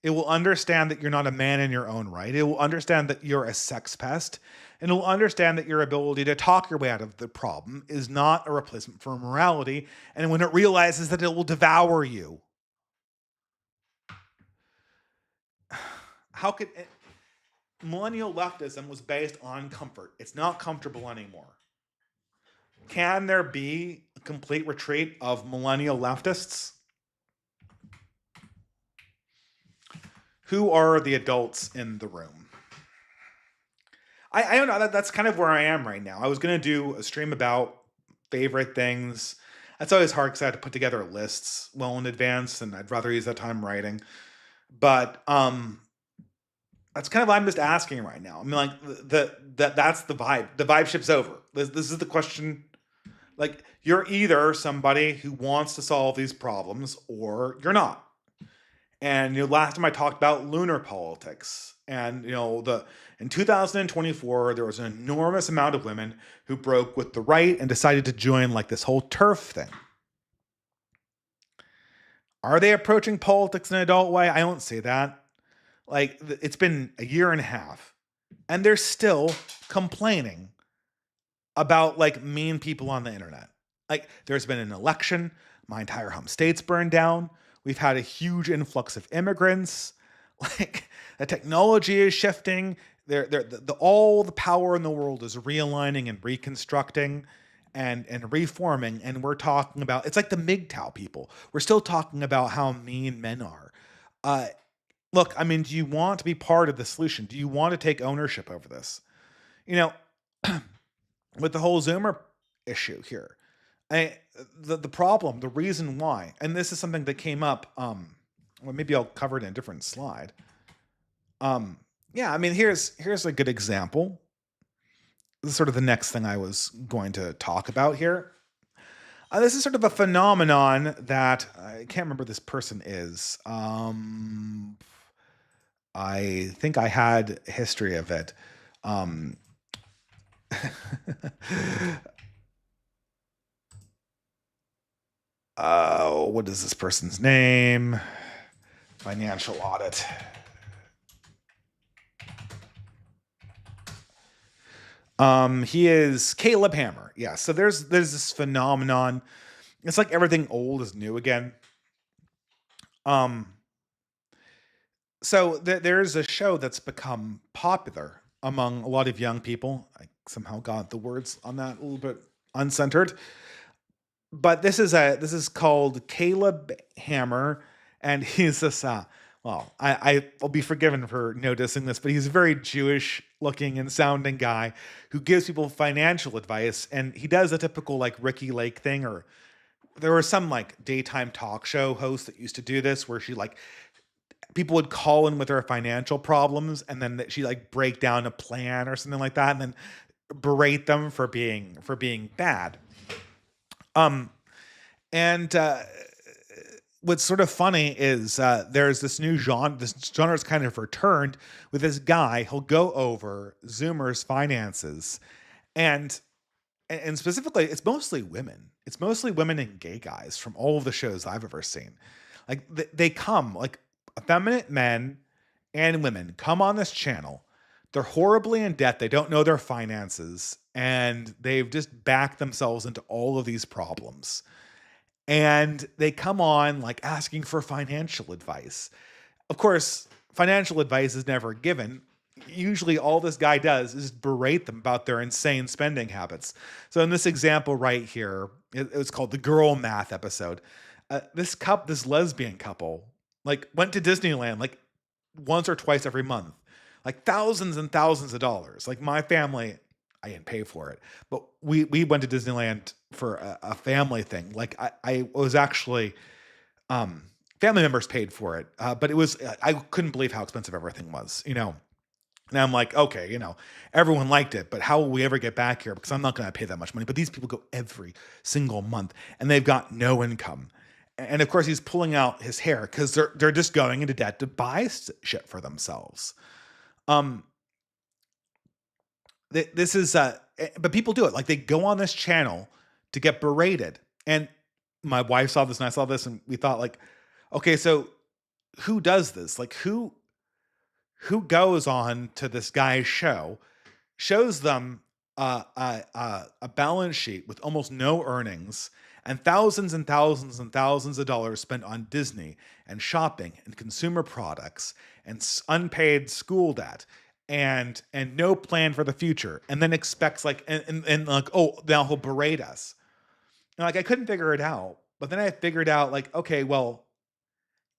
It will understand that you're not a man in your own right. It will understand that you're a sex pest. And it will understand that your ability to talk your way out of the problem is not a replacement for morality. And when it realizes that it will devour you, how could it, millennial leftism was based on comfort. It's not comfortable anymore. Can there be a complete retreat of millennial leftists? Who are the adults in the room? I don't know. That's kind of where I am right now. I was going to do a stream about favorite things. That's always hard because I had to put together lists well in advance, and I'd rather use that time writing. But that's kind of what I'm just asking right now. I mean, like that's the vibe. The vibe ship's over. This is the question. Like, you're either somebody who wants to solve these problems, or you're not. And last time I talked about lunar politics, and the in 2024 there was an enormous amount of women who broke with the right and decided to join like this whole turf thing. Are they approaching politics in an adult way? I don't see that. Like, it's been a year and a half, and they're still complaining about like mean people on the internet. Like, there's been an election, my entire home state's burned down. We've had a huge influx of immigrants. Like, the technology is shifting. All the power in the world is realigning and reconstructing and reforming. And we're talking about, it's like the MGTOW people. We're still talking about how mean men are. Uh, Look, I mean, do you want to be part of the solution? Do you want to take ownership over this? You know, with the whole Zoomer issue here, the problem, the reason why, and this is something that came up. Well, maybe I'll cover it in a different slide. Yeah, I mean, here's a good example. This is sort of the next thing I was going to talk about here. This is sort of a phenomenon that I can't remember this person is. I think I had a history of it. Um, what is this person's name? Financial audit. He is Caleb Hammer. Yeah. So there's this phenomenon. It's like everything old is new again. Um, so there's a show that's become popular among a lot of young people. I somehow got the words on that a little bit uncentered. But this is called Caleb Hammer, and he's this well, I'll be forgiven for noticing this, but he's a very Jewish looking and sounding guy who gives people financial advice, and he does a typical like Ricky Lake thing, or there was some like daytime talk show host that used to do this where she like people would call in with their financial problems, and then she like break down a plan or something like that, and then berate them for being bad. Um, and what's sort of funny is there's this new genre. This genre's kind of returned with this guy. He'll go over Zoomers' finances, and specifically, it's mostly women. It's mostly women and gay guys from all of the shows I've ever seen. Like, they come like effeminate men and women come on this channel. They're horribly in debt. They don't know their finances, and they've just backed themselves into all of these problems. And they come on like asking for financial advice. Of course, financial advice is never given. Usually all this guy does is berate them about their insane spending habits. So in this example right here, it was called the girl math episode. This lesbian couple like went to Disneyland like once or twice every month, like thousands and thousands of dollars. Like, my family, I didn't pay for it, but we went to Disneyland for a family thing. Like, I was actually family members paid for it, but it was I couldn't believe how expensive everything was. And I'm like, okay, everyone liked it, but how will we ever get back here? Because I'm not going to pay that much money. But these people go every single month, and they've got no income. And of course, he's pulling out his hair because they're just going into debt to buy shit for themselves. Um, this is, but people do it. Like, they go on this channel to get berated. And my wife saw this, and I saw this, and we thought, like, okay, so who does this? Like, who goes on to this guy's show, shows them a balance sheet with almost no earnings and thousands and thousands and thousands of dollars spent on Disney and shopping and consumer products and unpaid school debt and no plan for the future, and then expects like and like, oh, now he'll berate us. And like, I couldn't figure it out, but then I figured out, like, okay, well,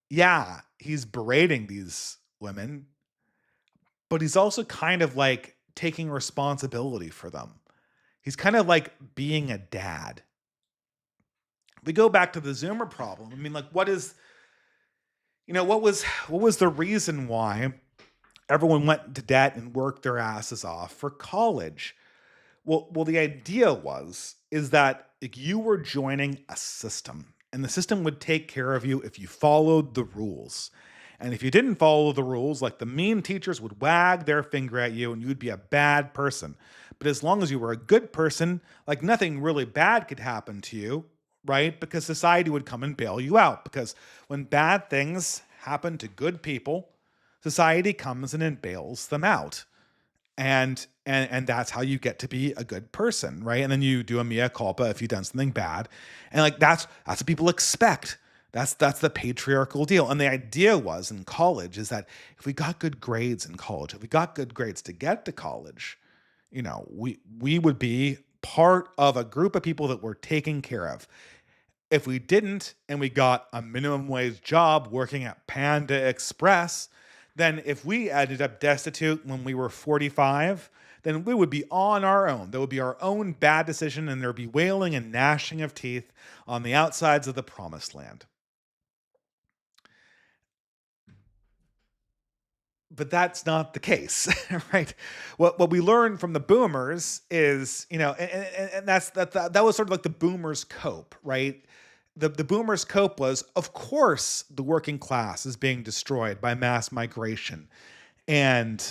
yeah, he's berating these women, but he's also kind of like taking responsibility for them. He's kind of like being a dad. We go back to the Zoomer problem. I mean, like, what was the reason why everyone went into debt and worked their asses off for college? Well, the idea is that like, you were joining a system, and the system would take care of you if you followed the rules. And if you didn't follow the rules, like the mean teachers would wag their finger at you and you'd be a bad person. But as long as you were a good person, like nothing really bad could happen to you, right? Because society would come and bail you out. Because when bad things happen to good people, society comes in and bails them out, and that's how you get to be a good person, right? And then you do a mea culpa if you've done something bad, and like that's what people expect. That's the patriarchal deal. And the idea was in college is that if we got good grades in college, if we got good grades to get to college, we would be part of a group of people that were taken care of. If we didn't and we got a minimum wage job working at Panda Express, then if we ended up destitute when we were 45, then we would be on our own. There would be our own bad decision, and there'd be wailing and gnashing of teeth on the outsides of the promised land. But that's not the case, right? What we learned from the boomers is, and that was sort of like the boomers' cope, right? The boomers' cope was, of course, the working class is being destroyed by mass migration and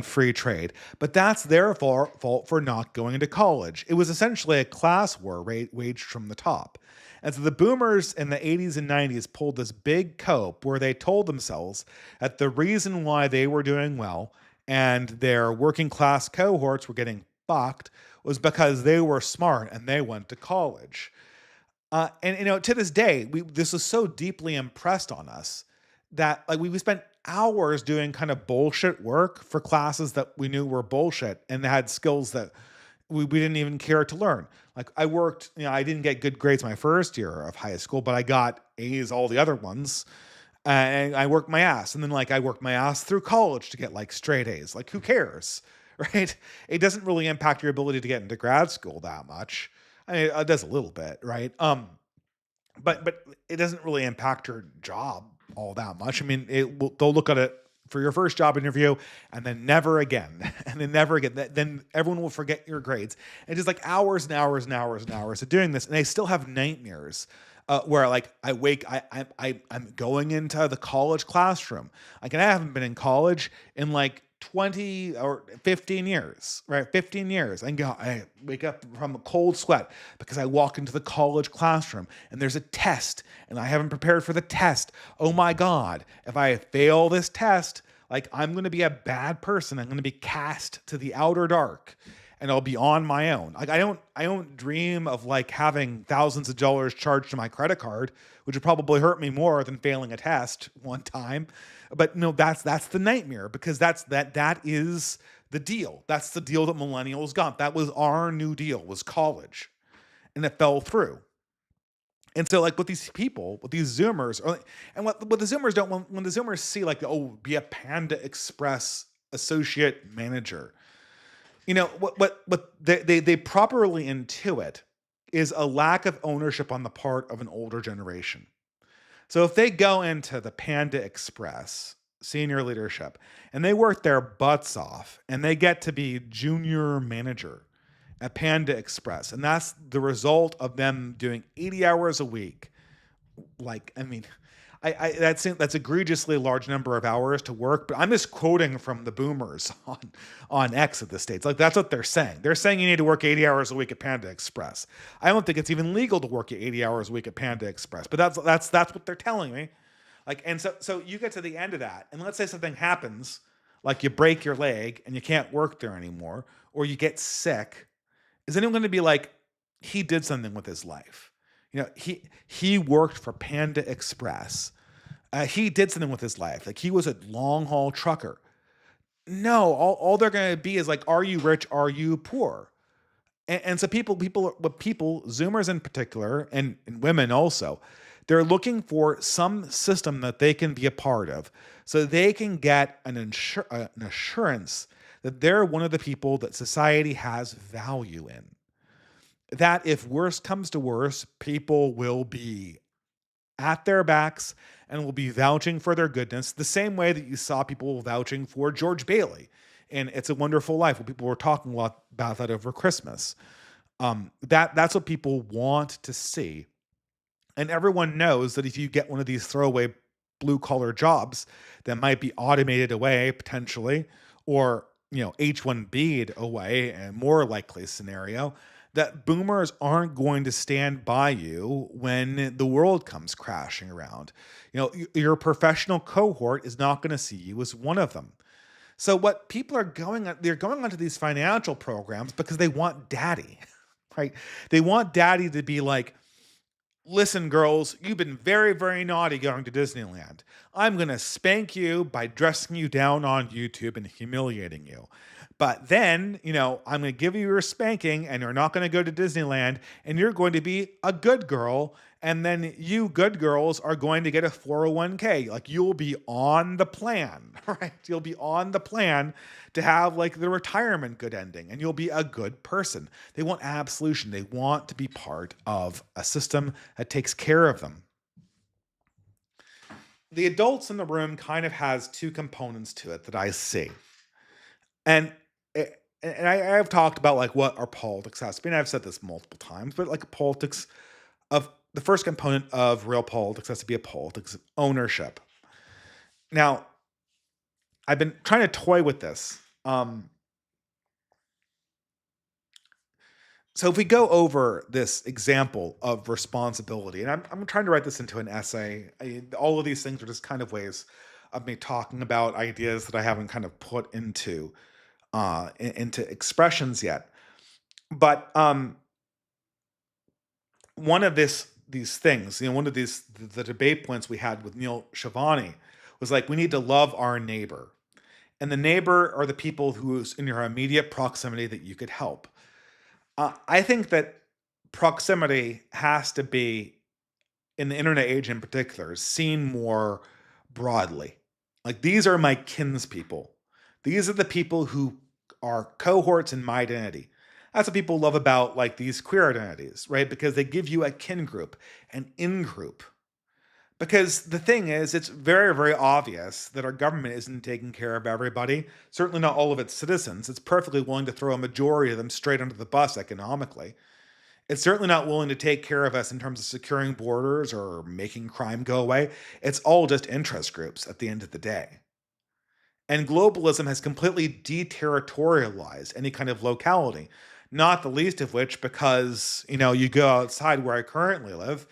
free trade, but that's their fault for not going into college. It was essentially a class war waged from the top. And so the boomers in the 80s and 90s pulled this big cope where they told themselves that the reason why they were doing well and their working class cohorts were getting fucked was because they were smart and they went to college. And to this day, this is so deeply impressed on us that like we spent hours doing kind of bullshit work for classes that we knew were bullshit and had skills that we didn't even care to learn. Like I worked, I didn't get good grades my first year of high school, but I got A's all the other ones. And I worked my ass. And then like I worked my ass through college to get like straight A's. Like who cares? Right? It doesn't really impact your ability to get into grad school that much. I mean, it does a little bit, right? But it doesn't really impact your job all that much. I mean, they'll look at it for your first job interview and then never again, and then never again. Then everyone will forget your grades. And just like hours and hours and hours and hours of doing this, and I still have nightmares. Where like I'm going into the college classroom. Like, and I haven't been in college in like 20 or 15 years, right? 15 years. I wake up from a cold sweat because I walk into the college classroom and there's a test and I haven't prepared for the test. Oh my God. If I fail this test, like I'm going to be a bad person. I'm going to be cast to the outer dark and I'll be on my own. Like I don't dream of like having thousands of dollars charged to my credit card, which would probably hurt me more than failing a test one time. But no, that's the nightmare because that is the deal. That's the deal that millennials got. That was our new deal, was college. And it fell through. And so like with these people, with these Zoomers, and what the Zoomers don't, when the Zoomers see like, oh, be a Panda Express associate manager, what they properly intuit is a lack of ownership on the part of an older generation. So if they go into the Panda Express senior leadership and they work their butts off and they get to be junior manager at Panda Express, and that's the result of them doing 80 hours a week, like, I mean, that's egregiously large number of hours to work, but I'm just quoting from the boomers on X at the States. Like that's what they're saying. They're saying you need to work 80 hours a week at Panda Express. I don't think it's even legal to work 80 hours a week at Panda Express, but that's what they're telling me. Like, and so you get to the end of that, and let's say something happens, like you break your leg and you can't work there anymore, or you get sick. Is anyone going to be like, he did something with his life? He worked for Panda Express. He did something with his life. Like he was a long haul trucker. No, all they're going to be is like, are you rich? Are you poor? And so people, Zoomers in particular, and women also, they're looking for some system that they can be a part of so they can get an assurance that they're one of the people that society has value in. that if worse comes to worse, people will be at their backs and will be vouching for their goodness, the same way that you saw people vouching for George Bailey in It's a Wonderful Life, when people were talking a lot about that over Christmas. That's what people want to see. And everyone knows that if you get one of these throwaway blue collar jobs that might be automated away potentially, or H1B'd away, a more likely scenario, that boomers aren't going to stand by you when the world comes crashing around. Your professional cohort is not going to see you as one of them. So what people are they're going onto these financial programs because they want daddy, right? They want daddy to be like, listen, girls, you've been very, very naughty going to Disneyland. I'm going to spank you by dressing you down on YouTube and humiliating you. But then, I'm going to give you your spanking and you're not going to go to Disneyland and you're going to be a good girl. And then you good girls are going to get a 401k. Like, you'll be on the plan, right? You'll be on the plan to have like the retirement good ending and you'll be a good person. They want absolution. They want to be part of a system that takes care of them. The adults in the room kind of has two components to it that I see. And I've talked about like what our politics has been. I've said this multiple times, but like politics of the first component of real politics has to be a politics of ownership. Now, I've been trying to toy with this. So if we go over this example of responsibility, and I'm trying to write this into an essay. All of these things are just kind of ways of me talking about ideas that I haven't kind of put into expressions yet. But one of these things, one of the debate points we had with Neil Shivani was like, we need to love our neighbor. And the neighbor are the people who's in your immediate proximity that you could help. I think that proximity has to be, in the internet age in particular, seen more broadly. Like, these are my kinspeople. These are the people who are cohorts in my identity. That's what people love about like these queer identities, right? Because they give you a kin group, an in group. Because the thing is, it's very, very obvious that our government isn't taking care of everybody, certainly not all of its citizens. It's perfectly willing to throw a majority of them straight under the bus economically. It's certainly not willing to take care of us in terms of securing borders or making crime go away. It's all just interest groups at the end of the day. And globalism has completely deterritorialized any kind of locality, not the least of which because, you go outside where I currently live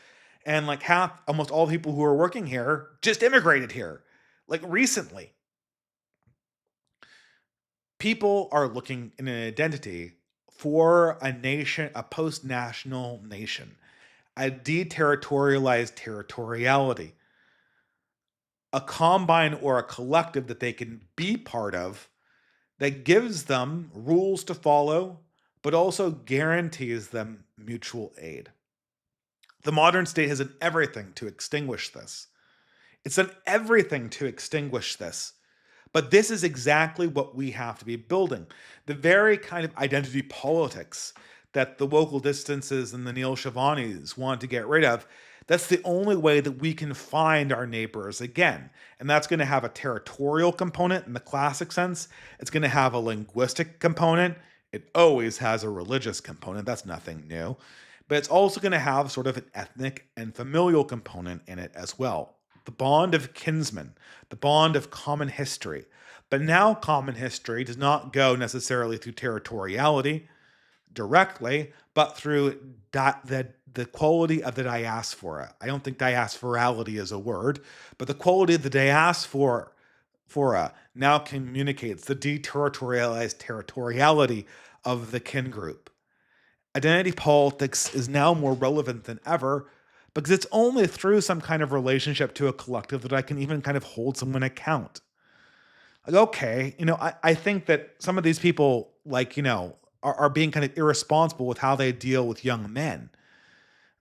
and like almost all the people who are working here just immigrated here, like recently. People are looking in an identity for a nation, a post-national nation, a deterritorialized territoriality, a combine or a collective that they can be part of that gives them rules to follow, but also guarantees them mutual aid. The modern state has done everything to extinguish this. It's done everything to extinguish this. But this is exactly what we have to be building. The very kind of identity politics that the local distances and the Neil Shivanis want to get rid of, that's the only way that we can find our neighbors again. And that's going to have a territorial component in the classic sense. It's going to have a linguistic component. It always has a religious component. That's nothing new. But it's also going to have sort of an ethnic and familial component in it as well. The bond of kinsmen, the bond of common history. But now common history does not go necessarily through territoriality directly, but through the quality of the diaspora. I don't think diasporality is a word, but the quality of the diaspora now communicates the deterritorialized territoriality of the kin group. Identity politics is now more relevant than ever because it's only through some kind of relationship to a collective that I can even kind of hold someone account. Like, okay, I think that some of these people, like, are being kind of irresponsible with how they deal with young men.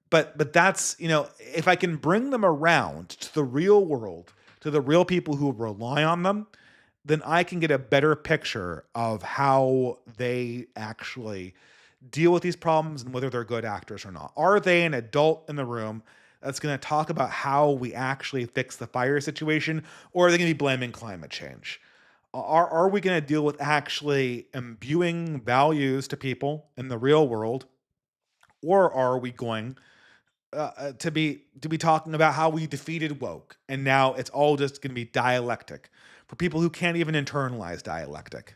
But that's, if I can bring them around to the real world, to the real people who rely on them, then I can get a better picture of how they actually deal with these problems and whether they're good actors or not. Are they an adult in the room that's going to talk about how we actually fix the fire situation, or are they going to be blaming climate change? Are we going to deal with actually imbuing values to people in the real world, or are we going to be talking about how we defeated woke and now it's all just going to be dialectic for people who can't even internalize dialectic?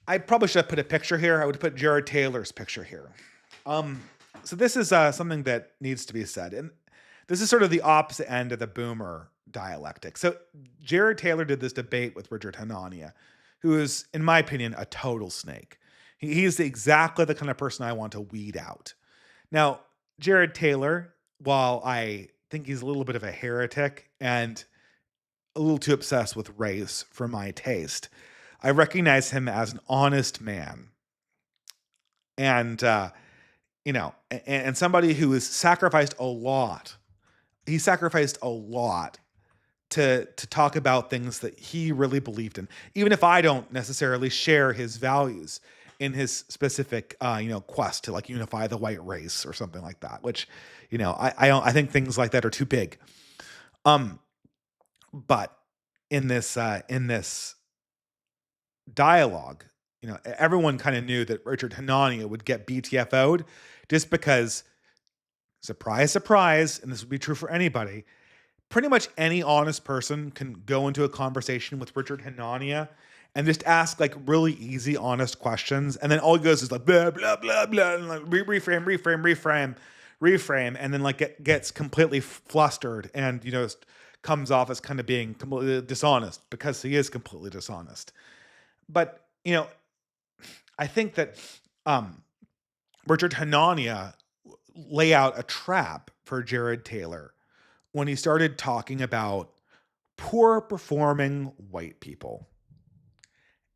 I probably should have put a picture here. I would put Jared Taylor's picture here. Um, so this is something that needs to be said, and this is sort of the opposite end of the boomer dialectic. So Jared Taylor did this debate with Richard Hanania, who is, in my opinion, a total snake. He's exactly the kind of person I want to weed out. Now, Jared Taylor, while I think he's a little bit of a heretic and a little too obsessed with race for my taste, I recognize him as an honest man, and and somebody who has sacrificed a lot. He sacrificed a lot to talk about things that he really believed in, even if I don't necessarily share his values in his specific quest to like unify the white race or something like that. Which, I think things like that are too big. Um, but in this dialogue, everyone kind of knew that Richard Hanania would get BTFO'd just because, surprise, surprise, and this would be true for anybody, pretty much any honest person can go into a conversation with Richard Hanania and just ask like really easy, honest questions. And then all he goes is like, blah, blah, blah, blah, and like reframe. And then like gets completely flustered and, comes off as kind of being completely dishonest because he is completely dishonest. But, I think that Richard Hanania lay out a trap for Jared Taylor when he started talking about poor performing white people.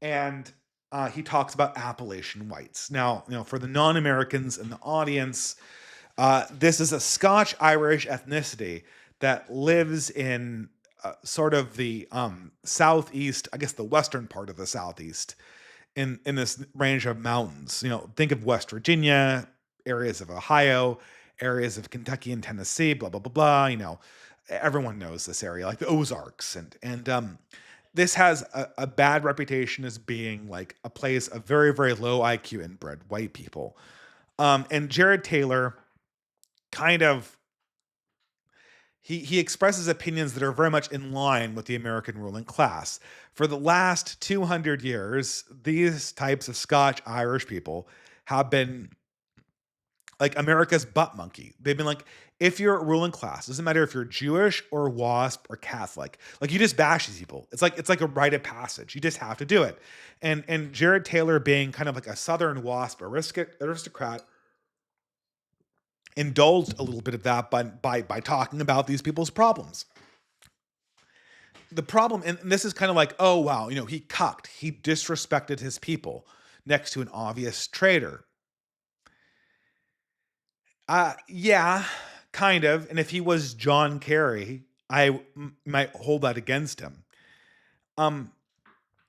And he talks about Appalachian whites. Now, for the non-Americans in the audience, this is a Scotch-Irish ethnicity that lives in sort of the southeast, I guess the western part of the southeast, in this range of mountains. Think of West Virginia, areas of Ohio, areas of Kentucky and Tennessee, blah blah blah blah. Everyone knows this area, like the Ozarks, and this has a bad reputation as being like a place of very very low IQ inbred white people. And Jared Taylor kind of he expresses opinions that are very much in line with the American ruling class. For the last 200 years, these types of Scotch-Irish people have been like America's butt monkey. They've been like, if you're a ruling class, doesn't matter if you're Jewish or WASP or Catholic, like you just bash these people. It's like a rite of passage. You just have to do it. And Jared Taylor, being kind of like a Southern WASP aristocrat, indulged a little bit of that by talking about these people's problems. The problem, and this is kind of like, oh wow, he cucked, he disrespected his people next to an obvious traitor. Yeah, kind of. And if he was John Kerry, I might hold that against him. Um,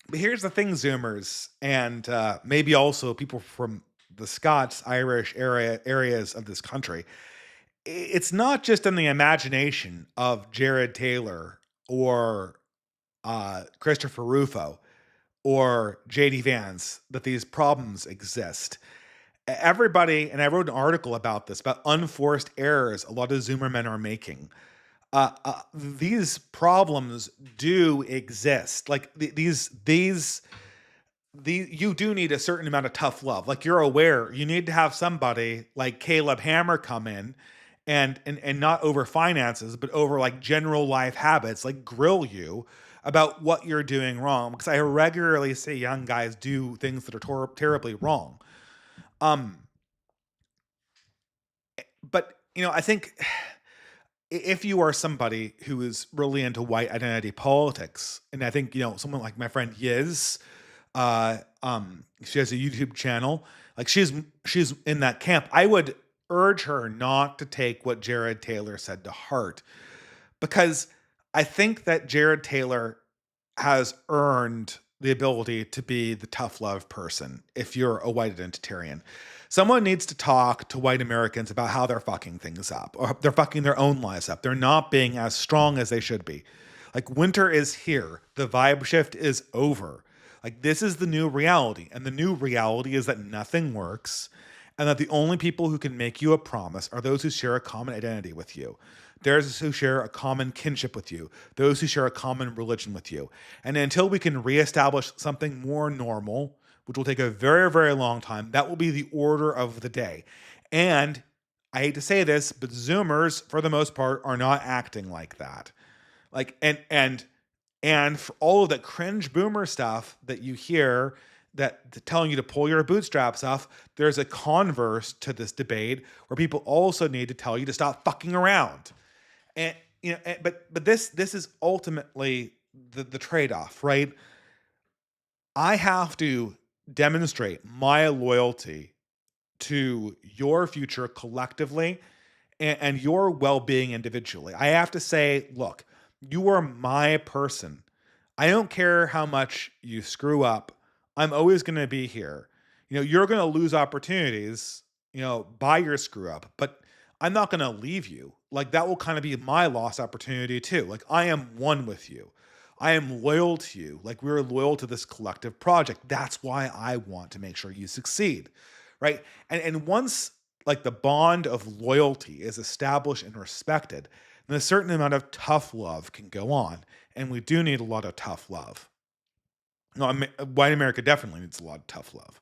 but here's the thing, Zoomers, and maybe also people from the Scots Irish areas of this country. It's not just in the imagination of Jared Taylor or Christopher Rufo or JD Vance that these problems exist. Everybody, and I wrote an article about this, about unforced errors a lot of Zoomer men are making. These problems do exist. Like you do need a certain amount of tough love. Like you're aware, you need to have somebody like Caleb Hammer come in and not over finances, but over like general life habits, like grill you about what you're doing wrong. Because I regularly see young guys do things that are terribly wrong. Um, but I think if you are somebody who is really into white identity politics, and I think someone like my friend Yiz, she has a YouTube channel, like she's in that camp. I would urge her not to take what Jared Taylor said to heart, because I think that Jared Taylor has earned the ability to be the tough love person if you're a white identitarian. Someone needs to talk to white Americans about how they're fucking things up, or they're fucking their own lives up. They're not being as strong as they should be. Like, winter is here. The vibe shift is over. Like, this is the new reality. And the new reality is that nothing works, and that the only people who can make you a promise are those who share a common identity with you. Those who share a common kinship with you, those who share a common religion with you. And until we can reestablish something more normal, which will take a very, very long time, that will be the order of the day. And I hate to say this, but Zoomers, for the most part, are not acting like that. Like, and for all of that cringe boomer stuff that you hear that telling you to pull your bootstraps off, there's a converse to this debate where people also need to tell you to stop fucking around. And but this is ultimately the trade-off, right? I have to demonstrate my loyalty to your future collectively and your well-being individually. I have to say, look, you are my person. I don't care how much you screw up. I'm always going to be here. You're going to lose opportunities, by your screw up, but I'm not going to leave you. Like, that will kind of be my lost opportunity too. Like, I am one with you. I am loyal to you. Like, we're loyal to this collective project. That's why I want to make sure you succeed. Right. And once like the bond of loyalty is established and respected, then a certain amount of tough love can go on. And we do need a lot of tough love. No, white America definitely needs a lot of tough love.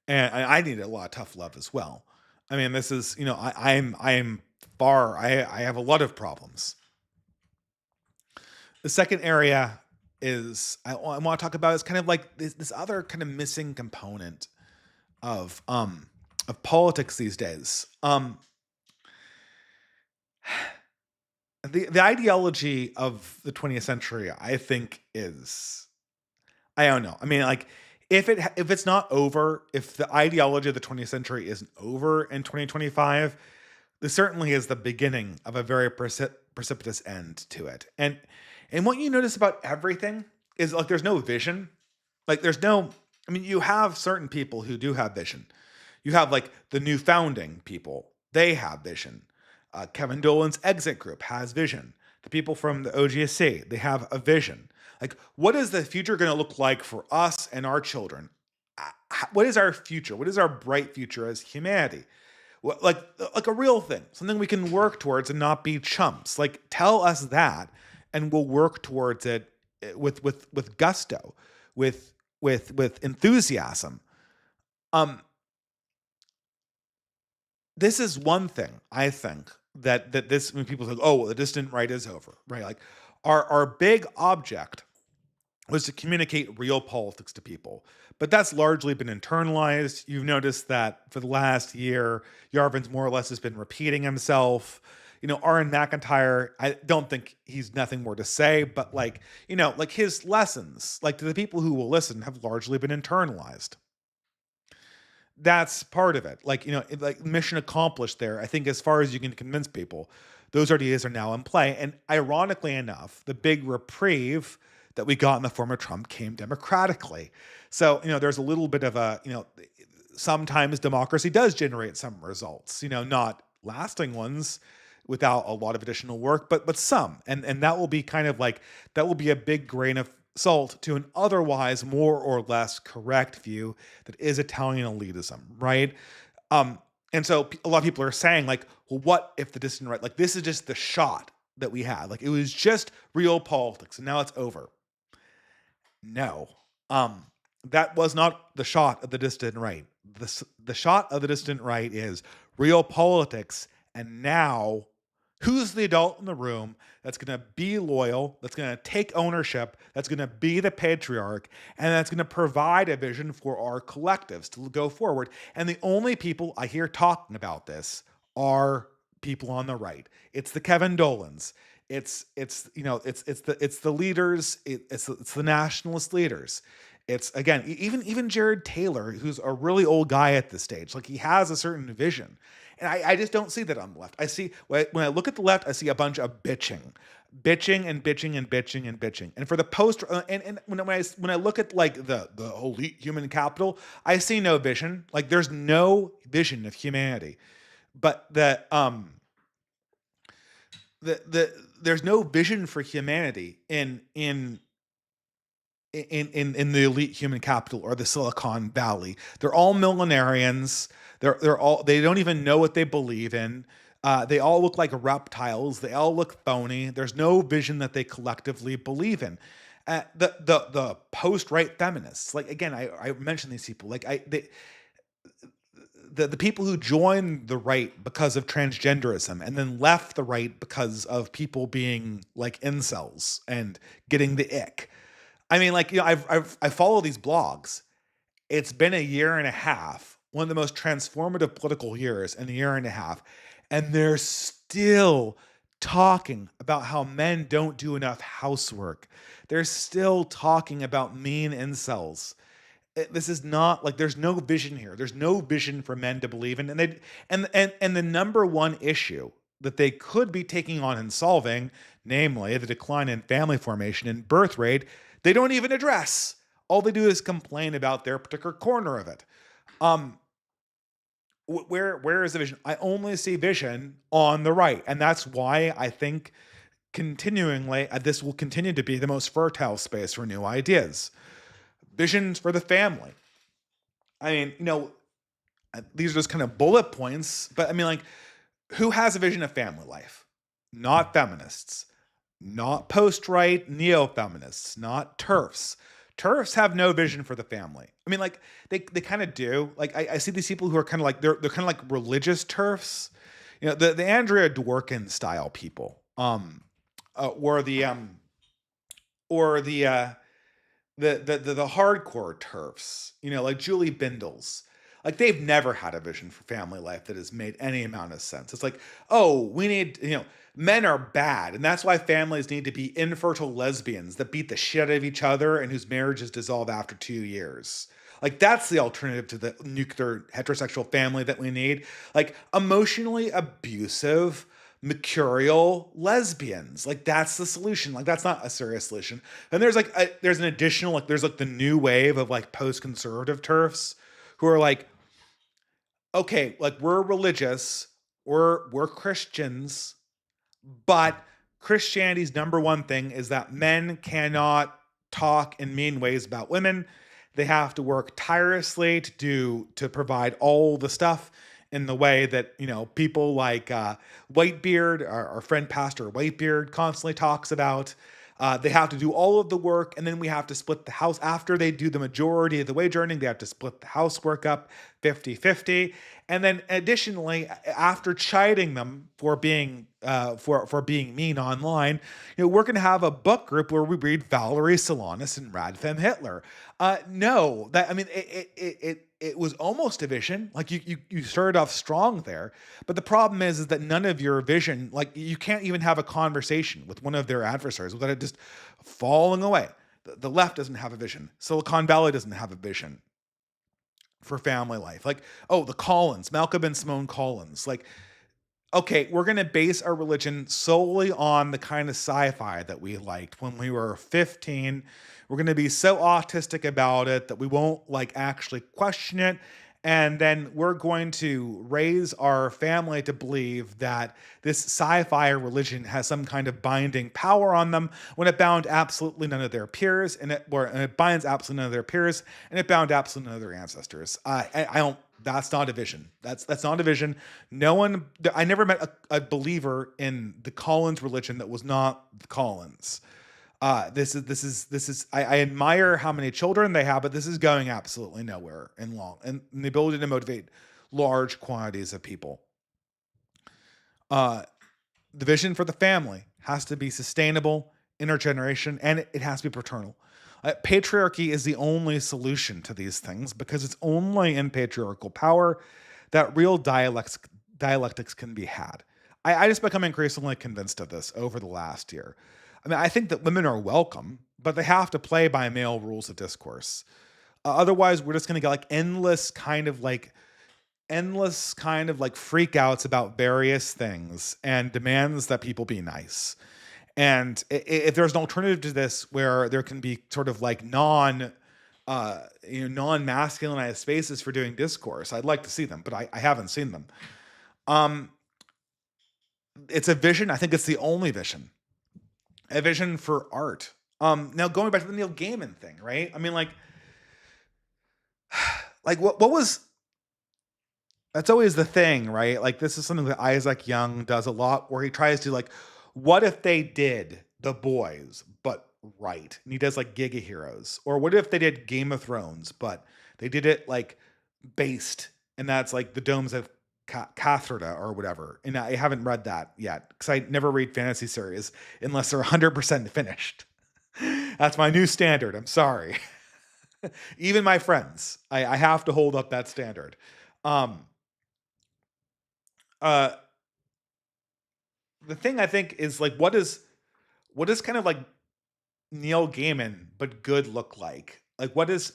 And I need a lot of tough love as well. I mean, this is, I have a lot of problems. The second area I want to talk about is kind of like this other kind of missing component of politics these days. The ideology of the 20th century, I think, is, I don't know. I mean, like, if it's not over, if the ideology of the 20th century isn't over in 2025, this certainly is the beginning of a very precipitous end to it. And what you notice about everything is, like, there's no vision. Like, you have certain people who do have vision. You have, like, the new founding people. They have vision. Kevin Dolan's exit group has vision. The people from the OGSC, they have a vision. Like, what is the future going to look like for us and our children? What is our future? What is our bright future as humanity? Like a real thing, something we can work towards and not be chumps. Like, tell us that, and we'll work towards it with gusto, with enthusiasm. This is one thing I think that this, when people say, oh, well, the distant right is over, right? Like, our big object was to communicate real politics to people. But that's largely been internalized. You've noticed that for the last year, Yarvin's more or less has been repeating himself. Aaron McIntyre, I don't think he's nothing more to say, but like his lessons, like, to the people who will listen, have largely been internalized. That's part of it. Like, like, mission accomplished there. I think as far as you can convince people, those ideas are now in play. And ironically enough, the big reprieve that we got in the form of Trump came democratically. So, there's a little bit of a, sometimes democracy does generate some results, not lasting ones without a lot of additional work, but some. And that will be kind of like, that will be a big grain of salt to an otherwise more or less correct view that is Italian elitism, right? And so a lot of people are saying, like, well, what if the distant right, like, this is just the shot that we had, like, it was just real politics and now it's over. No, that was not the shot of the distant right. The shot of the distant right is real politics, and now who's the adult in the room that's going to be loyal, that's going to take ownership, that's going to be the patriarch, and that's going to provide a vision for our collectives to go forward. And the only people I hear talking about this are people on the right. It's the Kevin Dolans. It's the leaders. It's the nationalist leaders. It's, again, even Jared Taylor, who's a really old guy at this stage. Like, he has a certain vision. And I just don't see that on the left. I see, when I look at the left, I see a bunch of bitching and bitching and bitching and bitching. And for the post, and when I look at like the elite human capital, I see no vision. Like there's no vision of humanity. But the there's no vision for humanity in the elite human capital or the Silicon Valley. They're all millenarians. They don't even know what they believe in. They all look like reptiles. They all look phony. There's no vision that they collectively believe in. The post right feminists, like again, I mentioned these people, like the people who joined the right because of transgenderism and then left the right because of people being like incels and getting the ick. I mean, like, I follow these blogs. It's been a year and a half, one of the most transformative political years in a year and a half, and they're still talking about how men don't do enough housework. They're still talking about mean incels. This is not like there's no vision here. There's no vision for men to believe in, and the number one issue that they could be taking on and solving, namely the decline in family formation and birth rate, they don't even address. All they do is complain about their particular corner of it. Um, where is the vision? I only see vision on the right, and that's why I think continuingly this will continue to be the most fertile space for new ideas. Visions for the family. I mean, these are just kind of bullet points, but I mean, like, who has a vision of family life? Not feminists, not post-right neo-feminists, not TERFs. TERFs have no vision for the family. I mean, like, they kind of do. Like, I see these people who are kind of like they're kind of like religious TERFs. The Andrea Dworkin style people, or the hardcore TERFs, like Julie Bindels. Like they've never had a vision for family life that has made any amount of sense. It's like, oh, we need, men are bad, and that's why families need to be infertile lesbians that beat the shit out of each other and whose marriages dissolve after 2 years. Like that's the alternative to the nuclear heterosexual family that we need. Like emotionally abusive, mercurial lesbians. Like that's the solution. Like that's not a serious solution. And there's like there's an additional, like there's like the new wave of like post-conservative TERFs who are like, okay, like we're religious, we're Christians, but Christianity's number one thing is that men cannot talk in mean ways about women. They have to work tirelessly to provide all the stuff in the way that people like Whitebeard, our friend Pastor Whitebeard, constantly talks about. They have to do all of the work, and then we have to split the house. After they do the majority of the wage earning, they have to split the housework up 50-50. And then additionally, after chiding them for being being mean online, we're going to have a book group where we read Valerie Solanas and Radfem Hitler. No, that I mean, it was almost a vision. Like you started off strong there, but the problem is that none of your vision, like you can't even have a conversation with one of their adversaries without it just falling away. The left doesn't have a vision. Silicon Valley doesn't have a vision for family life. Like, oh, the Collins, Malcolm and Simone Collins. Like, okay, we're going to base our religion solely on the kind of sci-fi that we liked when we were 15. We're going to be so autistic about it that we won't like actually question it. And then we're going to raise our family to believe that this sci-fi religion has some kind of binding power on them when it bound absolutely none of their peers, and it binds absolutely none of their peers, and it bound absolutely none of their ancestors. I don't. That's not a vision. That's not a vision. No one. I never met a believer in the Collins religion that was not the Collins. This is. I admire how many children they have, but this is going absolutely nowhere in and the ability to motivate large quantities of people. The vision for the family has to be sustainable, intergeneration, and it has to be paternal. Patriarchy is the only solution to these things because it's only in patriarchal power that real dialectics can be had. I just become increasingly convinced of this over the last year. I mean, I think that women are welcome, but they have to play by male rules of discourse. Otherwise, we're just going to get like endless kind of like endless kind of like freakouts about various things and demands that people be nice. And if there's an alternative to this where there can be sort of like non-masculinized spaces for doing discourse, I'd like to see them, but I haven't seen them. Um, it's a vision. I think it's the only vision, a vision for art. Now going back to the Neil Gaiman thing, right? I mean, like what was that's always the thing, right? Like this is something that Isaac Young does a lot, where he tries to like, what if they did The Boys, but right? And he does like Giga Heroes, or what if they did Game of Thrones, but they did it like based, and that's like the Domes of Catherda or whatever. And I haven't read that yet because I never read fantasy series unless they're 100% finished. That's my new standard. I'm sorry. Even my friends, I have to hold up that standard. Um, uh, the thing I think is like, what is kind of like Neil Gaiman but good look like? Like, what does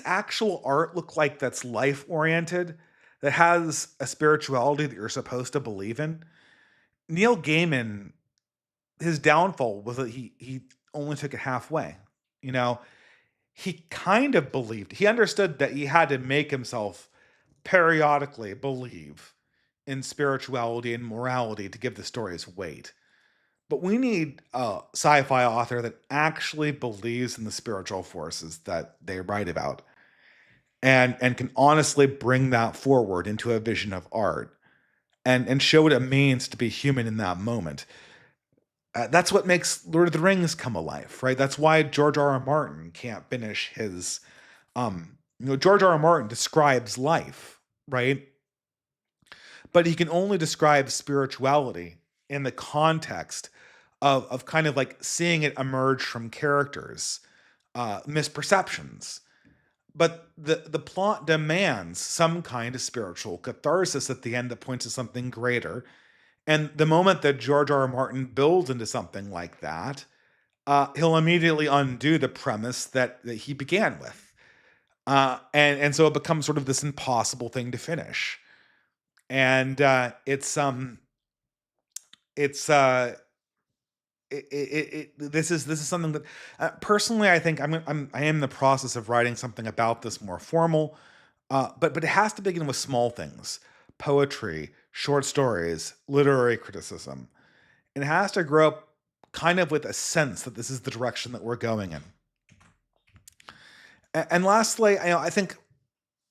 actual art look like that's life oriented, that has a spirituality that you're supposed to believe in? Neil Gaiman, his downfall was that he only took it halfway. You know, he kind of believed, he understood that he had to make himself periodically believe in spirituality and morality to give the stories weight. But we need a sci-fi author that actually believes in the spiritual forces that they write about, and can honestly bring that forward into a vision of art, and show what it means to be human in that moment. That's what makes Lord of the Rings come alive, right? That's why George R. R. Martin can't finish his George R. R. Martin describes life, right? But he can only describe spirituality in the context of kind of like seeing it emerge from characters, misperceptions. But the plot demands some kind of spiritual catharsis at the end that points to something greater. And the moment that George R. R. Martin builds into something like that, he'll immediately undo the premise that he began with. And so it becomes sort of this impossible thing to finish. And it's this is something that, personally, I think I am in the process of writing something about this more formal, but it has to begin with small things: poetry, short stories, literary criticism. It has to grow up kind of with a sense that this is the direction that we're going in. And lastly, I think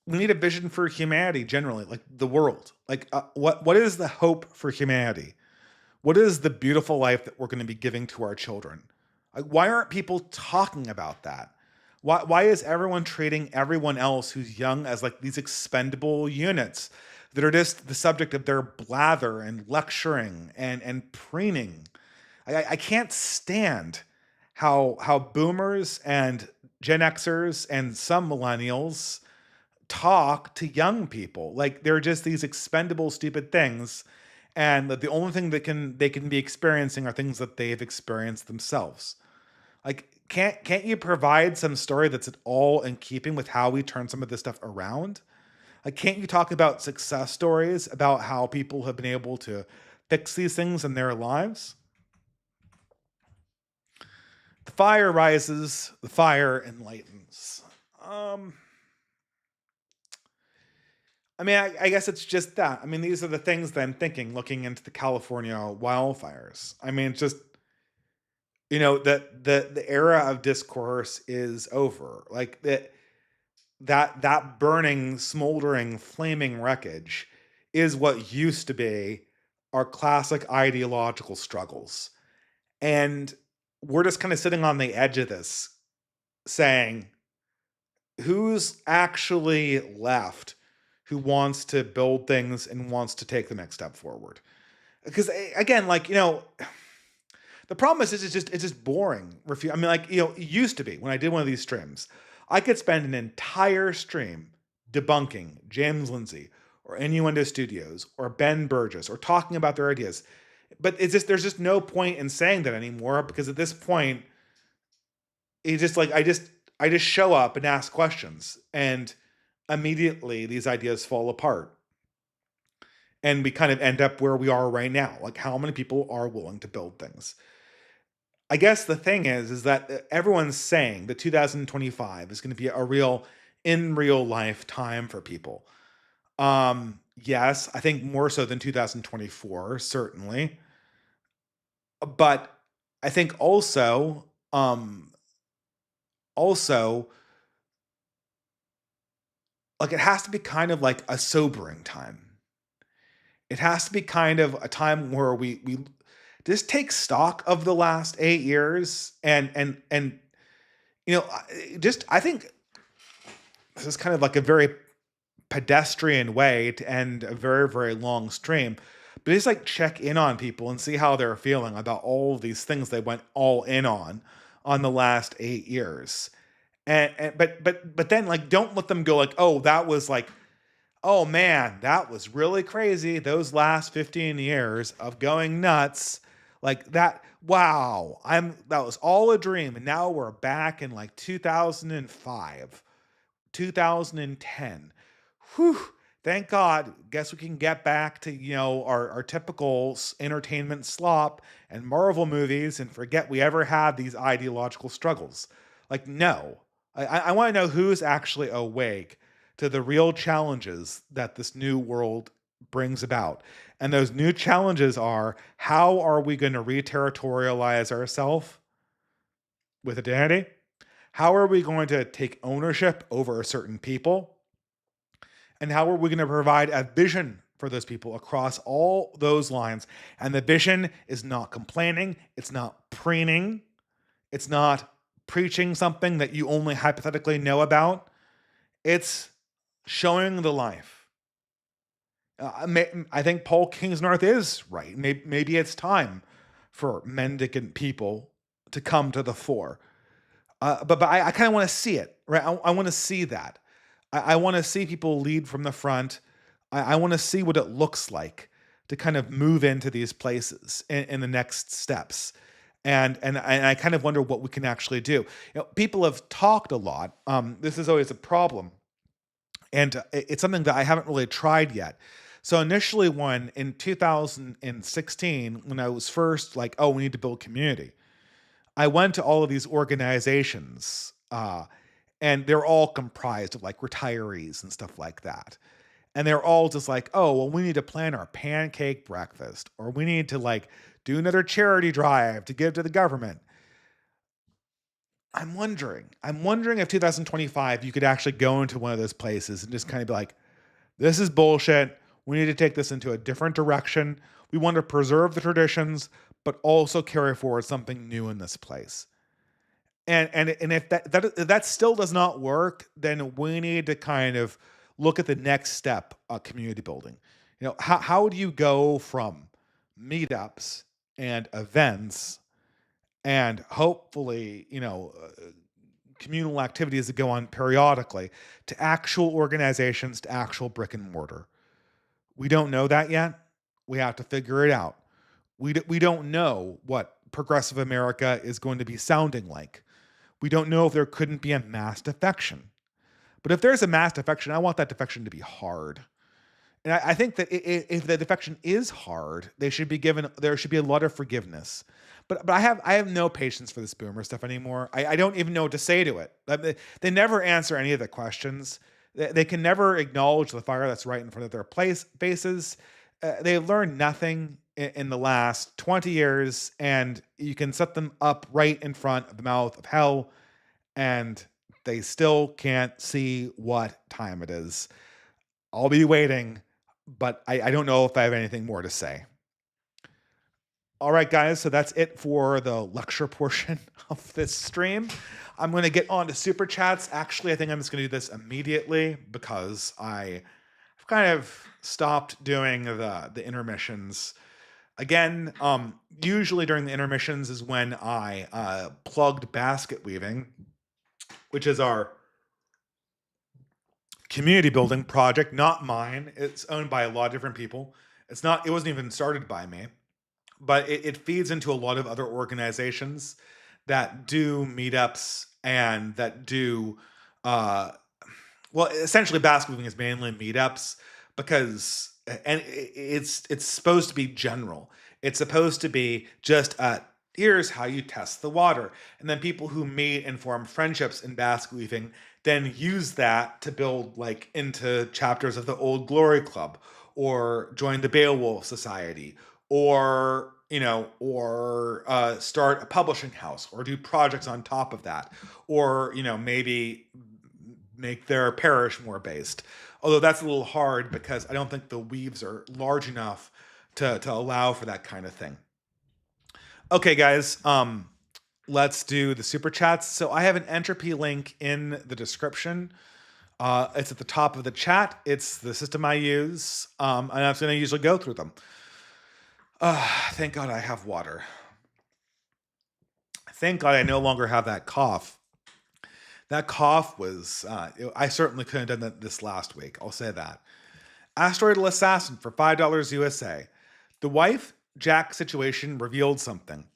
we need a vision for humanity generally, like the world. Like, what is the hope for humanity? What is the beautiful life that we're going to be giving to our children? Like, why aren't people talking about that? Why is everyone treating everyone else who's young as like these expendable units that are just the subject of their blather and lecturing and preening? I can't stand how boomers and Gen Xers and some millennials talk to young people like they're just these expendable, stupid things, and that the only thing that they can be experiencing are things that they've experienced themselves. Like, can't you provide some story that's at all in keeping with how we turn some of this stuff around? Like, can't you talk about success stories about how people have been able to fix these things in their lives? The fire rises, the fire enlightens. Um, I mean, I guess it's just that. I mean, these are the things that I'm thinking looking into the California wildfires. I mean, it's just, the era of discourse is over. Like that burning, smoldering, flaming wreckage is what used to be our classic ideological struggles. And we're just kind of sitting on the edge of this, saying, who's actually left who wants to build things and wants to take the next step forward? Because again, like, the problem is it's just boring. I mean, like, it used to be when I did one of these streams, I could spend an entire stream debunking James Lindsay or Innuendo Studios or Ben Burgess or talking about their ideas. But there's just no point in saying that anymore, because at this point, it's just like I just show up and ask questions, and immediately these ideas fall apart. And we kind of end up where we are right now. Like, how many people are willing to build things? I guess the thing is that everyone's saying that 2025 is going to be a real, in real life time for people. Yes, I think more so than 2024, certainly. But I think also, like, it has to be kind of like a sobering time. It has to be kind of a time where we just take stock of the last 8 years, and just I think this is kind of like a very pedestrian way to end a very, very long stream. But just like check in on people and see how they're feeling about all of these things they went all in on the last 8 years. But then, like, don't let them go like, oh, that was like, oh man, that was really crazy. Those last 15 years of going nuts. Like that, wow. That was all a dream. And now we're back in like 2005, 2010. Whew. Thank God. Guess we can get back to, our typical entertainment slop and Marvel movies and forget we ever had these ideological struggles. Like, no. I want to know who's actually awake to the real challenges that this new world brings about. And those new challenges are, how are we going to re-territorialize ourselves with identity? How are we going to take ownership over certain people? And how are we going to provide a vision for those people across all those lines? And the vision is not complaining, it's not preening, it's not preaching something that you only hypothetically know about. It's showing the life. I think Paul Kingsnorth is right. Maybe it's time for mendicant people to come to the fore. But I kind of want to see it, right? I want to see that. I want to see people lead from the front. I want to see what it looks like to kind of move into these places in the next steps. And I kind of wonder what we can actually do. People have talked a lot. This is always a problem, and it's something that I haven't really tried yet. So initially, when in 2016, when I was first like, oh, we need to build community, I went to all of these organizations, and they're all comprised of like retirees and stuff like that. And they're all just like, oh, well, we need to plan our pancake breakfast, or we need to like do another charity drive to give to the government. I'm wondering if 2025 you could actually go into one of those places and just kind of be like, this is bullshit. We need to take this into a different direction. We want to preserve the traditions, but also carry forward something new in this place. And if that still does not work, then we need to kind of look at the next step of community building. How do you go from meetups and events and hopefully, communal activities that go on periodically to actual organizations, to actual brick and mortar? We don't know that yet. We have to figure it out. We don't know what progressive America is going to be sounding like. We don't know if there couldn't be a mass defection. But if there's a mass defection, I want that defection to be hard. And I think that if the defection is hard, there should be a lot of forgiveness. But I have no patience for this boomer stuff anymore. I don't even know what to say to it. They never answer any of the questions. They can never acknowledge the fire that's right in front of their faces. They've learned nothing in the last 20 years, and you can set them up right in front of the mouth of hell, and they still can't see what time it is. I'll be waiting, but I don't know if I have anything more to say. All right, guys, so that's it for the lecture portion of this stream. I'm going to get on to super chats. Actually, I think I'm just going to do this immediately because I've kind of stopped doing the intermissions. Again, usually during the intermissions is when I plugged basket weaving, which is our community building project, not mine. It's owned by a lot of different people. It wasn't even started by me, but it feeds into a lot of other organizations that do meetups and that do uh well, essentially basket weaving is mainly meetups because and it's supposed to be general. It's supposed to be just here's how you test the water. And then people who meet and form friendships in basket weaving then use that to build like into chapters of the Old Glory Club or join the Beowulf Society or start a publishing house or do projects on top of that or maybe make their parish more based. Although that's a little hard because I don't think the weaves are large enough to allow for that kind of thing. Okay, guys, let's do the super chats. So I have an entropy link in the description. It's at the top of the chat. It's the system I use, and I'm going to usually go through them. Thank God I have water. Thank God I no longer have that cough. That cough was, I certainly couldn't have done that this last week. I'll say that. Asteroidal Assassin for $5 USA. The wife Jack situation revealed something.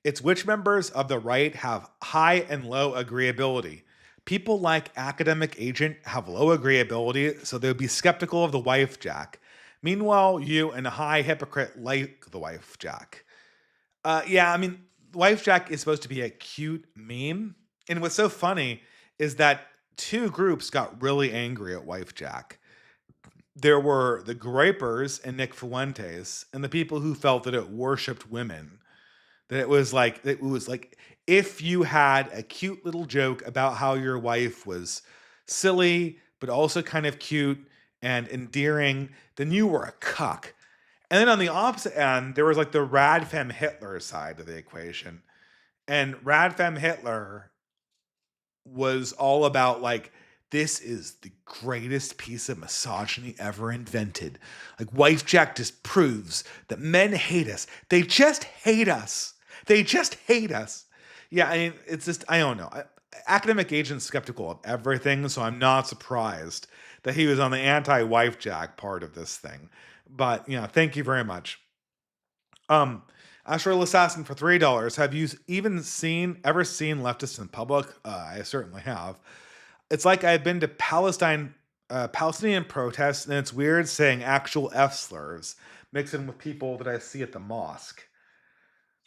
It's which members of the right have high and low agreeability. People like Academic Agent have low agreeability, so they would be skeptical of the wife Jack. Meanwhile, you and a high hypocrite like the wife Jack. Yeah, I mean, wife Jack is supposed to be a cute meme. And what's so funny is that two groups got really angry at wife Jack. There were the gripers and Nick Fuentes, and the people who felt that it worshipped women. That it was like if you had a cute little joke about how your wife was silly but also kind of cute and endearing, then you were a cuck. And then on the opposite end, there was like the Radfem Hitler side of the equation. And Radfem Hitler was all about like this is the greatest piece of misogyny ever invented. Like wife Jack just proves that men hate us. They just hate us. They just hate us. Yeah, I mean, it's just I don't know. Academic Agent's skeptical of everything, so I'm not surprised that he was on the anti-wife Jack part of this thing. But thank you very much. Um, Astral Assassin for $3. Have you ever seen leftists in public? I certainly have. It's like I've been to Palestinian protests, and it's weird saying actual F slurs mixing with people that I see at the mosque.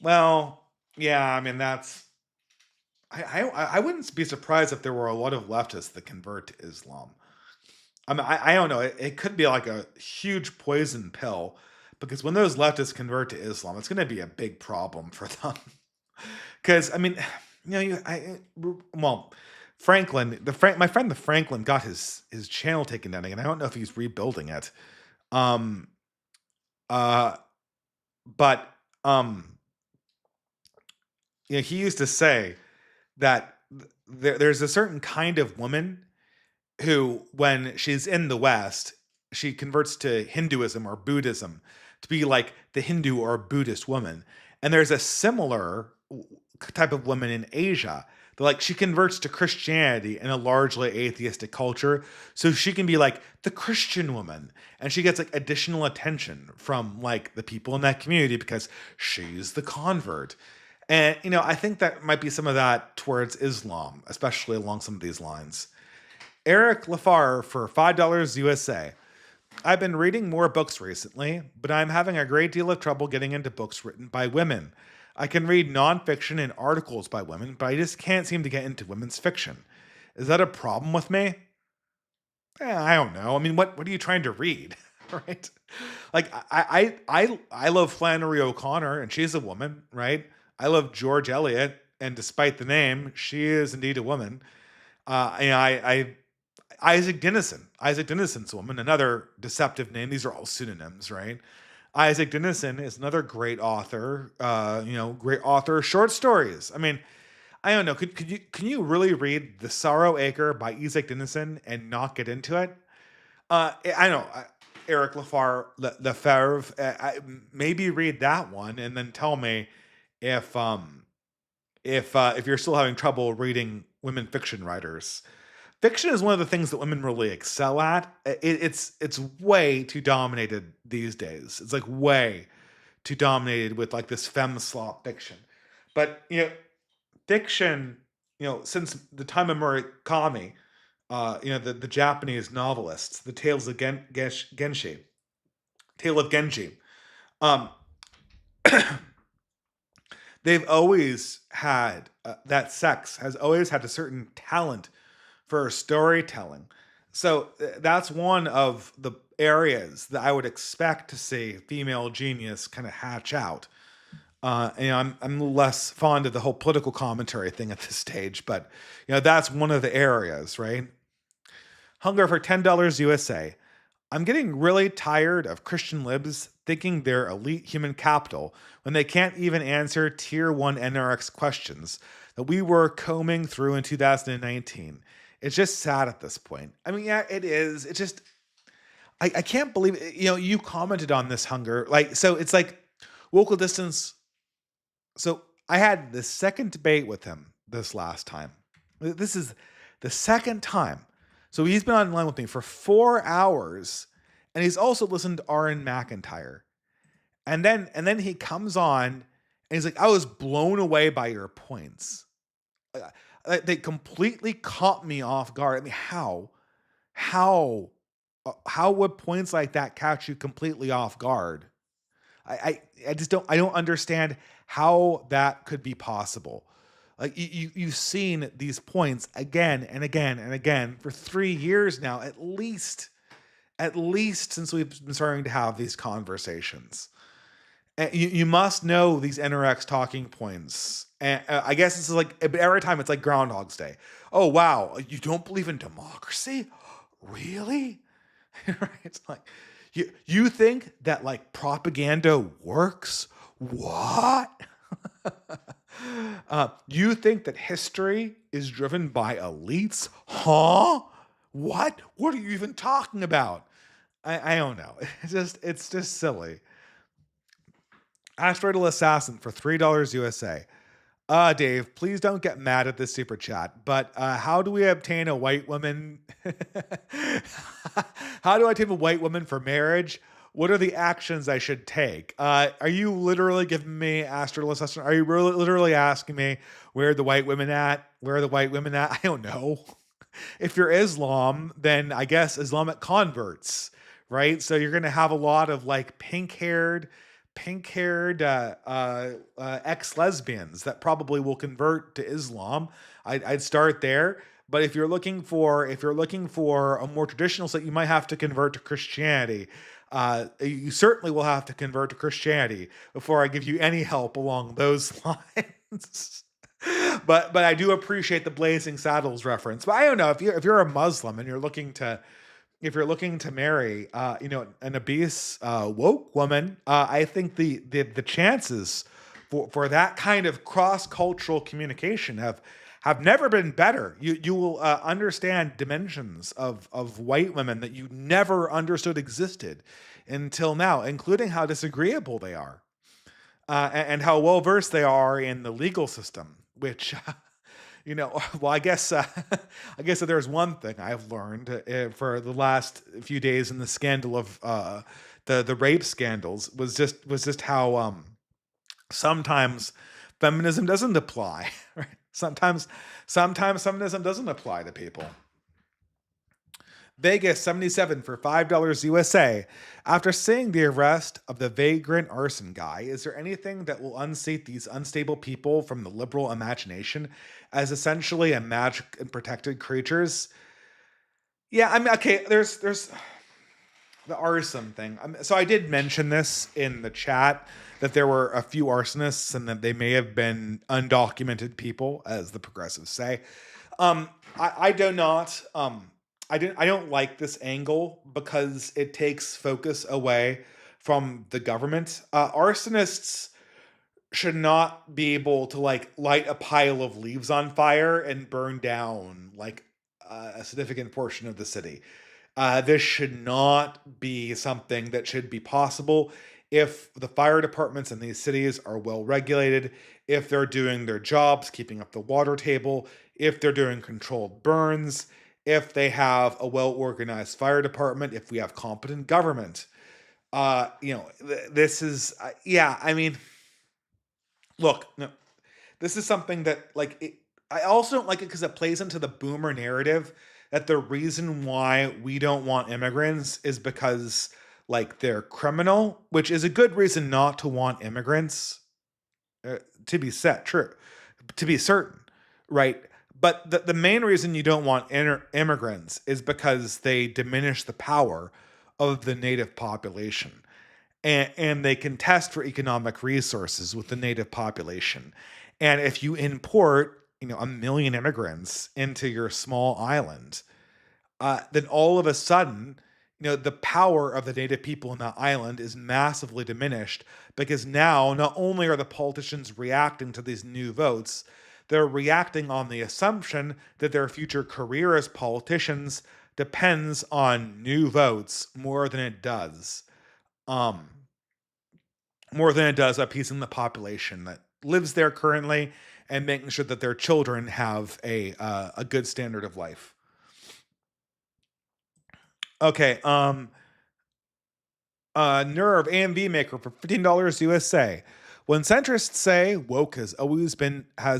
Well, yeah, I mean that's. I wouldn't be surprised if there were a lot of leftists that convert to Islam. I mean, I don't know. It could be like a huge poison pill because when those leftists convert to Islam, it's going to be a big problem for them. Because I mean, well, my friend the Franklin got his channel taken down again. I don't know if he's rebuilding it. Um, uh, but he used to say that there's a certain kind of woman who, when she's in the West, she converts to Hinduism or Buddhism to be like the Hindu or Buddhist woman. And there's a similar type of woman in Asia. Like she converts to Christianity in a largely atheistic culture, so she can be like the Christian woman, and she gets like additional attention from like the people in that community because she's the convert. And I think that might be some of that towards Islam, especially along some of these lines. Eric Lafar for $5 USA. I've been reading more books recently, but I'm having a great deal of trouble getting into books written by women. I can read nonfiction and articles by women, but I just can't seem to get into women's fiction. Is that a problem with me? I don't know. I mean, what are you trying to read, right? Like I love Flannery O'Connor, and she's a woman, right? I love George Eliot, and despite the name, she is indeed a woman. I Isaac Dinesen. Isaac Dineson's a woman, another deceptive name. These are all pseudonyms, right? Isaac Dinesen is another great author. Great author of short stories. I mean, I don't know. Can you really read The Sorrow Acre by Isaac Dinesen and not get into it? I know Eric Lefebvre. Maybe read that one and then tell me if if you're still having trouble reading women fiction writers. Fiction is one of the things that women really excel at. It's way too dominated these days. It's like way too dominated with like this femme slop fiction. But fiction, since the time of Murakami, the Japanese novelists, the Tales of Genshi, Tale of Genji. Um, they've always had that sex has always had a certain talent for storytelling. So that's one of the areas that I would expect to see female genius kind of hatch out. I'm less fond of the whole political commentary thing at this stage, but that's one of the areas, right? Hunger for $10 USA. I'm getting really tired of Christian libs thinking they're elite human capital when they can't even answer tier 1 NRX questions that we were combing through in 2019. It's just sad at this point. I mean, yeah, it is. It's just, I can't believe it. You commented on this, Hunger. Like, so it's like local distance. So I had the second debate with him this last time. This is the second time. So he's been online with me for 4 hours, and he's also listened to Aaron McIntyre. And then he comes on and he's like, I was blown away by your points. They completely caught me off guard. I mean, how how would points like that catch you completely off guard? I just don't understand how that could be possible. Like you've seen these points again and again and again for 3 years now, at least since we've been starting to have these conversations. And you must know these NRX talking points. And I guess this is like every time it's like Groundhog's Day. Oh wow, you don't believe in democracy? Really? Right? It's like you think that like propaganda works? What? You think that history is driven by elites? Huh? What? What are you even talking about? I don't know. It's just silly. Asteroidal Assassin for $3 USA. Dave, please don't get mad at this super chat, but how do we obtain a white woman? How do I obtain a white woman for marriage? What are the actions I should take? Are you literally giving me astral assessment? Are you really literally asking me where are the white women at? Where are the white women at? I don't know. If you're Islam, then I guess Islamic converts, right? So you're going to have a lot of like pink-haired ex-lesbians that probably will convert to Islam. I'd start there. But if you're looking for a more traditional set, you might have to convert to Christianity. You certainly will have to convert to Christianity before I give you any help along those lines. But I do appreciate the Blazing Saddles reference. But I don't know if you're a Muslim and if you're looking to marry, an obese woke woman, I think the chances for that kind of cross cultural communication have never been better. You will understand dimensions of white women that you never understood existed until now, including how disagreeable they are, and how well versed they are in the legal system, which well, I guess that there's one thing I've learned for the last few days in the scandal of the rape scandals was just how sometimes feminism doesn't apply. Right? Sometimes feminism doesn't apply to people. Vegas 77 for $5 USA. After seeing the arrest of the vagrant arson guy, is there anything that will unseat these unstable people from the liberal imagination as essentially a magic and protected creatures? Yeah, I mean, okay, there's the arson thing. So I did mention this in the chat that there were a few arsonists and that they may have been undocumented people, as the progressives say. I do not. I don't like this angle because it takes focus away from the government. Arsonists should not be able to like light a pile of leaves on fire and burn down like a significant portion of the city. This should not be something that should be possible if the fire departments in these cities are well regulated, if they're doing their jobs, keeping up the water table, if they're doing controlled burns, if they have a well organized fire department, if we have competent government. This is, yeah, I mean, look, no, this is something that, like, I also don't like it because it plays into the boomer narrative that the reason why we don't want immigrants is because like they're criminal, which is a good reason not to want immigrants, uh, to be set true, to be certain, right? But the main reason you don't want immigrants is because they diminish the power of the native population. And they contest for economic resources with the native population. And if you import, 1 million immigrants into your small island, then all of a sudden, the power of the native people in that island is massively diminished because now not only are the politicians reacting to these new votes, they're reacting on the assumption that their future career as politicians depends on new votes um, more than it does appeasing the population that lives there currently and making sure that their children have a good standard of life. Okay, Nerve AMV maker for $15 USA. When centrists say woke has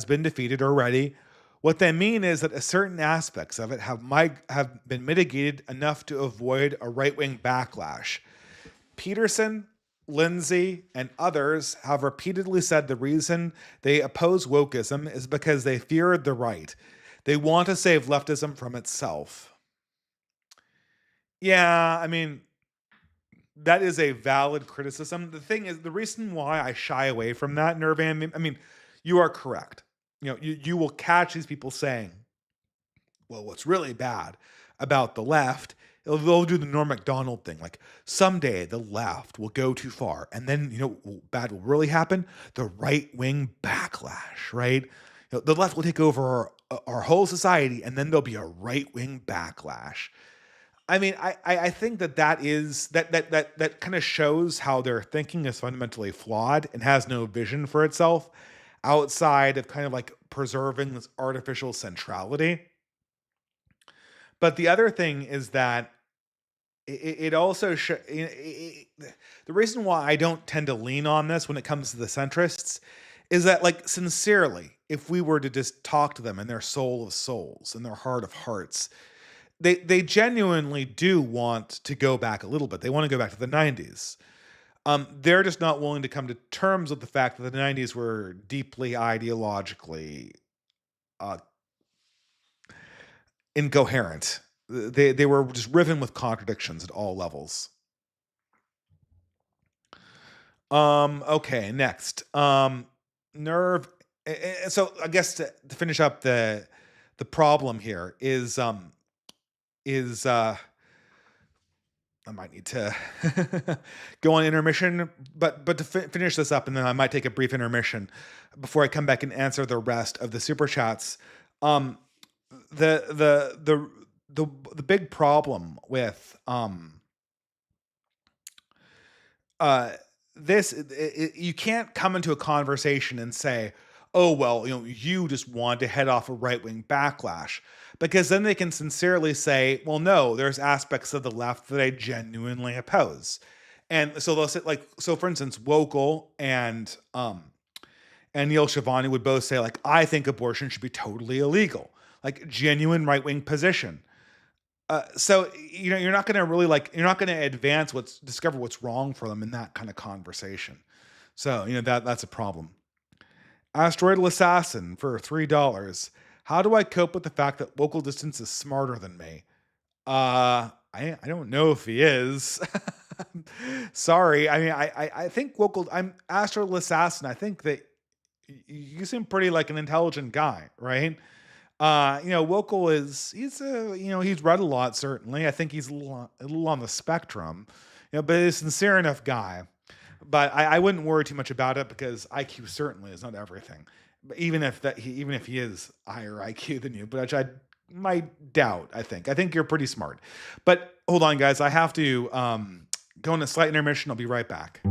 been defeated already, what they mean is that certain aspects of it have been mitigated enough to avoid a right-wing backlash. Peterson, Lindsay, and others have repeatedly said the reason they oppose wokeism is because they feared the right. They want to save leftism from itself. Yeah, I mean, that is a valid criticism. The thing is, the reason why I shy away from that, Nirvan, I mean, you are correct. You will catch these people saying, well, what's really bad about the left, they'll do the Norm Macdonald thing. Like, someday the left will go too far. And then, bad will really happen? The right-wing backlash, right? The left will take over our whole society, and then there'll be a right-wing backlash. I mean, I think that is that kind of shows how their thinking is fundamentally flawed and has no vision for itself outside of kind of like preserving this artificial centrality. But the other thing is that it also the reason why I don't tend to lean on this when it comes to the centrists is that, like, sincerely, if we were to just talk to them in their soul of souls, in their heart of hearts, they genuinely do want to go back a little bit. They want to go back to the 90s. They're just not willing to come to terms with the fact that the 90s were deeply ideologically incoherent. They were just riven with contradictions at all levels. Okay, next. Nerve. So I guess to finish up the problem here is I might need to go on intermission, but to finish this up, and then I might take a brief intermission before I come back and answer the rest of the super chats. The big problem with you can't come into a conversation and say, oh, well, you just want to head off a right-wing backlash, because then they can sincerely say, well, no, there's aspects of the left that I genuinely oppose. And so they'll say, like, so for instance, Wokal and Neil Shivani would both say, like, I think abortion should be totally illegal, like genuine right-wing position. So you're not going to really you're not going to discover what's wrong for them in that kind of conversation. So that's a problem. Asteroidal Assassin for $3. How do I cope with the fact that local distance is smarter than me? I don't know if he is. Sorry. I mean, I think I'm Asteroidal Assassin. I think that you seem pretty like an intelligent guy, right? Wokal he's read a lot, certainly. I think he's a little on the spectrum, but he's a sincere enough guy. But I wouldn't worry too much about it because IQ certainly is not everything. But even if he is higher IQ than you, but I might doubt. I think you're pretty smart. But hold on, guys, I have to go on a slight intermission. I'll be right back.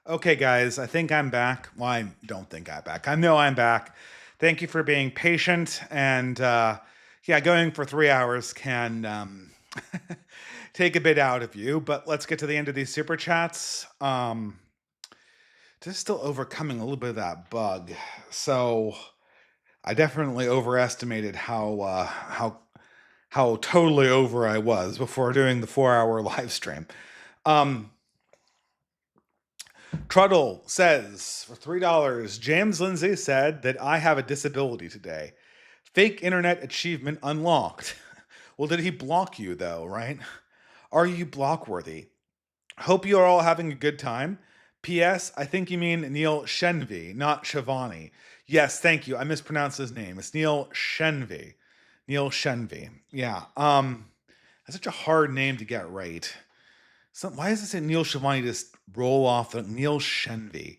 Okay, guys, I think I'm back. Well, I don't think I'm back. I know I'm back. Thank you for being patient. And yeah, going for 3 hours can take a bit out of you. But let's get to the end of these super chats. Just still overcoming a little bit of that bug. So I definitely overestimated how totally over I was before doing the 4 hour live stream. Um, Truddle says for $3, James Lindsay said that I have a disability today. Fake internet achievement unlocked. Well, did he block you though, right? Are you blockworthy? Hope you are all having a good time. P.S. I think you mean Neil Shenvi, not Shivani. Yes, thank you. I mispronounced his name. It's Neil Shenvi. Neil Shenvi. Yeah. That's such a hard name to get right. So why does it say Neil Shivani just roll off the Neil Shenvi?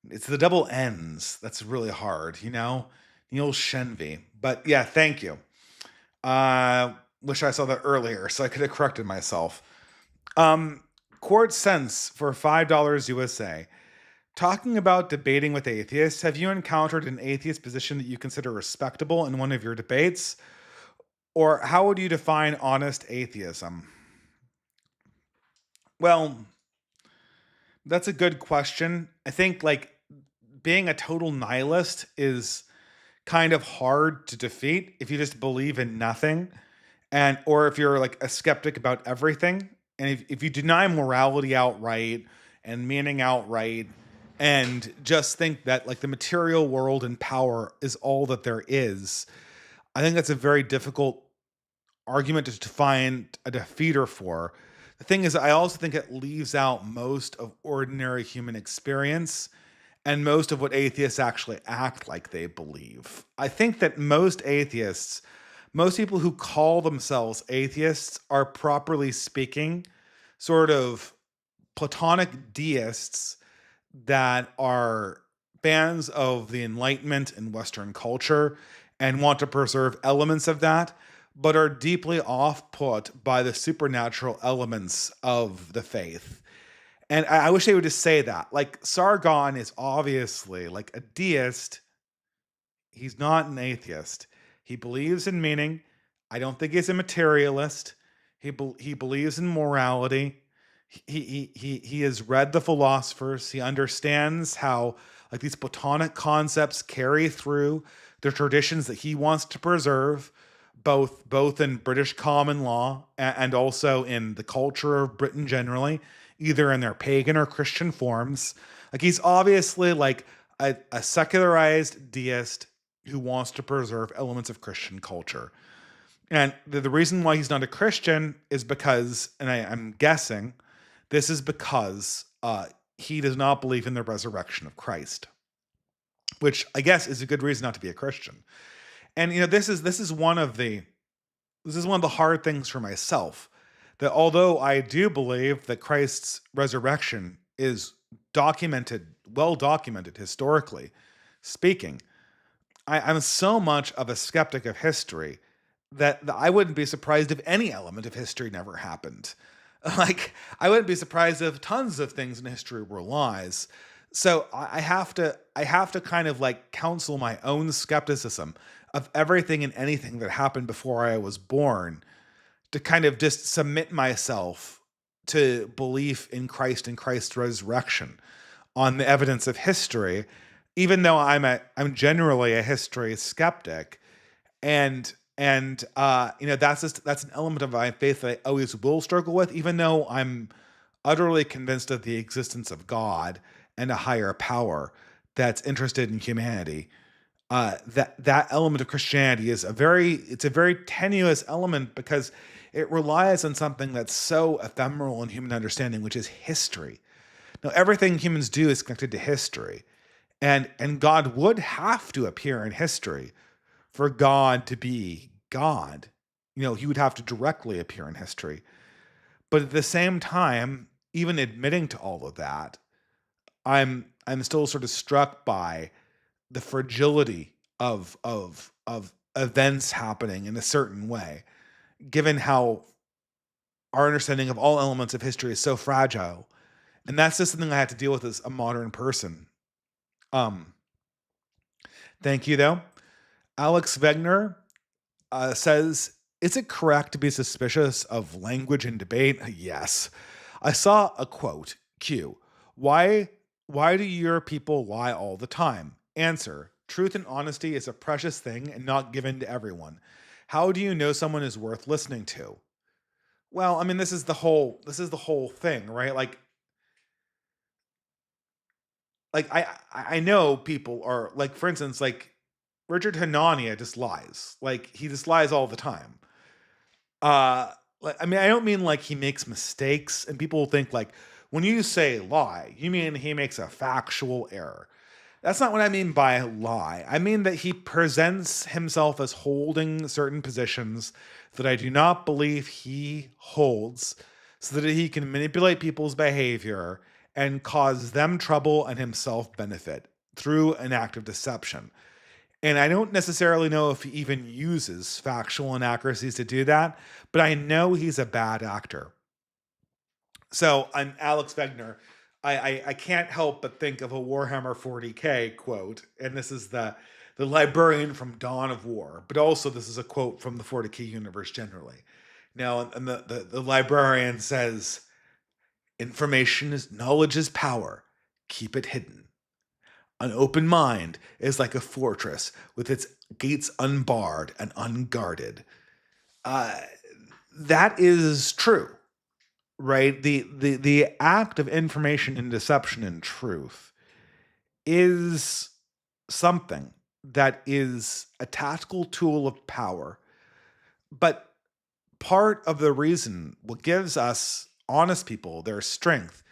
It's the double N's. That's really hard, you know? Neil Shenvi. But yeah, thank you. Wish I saw that earlier so I could have corrected myself. Quartz Sense for $5 USA. Talking about debating with atheists, have you encountered an atheist position that you consider respectable in one of your debates? Or how would you define honest atheism? Well, that's a good question. I think like being a total nihilist is kind of hard to defeat if you just believe in nothing, and or if you're like a skeptic about everything, and if you deny morality outright and meaning outright, and just think that like the material world and power is all that there is. I think that's a very difficult argument to find a defeater for. The thing is, I also think it leaves out most of ordinary human experience and most of what atheists actually act like they believe. I think that most atheists, most people who call themselves atheists, are properly speaking sort of Platonic deists that are fans of the Enlightenment in Western culture and want to preserve elements of that, but are deeply off put by the supernatural elements of the faith. And I wish they would just say that. Like, Sargon is obviously like a deist. He's not an atheist. He believes in meaning. I don't think he's a materialist. He believes in morality. He has read the philosophers. He understands how like these Platonic concepts carry through the traditions that he wants to preserve, both in British common law and also in the culture of Britain generally, either in their pagan or Christian forms. Like he's obviously like a secularized deist who wants to preserve elements of Christian culture. And the reason why he's not a Christian is because, and I'm guessing, this is because he does not believe in the resurrection of Christ, which I guess is a good reason not to be a Christian. And you know, this is one of the hard things for myself, that although I do believe that Christ's resurrection is well documented historically speaking, I'm so much of a skeptic of history that I wouldn't be surprised if any element of history never happened. Like, I wouldn't be surprised if tons of things in history were lies. So I have to kind of like counsel my own skepticism of everything and anything that happened before I was born, to kind of just submit myself to belief in Christ and Christ's resurrection on the evidence of history, even though I'm generally a history skeptic. And that's an element of my faith that I always will struggle with, even though I'm utterly convinced of the existence of God and a higher power that's interested in humanity. That element of Christianity is it's a very tenuous element because it relies on something that's so ephemeral in human understanding, which is history. Now, everything humans do is connected to history, and God would have to appear in history for God to be God. You know, he would have to directly appear in history. But at the same time, even admitting to all of that, I'm still sort of struck by the fragility of events happening in a certain way, given how our understanding of all elements of history is so fragile And that's just something I had to deal with as a modern person. Um, Thank you, though. Alex Wegner says, is it correct to be suspicious of language in debate? Yes. I saw a quote, Q. Why why do your people lie all the time? Answer. Truth and honesty is a precious thing and not given to everyone. How do you know someone is worth listening to? Well, I mean, this is the whole thing, right? Like I know people are like, for instance, like Richard Hanania just lies. Like he just lies all the time. Uh I mean, I don't mean like he makes mistakes, and people think like when you say lie, you mean he makes a factual error. That's not what I mean by lie. I mean that he presents himself as holding certain positions that I do not believe he holds, so that he can manipulate people's behavior and cause them trouble and himself benefit through an act of deception. And I don't necessarily know if he even uses factual inaccuracies to do that, but I know he's a bad actor. So I'm Alex Wegner. I can't help but think of a Warhammer 40K quote, and this is the librarian from Dawn of War, but also this is a quote from the 40K universe generally. Now, and the librarian says, "Information is knowledge is power. Keep it hidden. An open mind is like a fortress with its gates unbarred and unguarded." Uh, that is true, right? The act of information and deception and truth is something that is a tactical tool of power. But part of the reason what gives us honest people their strength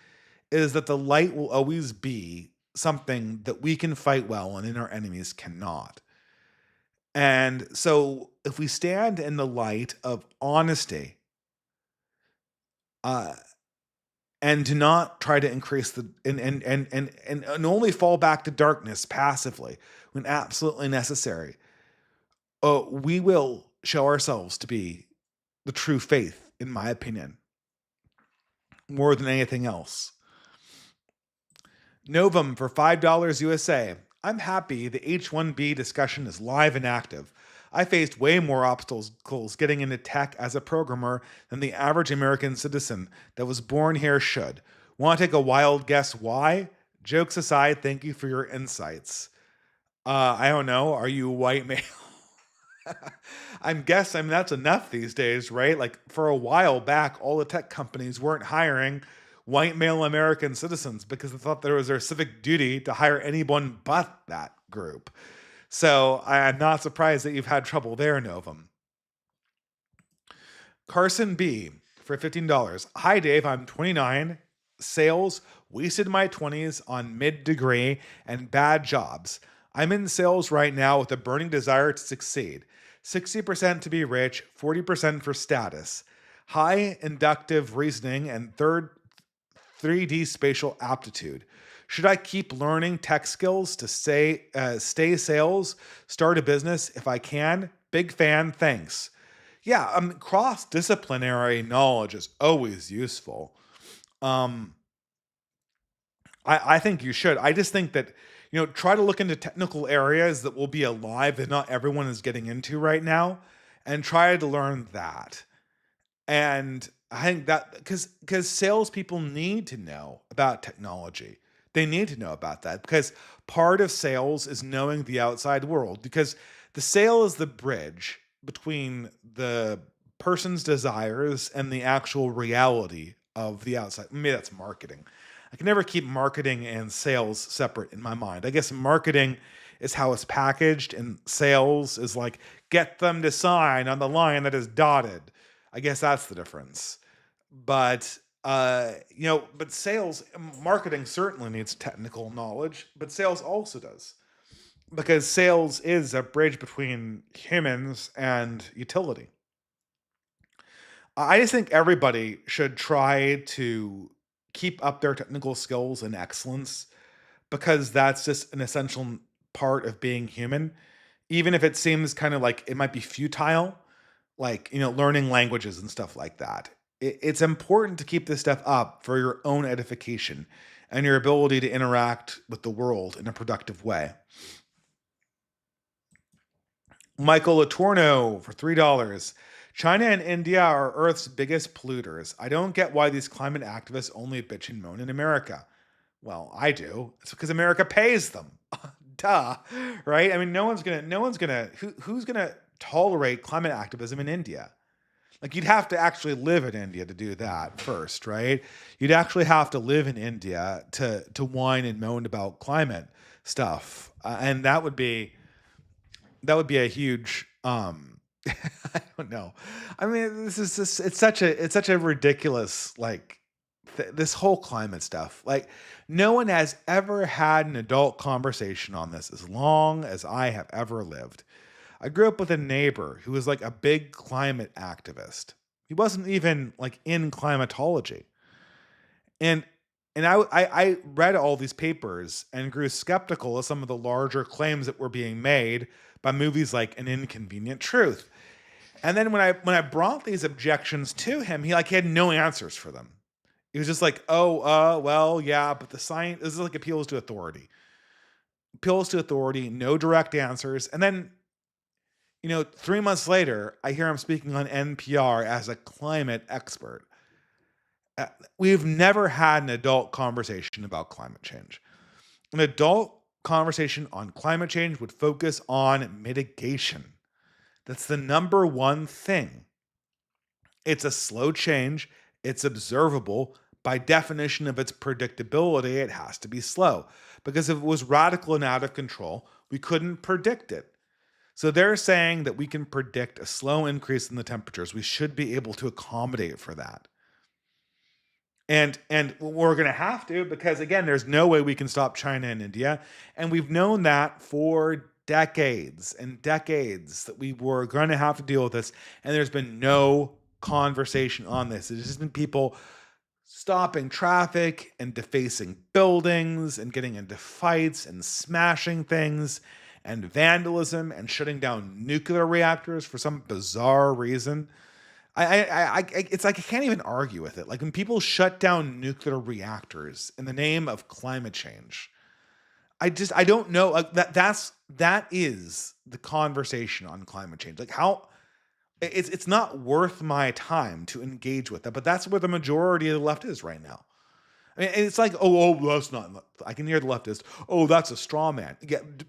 is that the light will always be something that we can fight well and our enemies cannot. And so if we stand in the light of honesty, uh, and do not try to increase the and only fall back to darkness passively when absolutely necessary, we will show ourselves to be the true faith, in my opinion, more than anything else. Novum for $5 USA. I'm happy the H1B discussion is live and active. I faced way more obstacles getting into tech as a programmer than the average American citizen that was born here should. Want to take a wild guess why? Jokes aside, thank you for your insights. I don't know. Are you a white male? I mean, that's enough these days, right? Like for a while back, all the tech companies weren't hiring white male American citizens because they thought there was their civic duty to hire anyone but that group. So I'm not surprised that you've had trouble there, Novum. Carson B for $15. Hi, Dave. I'm 29. Sales, wasted my 20s on mid degree and bad jobs. I'm in sales right now with a burning desire to succeed. 60% to be rich, 40% for status. High inductive reasoning and 3D spatial aptitude. Should I keep learning tech skills to stay sales, start a business if I can? Big fan, thanks. Yeah, cross disciplinary knowledge is always useful. Um, I think you should. I just think that, try to look into technical areas that will be alive that not everyone is getting into right now, and try to learn that. And I think that because salespeople need to know about technology. They need to know about that because part of sales is knowing the outside world. Because the sale is the bridge between the person's desires and the actual reality of the outside. Maybe that's marketing. I can never keep marketing and sales separate in my mind. I guess marketing is how it's packaged, and sales is like get them to sign on the line that is dotted. I guess that's the difference. But but sales marketing certainly needs technical knowledge, but sales also does. Because sales is a bridge between humans and utility. I just think everybody should try to keep up their technical skills and excellence because that's just an essential part of being human. Even if it seems kind of like it might be futile, like, learning languages and stuff like that. It's important to keep this stuff up for your own edification and your ability to interact with the world in a productive way. Michael Latorno for $3. China and India are Earth's biggest polluters. I don't get why these climate activists only bitch and moan in America. Well, I do. It's because America pays them. Duh. Right? I mean, who's gonna tolerate climate activism in India? Like, you'd have to actually live in India to do that first, right? You'd actually have to live in India to whine and moan about climate stuff, and that would be a huge I don't know. I mean, this is just it's such a ridiculous, like, this whole climate stuff. Like, no one has ever had an adult conversation on this as long as I have ever lived. I grew up with a neighbor who was like a big climate activist. He wasn't even like in climatology. And I read all these papers and grew skeptical of some of the larger claims that were being made by movies like An Inconvenient Truth. And then when I brought these objections to him, he had no answers for them. He was just like, "Oh, well, yeah, but the science, this is like appeals to authority. Appeals to authority, no direct answers." And then, 3 months later, I hear him speaking on NPR as a climate expert. Uh, we've never had an adult conversation about climate change. An adult conversation on climate change would focus on mitigation. That's the number one thing. It's a slow change, it's observable. By definition of its predictability, it has to be slow. Because if it was radical and out of control, we couldn't predict it. So they're saying that we can predict a slow increase in the temperatures. We should be able to accommodate for that. And we're going to have to, because again, there's no way we can stop China and India, and we've known that for decades and decades that we were going to have to deal with this, and there's been no conversation on this. It's just been people stopping traffic and defacing buildings and getting into fights and smashing things and vandalism and shutting down nuclear reactors for some bizarre reason. It's like I can't even argue with it. Like, when people shut down nuclear reactors in the name of climate change, I don't know. Like, that is the conversation on climate change. Like, how it's not worth my time to engage with that. But that's where the majority of the left is right now. I mean, it's like, oh, that's not. I can hear the leftist. Oh, that's a straw man.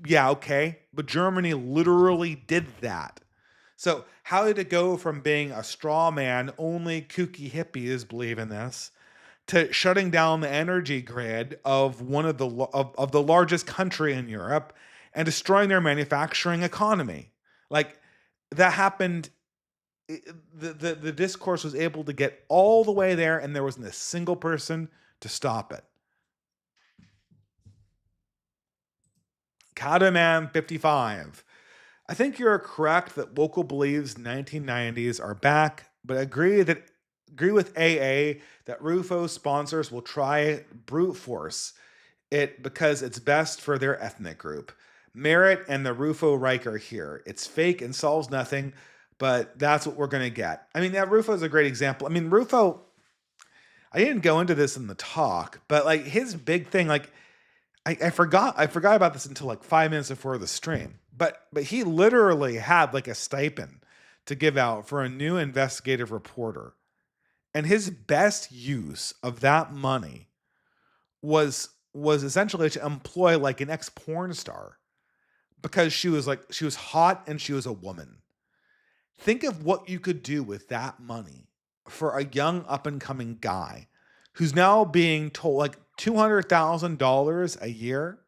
Yeah, okay. But Germany literally did that. So how did it go from being a straw man, only kooky hippies believe in this, to shutting down the energy grid of one of the largest country in Europe and destroying their manufacturing economy? Like, that happened. The discourse was able to get all the way there, and there wasn't a single person to stop it. Cataman 55. I think you're correct that Local believes 1990s are back, but agree with AA that Rufo sponsors will try brute force it because it's best for their ethnic group. Merritt and the Rufo Reich are here. It's fake and solves nothing, but that's what we're going to get. I mean, that Rufo is a great example. I mean, Rufo, I didn't go into this in the talk, but like, his big thing, like, I forgot about this until like 5 minutes before the stream. But he literally had like a stipend to give out for a new investigative reporter. And his best use of that money was essentially to employ like an ex-porn star, because she was hot and she was a woman. Think of what you could do with that money for a young up and coming guy who's now being told like $200,000 a year.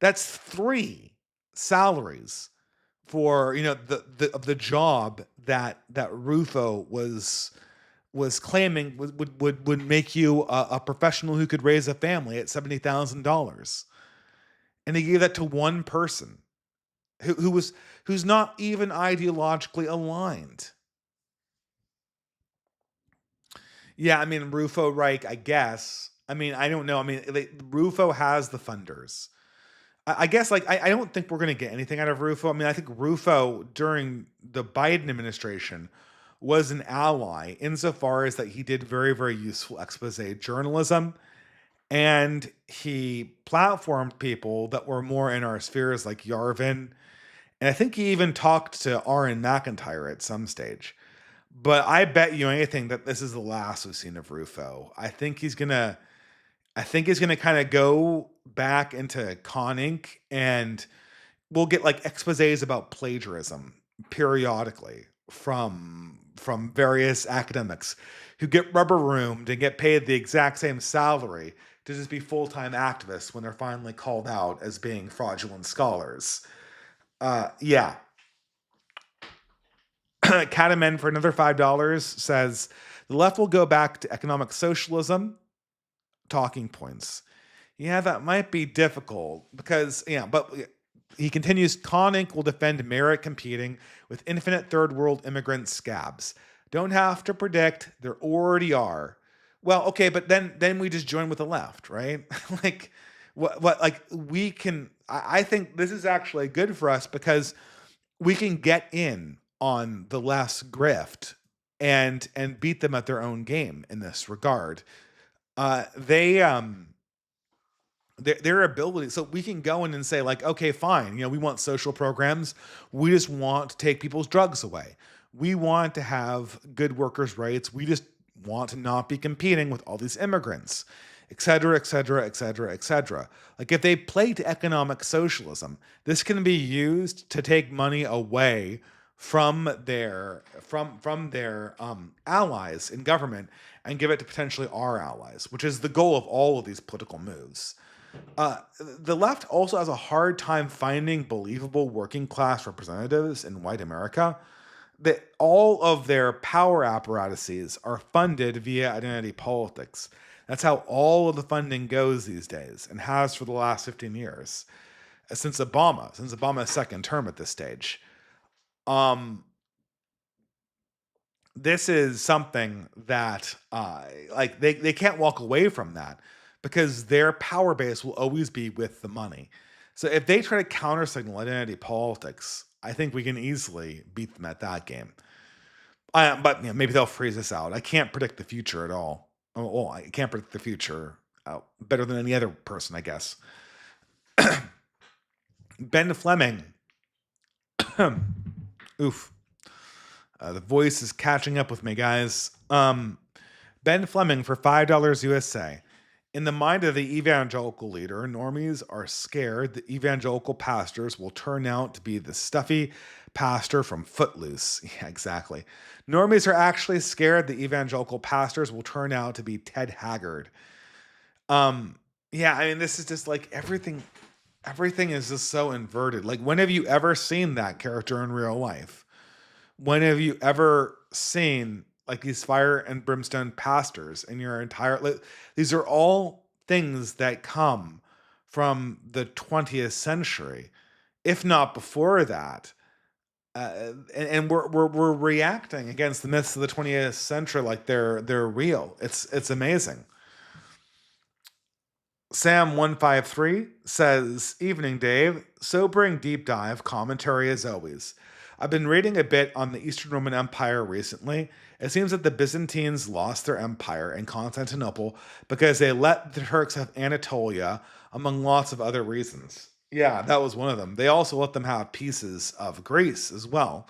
That's 3 salaries for the job that Rufo was claiming would make you a professional who could raise a family at $70,000, and he gave that to one person who's not even ideologically aligned. Yeah, I mean, Rufo Reich, I guess. I mean, I don't know. I mean, Rufo has the funders. I guess, like, I don't think we're going to get anything out of Rufo. I mean, I think Rufo during the Biden administration was an ally insofar as that he did very, very useful expose journalism, and he platformed people that were more in our spheres like Yarvin. And I think he even talked to Aaron McIntyre at some stage. But I bet you anything that this is the last we've seen of Rufo. I think he's gonna kind of go back into Con Inc. and we'll get like exposés about plagiarism periodically from various academics who get rubber roomed and get paid the exact same salary to just be full-time activists when they're finally called out as being fraudulent scholars. Yeah. Cataman for another $5 says the left will go back to economic socialism. Talking points. Yeah, that might be difficult because, yeah, but he continues, Con Inc. will defend merit competing with infinite third world immigrant scabs. Don't have to predict, there already are. Well, okay, but then we just join with the left, right? Like what like we can I think this is actually good for us because we can get in on the left's grift and beat them at their own game in this regard. They their ability, so we can go in and say like, okay, fine, we want social programs, we just want to take people's drugs away, we want to have good workers rights, we just want to not be competing with all these immigrants, etc., etc., etc., etc. Like if they play to economic socialism, this can be used to take money away from their allies in government and give it to potentially our allies, which is the goal of all of these political moves. The left also has a hard time finding believable working class representatives in white America. That all of their power apparatuses are funded via identity politics. That's how all of the funding goes these days and has for the last 15 years. Since Obama's second term at this stage. This is something that like they can't walk away from that because their power base will always be with the money. So if they try to counter signal identity politics, I think we can easily beat them at that game. But maybe they'll freeze us out. I can't predict the future at all. Oh, I can't predict the future better than any other person, I guess. Ben Fleming. Oof. The voice is catching up with me, guys. Ben Fleming for $5 USA. In the mind of the evangelical leader, normies are scared that evangelical pastors will turn out to be the stuffy pastor from Footloose. Yeah, exactly. Normies are actually scared that evangelical pastors will turn out to be Ted Haggard. Yeah, I mean, this is just like everything is just so inverted. Like, when have you ever seen that character in real life? When have you ever seen like these fire and brimstone pastors in your entire these are all things that come from the 20th century, if not before that. And we're reacting against the myths of the 20th century like they're real. It's amazing. Sam153 says, "Evening, Dave. Sobering deep dive commentary as always. I've been reading a bit on the Eastern Roman Empire recently. It seems that the Byzantines lost their empire in Constantinople because they let the Turks have Anatolia, among lots of other reasons." Yeah, that was one of them. They also let them have pieces of Greece as well.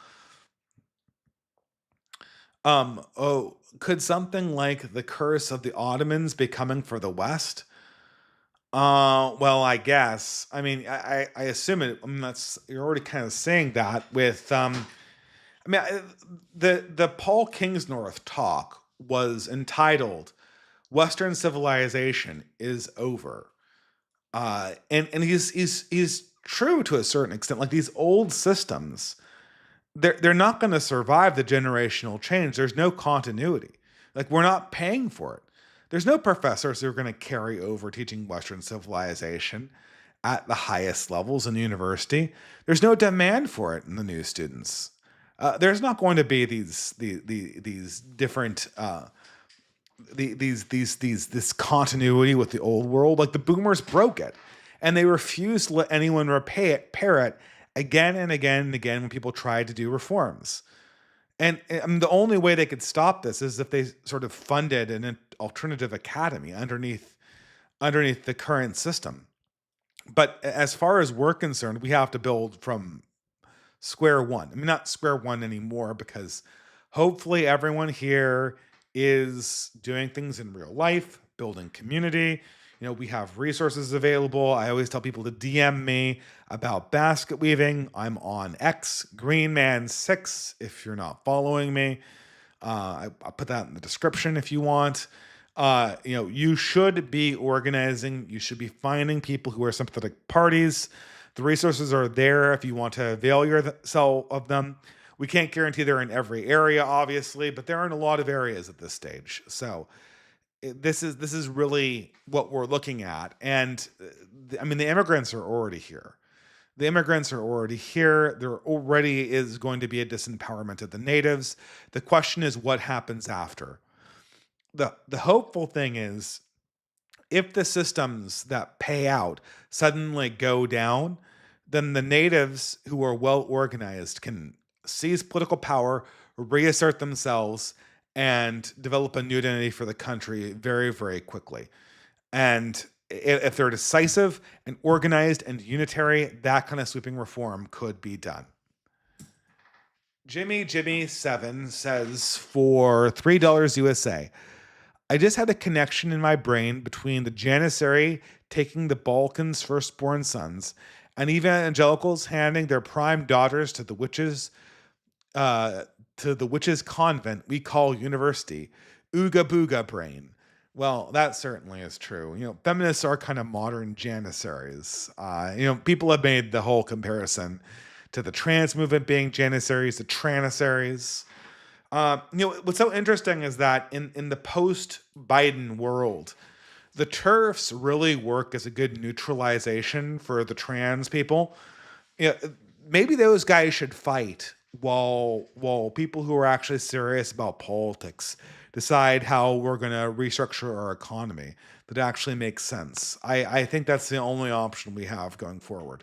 Could something like the curse of the Ottomans be coming for the West? Well, I guess. I mean, I assume it. I mean, that's you're already kind of saying that with. I mean, the Paul Kingsnorth talk was entitled "Western Civilization is Over," and he's true to a certain extent. Like these old systems, they're not going to survive the generational change. There's no continuity. Like we're not paying for it. There's no professors who are going to carry over teaching Western civilization at the highest levels in university. There's no demand for it in the new students. There's not going to be these different this continuity with the old world. Like the boomers broke it, and they refused to let anyone repair it again and again and again when people tried to do reforms. And I mean, the only way they could stop this is if they sort of funded an alternative academy underneath the current system. But as far as we're concerned, we have to build from square one. I mean, not square one anymore, because hopefully everyone here is doing things in real life, building community. We have resources available. I always tell people to DM me about basket weaving. I'm on X, Greenman6, if you're not following me. I'll put that in the description if you want. You should be organizing. You should be finding people who are sympathetic parties. The resources are there if you want to avail yourself of them. We can't guarantee they're in every area, obviously, but they're in a lot of areas at this stage. So this is really what we're looking at. And I mean, the immigrants are already here. The immigrants are already here. There already is going to be a disempowerment of the natives. The question is what happens after. The hopeful thing is, if the systems that pay out suddenly go down, then the natives who are well organized can seize political power, reassert themselves, and develop a new identity for the country very, very quickly. And if they're decisive and organized and unitary, that kind of sweeping reform could be done. Jimmy7 says, for $3 USA, I just had a connection in my brain between the Janissary taking the Balkans' firstborn sons and evangelicals handing their prime daughters to the witches' convent we call university. Ooga booga brain. Well, that certainly is true. Feminists are kind of modern Janissaries. People have made the whole comparison to the trans movement being Janissaries, the Tranissaries. What's so interesting is that in the post-Biden world, the TERFs really work as a good neutralization for the trans people. Maybe those guys should fight while people who are actually serious about politics decide how we're going to restructure our economy that actually makes sense. I think that's the only option we have going forward.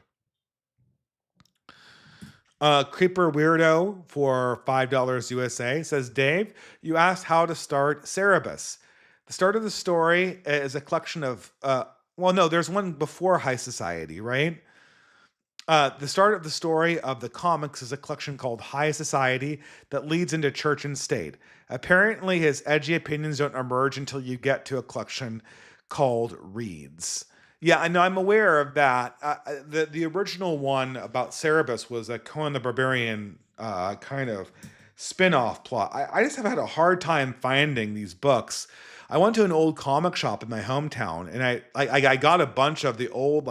Creeper Weirdo for $5 USA says, Dave, you asked how to start Cerebus. The start of the story is a collection of, there's one before High Society, right? The start of the story of the comics is a collection called High Society that leads into Church and State. Apparently, his edgy opinions don't emerge until you get to a collection called Reads. Yeah, I know. I'm aware of that. The original one about Cerebus was a Conan the Barbarian kind of spin-off plot. I just have had a hard time finding these books. I went to an old comic shop in my hometown, and I got a bunch of the old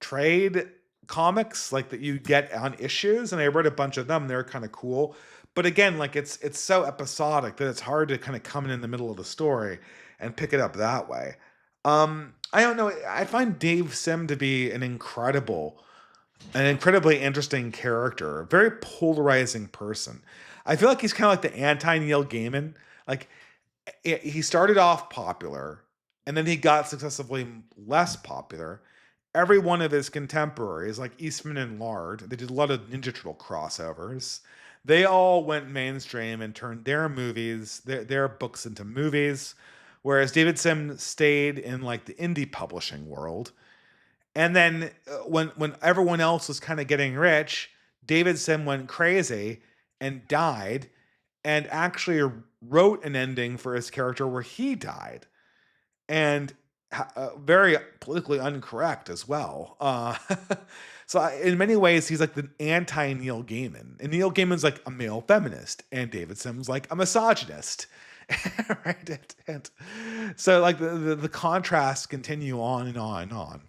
trade comics that you get on issues, and I read a bunch of them. They're kind of cool, but again, it's so episodic that it's hard to kind of come in the middle of the story and pick it up that way. I don't know. I find Dave Sim to be an incredibly interesting character, a very polarizing person. I feel like he's kind of like the anti-Neil Gaiman. Like, he started off popular, and then he got successively less popular. Every one of his contemporaries, like Eastman and Lard, they did a lot of Ninja Turtle crossovers. They all went mainstream and turned their movies, their books into movies, whereas David Sim stayed in the indie publishing world. And then when everyone else was kind of getting rich, David Sim went crazy and died, and actually wrote an ending for his character where he died. And very politically incorrect as well. So in many ways, he's like the anti-Neil Gaiman. And Neil Gaiman's like a male feminist, and David Sim's like a misogynist. Right? And so the contrasts continue on and on and on.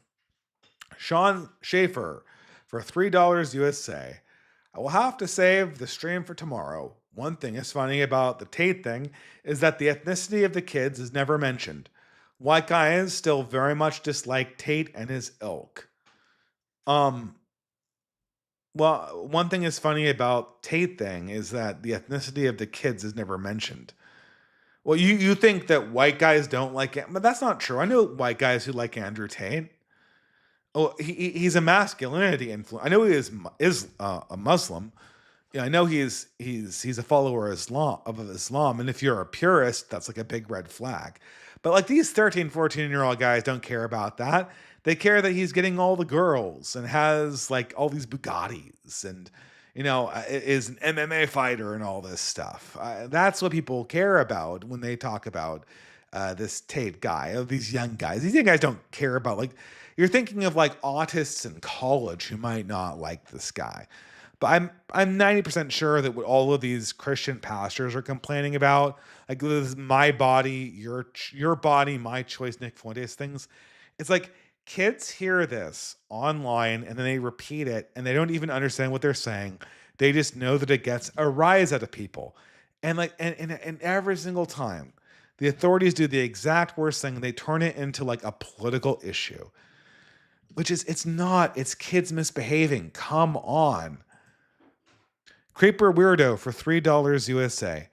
Sean Schaefer for $3 USA. I will have to save the stream for tomorrow. One thing is funny about the Tate thing is that the ethnicity of the kids is never mentioned. White guys still very much dislike Tate and his ilk. Well, one thing is funny about Tate thing is that the ethnicity of the kids is never mentioned. Well, you think that white guys don't like it, but that's not true. I know white guys who like Andrew Tate. Oh, he's a masculinity influence. I know he is a Muslim, Yeah, I know he's a follower of Islam, and if you're a purist, that's like a big red flag. But like these 13, 14-year-old guys don't care about that. They care that he's getting all the girls and has like all these Bugattis and is an MMA fighter and all this stuff. That's what people care about when they talk about this Tate guy, of these young guys. These young guys don't care about, like, you're thinking of like autists in college who might not like this guy. But I'm 90% sure that what all of these Christian pastors are complaining about, like this my body, your body, my choice, Nick Fuentes things, it's like kids hear this online and then they repeat it and they don't even understand what they're saying. They just know that it gets a rise out of people. And like and every single time the authorities do the exact worst thing. They turn it into like a political issue, which is, it's not, it's kids misbehaving. Come on. Creeper Weirdo for $3 USA.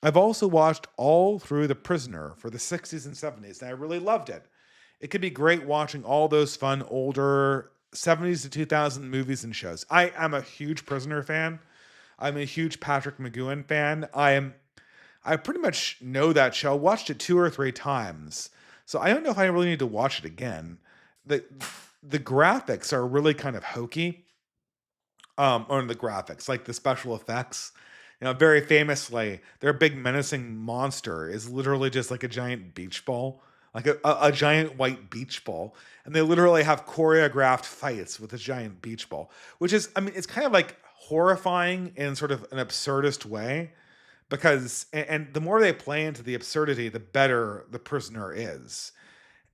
I've also watched all through The Prisoner for the 60s and 70s, and I really loved it. It could be great watching all those fun older 70s to 2000 movies and shows. I am a huge Prisoner fan. I'm a huge Patrick McGowan fan. I pretty much know that show. Watched it 2 or 3 times. So I don't know if I really need to watch it again. The the graphics are really kind of hokey, or the graphics, like the special effects. Very famously, their big menacing monster is literally just like a giant beach ball, like a giant white beach ball. And they literally have choreographed fights with a giant beach ball, which is, I mean, it's kind of like horrifying in sort of an absurdist way, because, and the more they play into the absurdity, the better the prisoner is.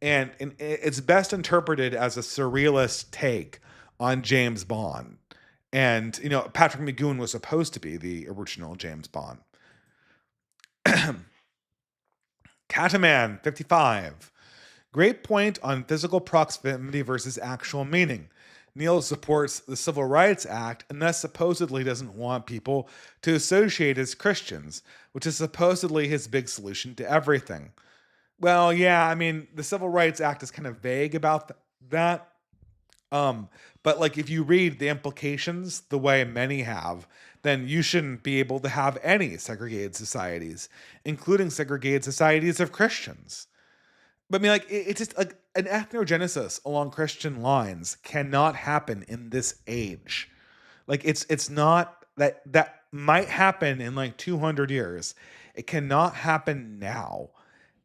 And it's best interpreted as a surrealist take on James Bond. And Patrick McGowan was supposed to be the original James Bond. Cataman 55. Great point on physical proximity versus actual meaning. Neil supports the Civil Rights Act and thus supposedly doesn't want people to associate as Christians, which is supposedly his big solution to everything. Well, yeah, I mean, the Civil Rights Act is kind of vague about that. Um, but like if you read the implications the way many have, then you shouldn't be able to have any segregated societies, including segregated societies of Christians. But I mean, like it's just like an ethnogenesis along Christian lines cannot happen in this age. Like it's not that might happen in like 200 years. It cannot happen now.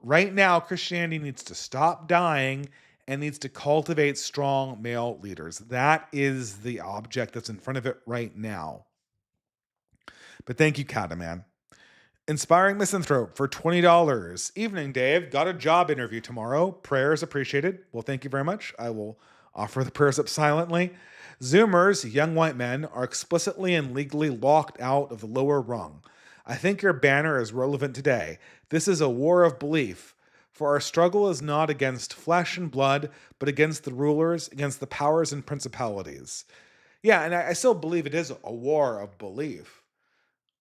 Right now, Christianity needs to stop dying and needs to cultivate strong male leaders. That is the object that's in front of it right now. But thank you, Cataman. Inspiring Misanthrope for $20. Evening, Dave. Got a job interview tomorrow. Prayers appreciated. Well, thank you very much. I will offer the prayers up silently. Zoomers, young white men, are explicitly and legally locked out of the lower rung. I think your banner is relevant today. This is a war of belief. For our struggle is not against flesh and blood, but against the rulers, against the powers and principalities. Yeah, and I still believe it is a war of belief.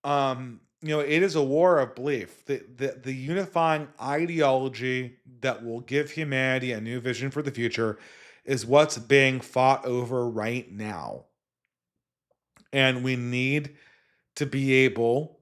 It is a war of belief. The unifying ideology that will give humanity a new vision for the future is what's being fought over right now. And we need to be able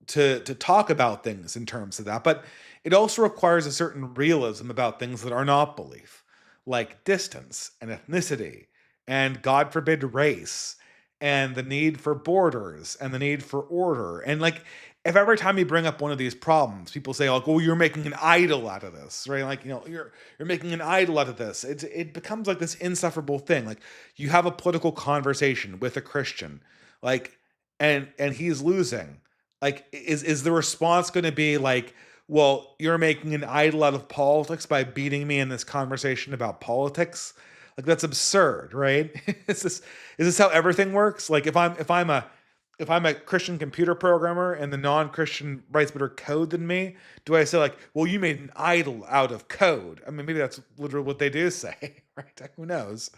to talk about things in terms of that. But it also requires a certain realism about things that are not belief, like distance and ethnicity and, God forbid, race, and the need for borders and the need for order. And like, if every time you bring up one of these problems, people say, like, "Oh, you're making an idol out of this," right? Like, you're making an idol out of this. It becomes like this insufferable thing. Like, you have a political conversation with a Christian, like, and he's losing. Like, is the response going to be like, "Well, you're making an idol out of politics by beating me in this conversation about politics"? Like, that's absurd, right? Is this how everything works? Like, if I'm a Christian computer programmer and the non-Christian writes better code than me, do I say like, "Well, you made an idol out of code"? I mean, maybe that's literally what they do say, right? Who knows?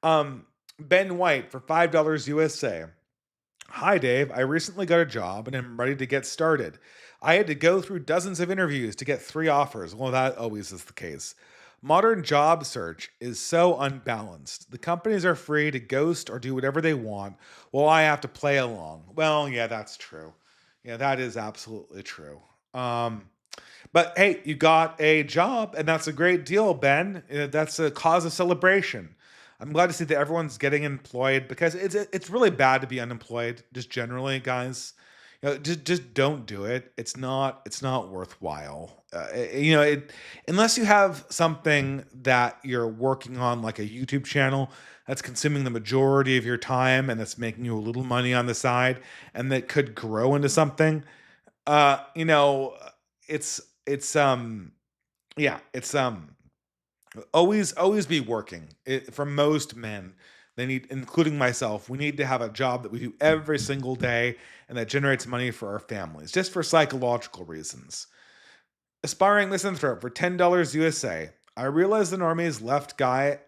Ben White for $5 USA. Hi, Dave. I recently got a job and am ready to get started. I had to go through dozens of interviews to get 3 offers. Well, that always is the case. Modern job search is so unbalanced. The companies are free to ghost or do whatever they want, while I have to play along. Well, yeah, that's true. Yeah, that is absolutely true. Um, but hey, you got a job, and that's a great deal, Ben. That's a cause of celebration. I'm glad to see that everyone's getting employed because it's really bad to be unemployed, just generally, guys. Just don't do it. It's not worthwhile. Unless you have something that you're working on, like a YouTube channel that's consuming the majority of your time and that's making you a little money on the side, and that could grow into something. Uh, you know, it's yeah, it's always be working. For most men, they need, including myself, we need to have a job that we do every single day and that generates money for our families, just for psychological reasons. Aspiring misanthrope for $10 USA. I realize the normie left guy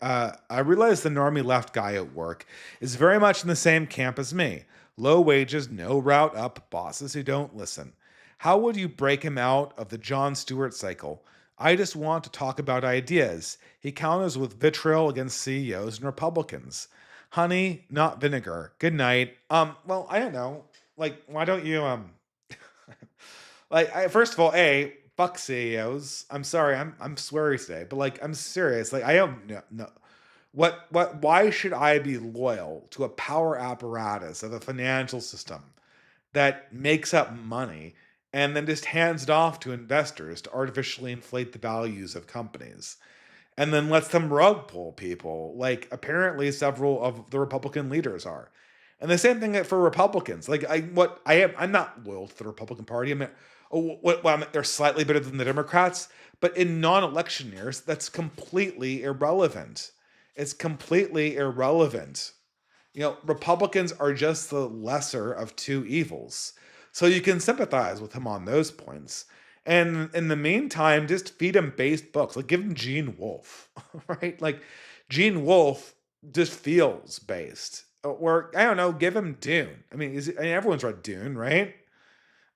at work is very much in the same camp as me. Low wages, no route up, bosses who don't listen. How would you break him out of the John Stewart cycle? I just want to talk about ideas. He counters with vitriol against CEOs and Republicans. Honey, not vinegar. Good night. Well, I don't know. Like, why don't you first of all, fuck CEOs. I'm sorry, I'm sweary today, but like I'm serious. Like I don't know. No. Why should I be loyal to a power apparatus of a financial system that makes up money and then just hands it off to investors to artificially inflate the values of companies? And then lets them rug pull people, like apparently several of the Republican leaders are. And the same thing for Republicans. Like I'm not loyal to the Republican Party. I mean, they're slightly better than the Democrats, but in non-election years, that's completely irrelevant. It's completely irrelevant. Republicans are just the lesser of two evils. So you can sympathize with him on those points. And in the meantime, just feed him based books. Like give him Gene Wolfe, right? Like Gene Wolfe just feels based. Or I don't know, give him Dune. Everyone's read Dune, right?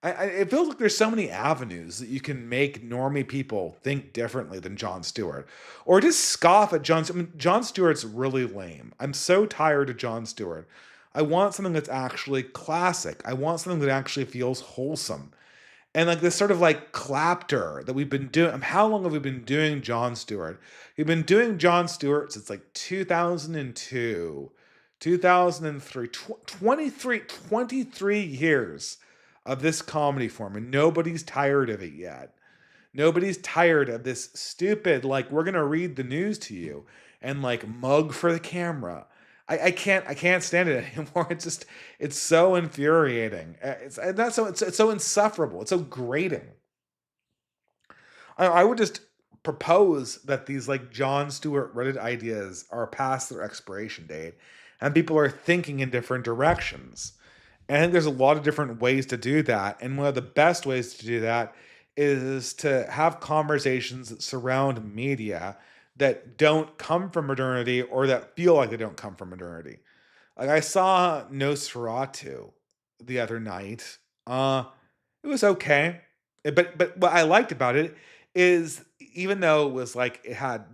It feels like there's so many avenues that you can make normie people think differently than Jon Stewart, or just scoff at Jon. I mean, Jon Stewart's really lame. I'm so tired of Jon Stewart. I want something that's actually classic. I want something that actually feels wholesome, and like this sort of like clapter that we've been doing. How long have we been doing Jon Stewart? We've been doing Jon Stewart since like 2002, 2003, 23 years of this comedy form, and nobody's tired of it yet. Nobody's tired of this stupid, like, we're gonna read the news to you and like mug for the camera. I can't stand it anymore. It's so infuriating. It's so insufferable. It's so grating. I would just propose that these like Jon Stewart Reddit ideas are past their expiration date and people are thinking in different directions. And I think there's a lot of different ways to do that. And one of the best ways to do that is to have conversations that surround media that don't come from modernity or that feel like they don't come from modernity. Like I saw Nosferatu the other night. It was okay. But what I liked about it is even though it was like it had,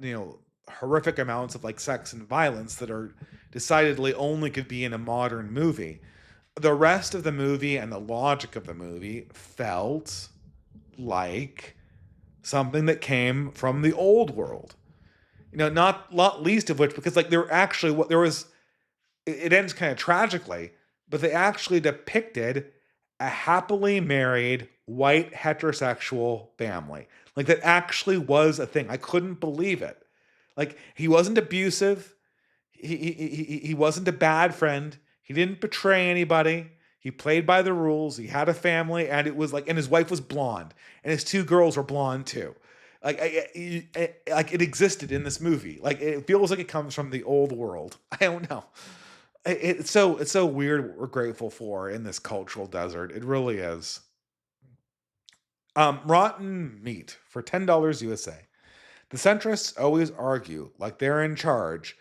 horrific amounts of like sex and violence that are decidedly only could be in a modern movie, the rest of the movie and the logic of the movie felt like something that came from the old world. Not least of which because like there actually what there was it ends kind of tragically, but they actually depicted a happily married white heterosexual family. Like that actually was a thing. I couldn't believe it. Like he wasn't abusive. He wasn't a bad friend. He didn't betray anybody. He played by the rules. He had a family, and it was like, and his wife was blonde, and his two girls were blonde too. Like it existed in this movie. Like it feels like it comes from the old world. I don't know. It's so weird what we're grateful for in this cultural desert. It really is. Rotten meat for $10 USA. The centrists always argue like they're in charge.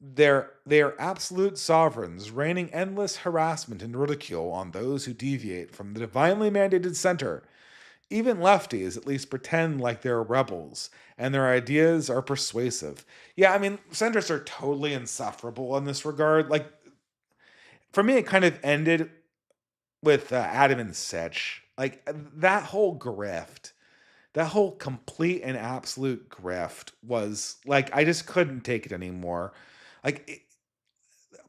They are absolute sovereigns, raining endless harassment and ridicule on those who deviate from the divinely mandated center. Even lefties at least pretend like they're rebels and their ideas are persuasive. Yeah, I mean, centrists are totally insufferable in this regard. Like, for me, it kind of ended with Adam and Sitch. Like, that whole grift, that whole complete and absolute grift was like, I just couldn't take it anymore. Like,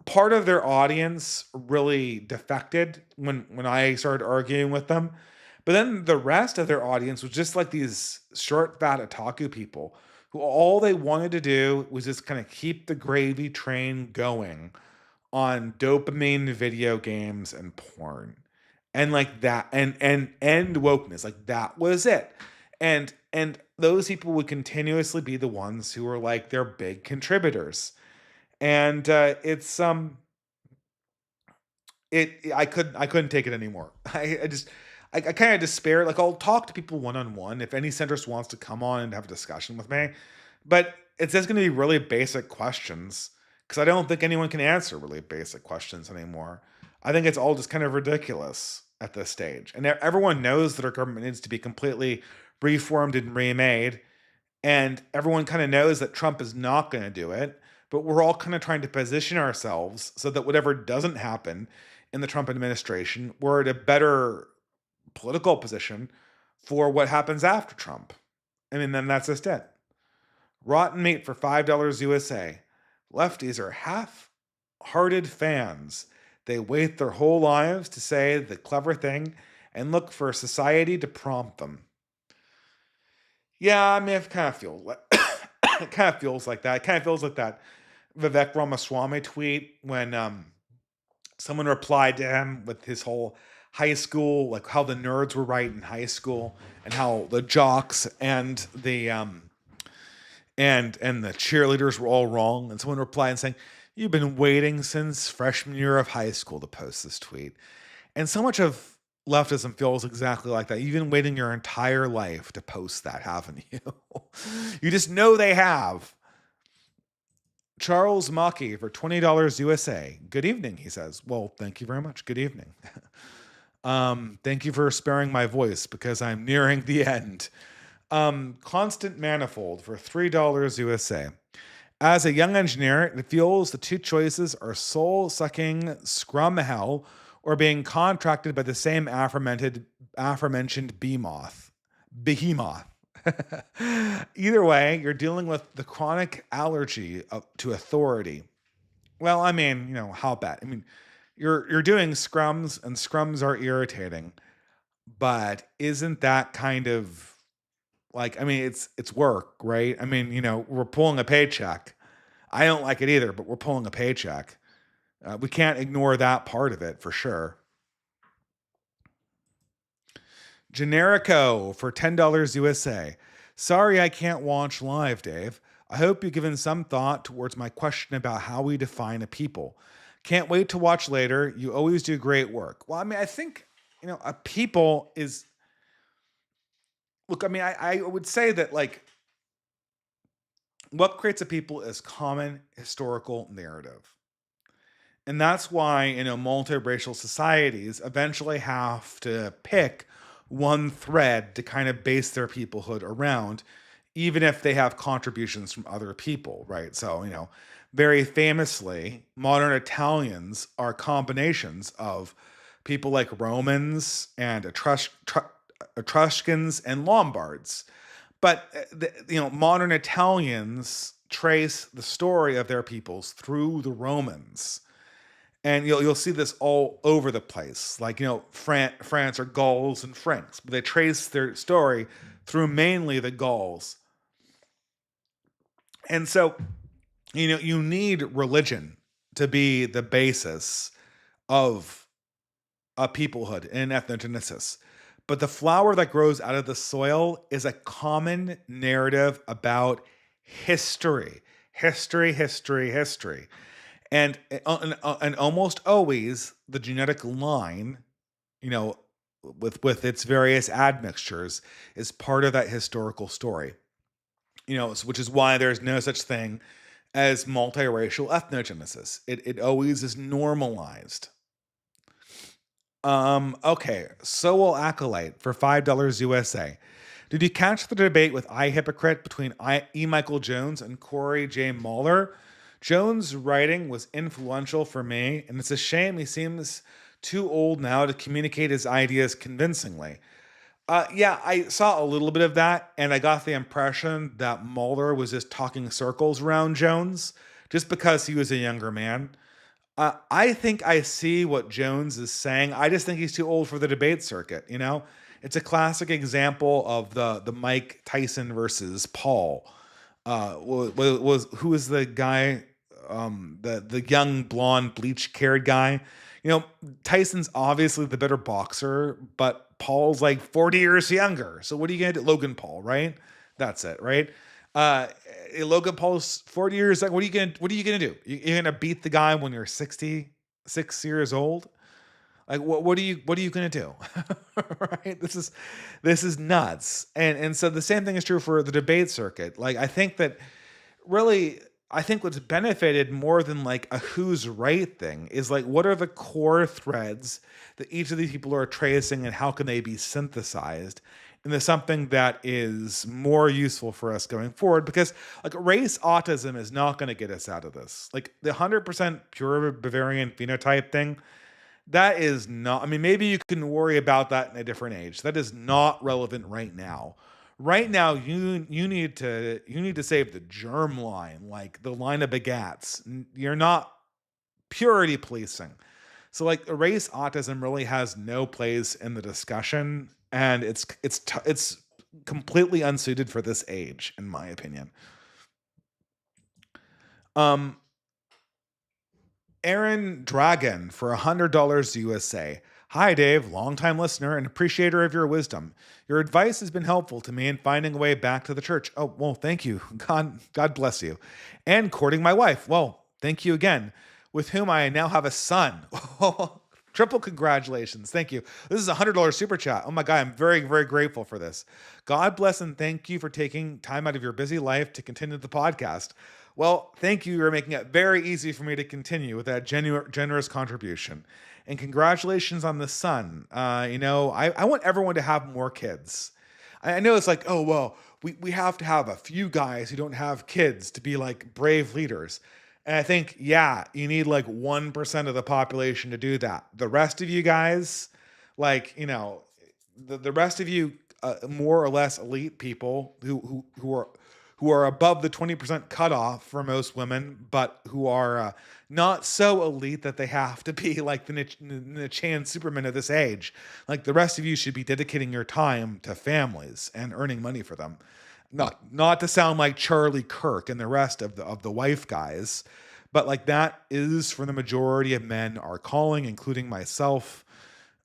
part of their audience really defected when I started arguing with them. But then the rest of their audience was just like these short, fat otaku people who all they wanted to do was just kind of keep the gravy train going on dopamine video games and porn. And like that and wokeness. Like that was it. And those people would continuously be the ones who were like their big contributors. And it's it I couldn't take it anymore. I kind of despair. Like, I'll talk to people one on one if any centrist wants to come on and have a discussion with me, but it's just going to be really basic questions because I don't think anyone can answer really basic questions anymore. I think it's all just kind of ridiculous at this stage, and everyone knows that our government needs to be completely reformed and remade, and everyone kind of knows that Trump is not going to do it, but we're all kind of trying to position ourselves so that whatever doesn't happen in the Trump administration, we're at a better political position for what happens after Trump. I mean, then that's just it. Rotten meat for $5 USA. Lefties are half hearted fans. They wait their whole lives to say the clever thing and look for society to prompt them. Yeah, I mean, it kind of feels like it kind of feels like that. It kind of feels like that Vivek Ramaswamy tweet when someone replied to him with his whole high school, like how the nerds were right in high school, and how the jocks and the cheerleaders were all wrong. And someone replied and saying, "You've been waiting since freshman year of high school to post this tweet." And so much of leftism feels exactly like that. You've been waiting your entire life to post that, haven't you? You just know they have. Charles Mackey for $20 USA. Good evening, he says. Well, thank you very much. Good evening. Thank you for sparing my voice because I'm nearing the end. Constant Manifold for $3 USA. As a young engineer, it feels the two choices are soul-sucking scrum hell or being contracted by the same aforementioned behemoth. Either way, you're dealing with the chronic allergy to authority. Well, I mean, how bad? I mean, you're doing scrums and scrums are irritating, but isn't that kind of like, I mean, it's work, right? I mean, we're pulling a paycheck. I don't like it either, but we're pulling a paycheck. We can't ignore that part of it for sure. Generico for $10 USA. Sorry I can't watch live, Dave. I hope you've given some thought towards my question about how we define a people. Can't wait to watch later. You always do great work. Well, I mean, I think, a people is. Look, I mean, I would say that, like, what creates a people is common historical narrative. And that's why, multiracial societies eventually have to pick one thread to kind of base their peoplehood around, even if they have contributions from other people, right? So, very famously, modern Italians are combinations of people like Romans and Etruscans and Lombards. But modern Italians trace the story of their peoples through the Romans, and you'll see this all over the place. Like, France are Gauls and Franks, but they trace their story through mainly the Gauls. And so, you need religion to be the basis of a peoplehood and an ethnogenesis. But the flower that grows out of the soil is a common narrative about history, history, history, history. And almost always the genetic line, you know, with its various admixtures, is part of that historical story. Which is why there's no such thing as multiracial ethnogenesis. It always is normalized. Okay. So will Acolyte for $5 USA. Did you catch the debate with I Hypocrite between Michael Jones and Corey J. Muller? Jones' writing was influential for me, and it's a shame he seems too old now to communicate his ideas convincingly. Yeah, I saw a little bit of that, and I got the impression that Mueller was just talking circles around Jones just because he was a younger man. I think I see what Jones is saying. I just think he's too old for the debate circuit. It's a classic example of the Mike Tyson versus Paul. Was who was the guy? The young blonde bleach haired guy. You know, Tyson's obviously the better boxer, but Paul's like 40 years younger. So what are you gonna do? Logan Paul, right? That's it, right? Uh, Logan Paul's 40 years. Like, what are you gonna do? You're gonna beat the guy when you're 66 years old? Like, what are you gonna do? Right? This is nuts. And so the same thing is true for the debate circuit. Like, I think what's benefited more than like a who's right thing is like what are the core threads that each of these people are tracing and how can they be synthesized into something that is more useful for us going forward, because like race autism is not going to get us out of this. Like the 100% pure Bavarian phenotype thing, that is not, I mean, maybe you can worry about that in a different age. That is not relevant right now. Right now, you need to save the germ line, like the line of begats. You're not purity policing. So like race autism really has no place in the discussion, and it's completely unsuited for this age, in my opinion. Um, Aaron Dragon for $100 USA. Hi, Dave, longtime listener and appreciator of your wisdom. Your advice has been helpful to me in finding a way back to the church. Oh, well, thank you. God bless you. And courting my wife. Well, thank you again, with whom I now have a son. Triple congratulations. Thank you. This is a $100 super chat. Oh my God, I'm very, very grateful for this. God bless and thank you for taking time out of your busy life to continue the podcast. Well, thank you. You're making it very easy for me to continue with that generous contribution. And congratulations on the son. I want everyone to have more kids. I know it's like, oh, well, we have to have a few guys who don't have kids to be like brave leaders. And I think, yeah, you need like 1% of the population to do that. The rest of you guys, like, the rest of you, more or less elite people who are above the 20% cutoff for most women, but who are not so elite that they have to be like the Chan Superman of this age. Like the rest of you should be dedicating your time to families and earning money for them. Not to sound like Charlie Kirk and the rest of the wife guys, but like that is for the majority of men our calling, including myself.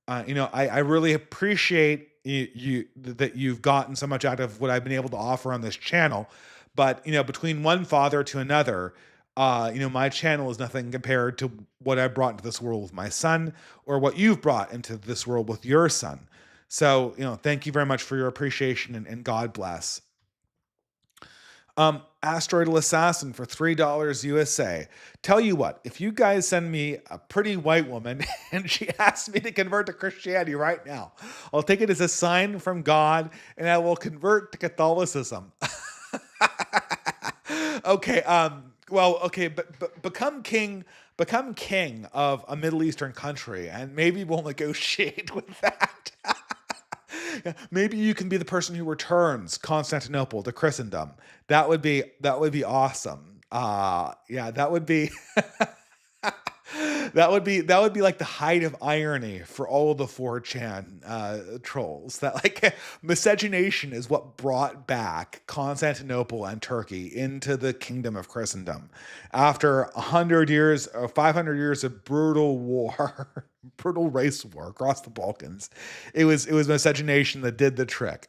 I really appreciate that you've gotten so much out of what I've been able to offer on this channel. But between one father to another, my channel is nothing compared to what I brought into this world with my son, or what you've brought into this world with your son. So, thank you very much for your appreciation, and God bless. Asteroidal Assassin for $3 USA. Tell you what, if you guys send me a pretty white woman and she asks me to convert to Christianity right now, I'll take it as a sign from God and I will convert to Catholicism. Okay, well, okay, but become king of a Middle Eastern country, and maybe we'll negotiate with that. Yeah, maybe you can be the person who returns Constantinople to Christendom. That would be awesome. Yeah, that would be that would be like the height of irony for all of the 4chan trolls. That like miscegenation is what brought back Constantinople and Turkey into the kingdom of Christendom after 100 years or 500 years of brutal war, brutal race war across the Balkans. It was miscegenation that did the trick.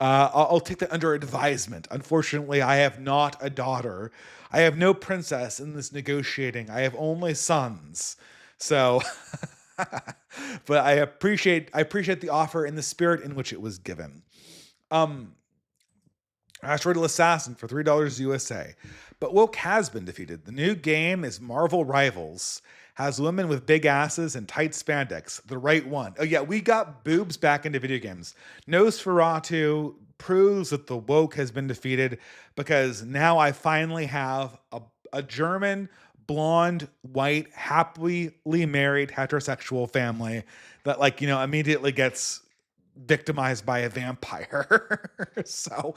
I'll take that under advisement. Unfortunately, I have not a daughter. I have no princess in this negotiating. I have only sons. So, but I appreciate the offer in the spirit in which it was given. Um, Asteroidal Assassin for $3 USA. But Woke has been defeated. The new game is Marvel Rivals. has women with big asses and tight spandex. The right one. Oh yeah, we got boobs back into video games. Nosferatu proves that the woke has been defeated because now I finally have a German, blonde, white, happily married heterosexual family that, like, immediately gets victimized by a vampire. So,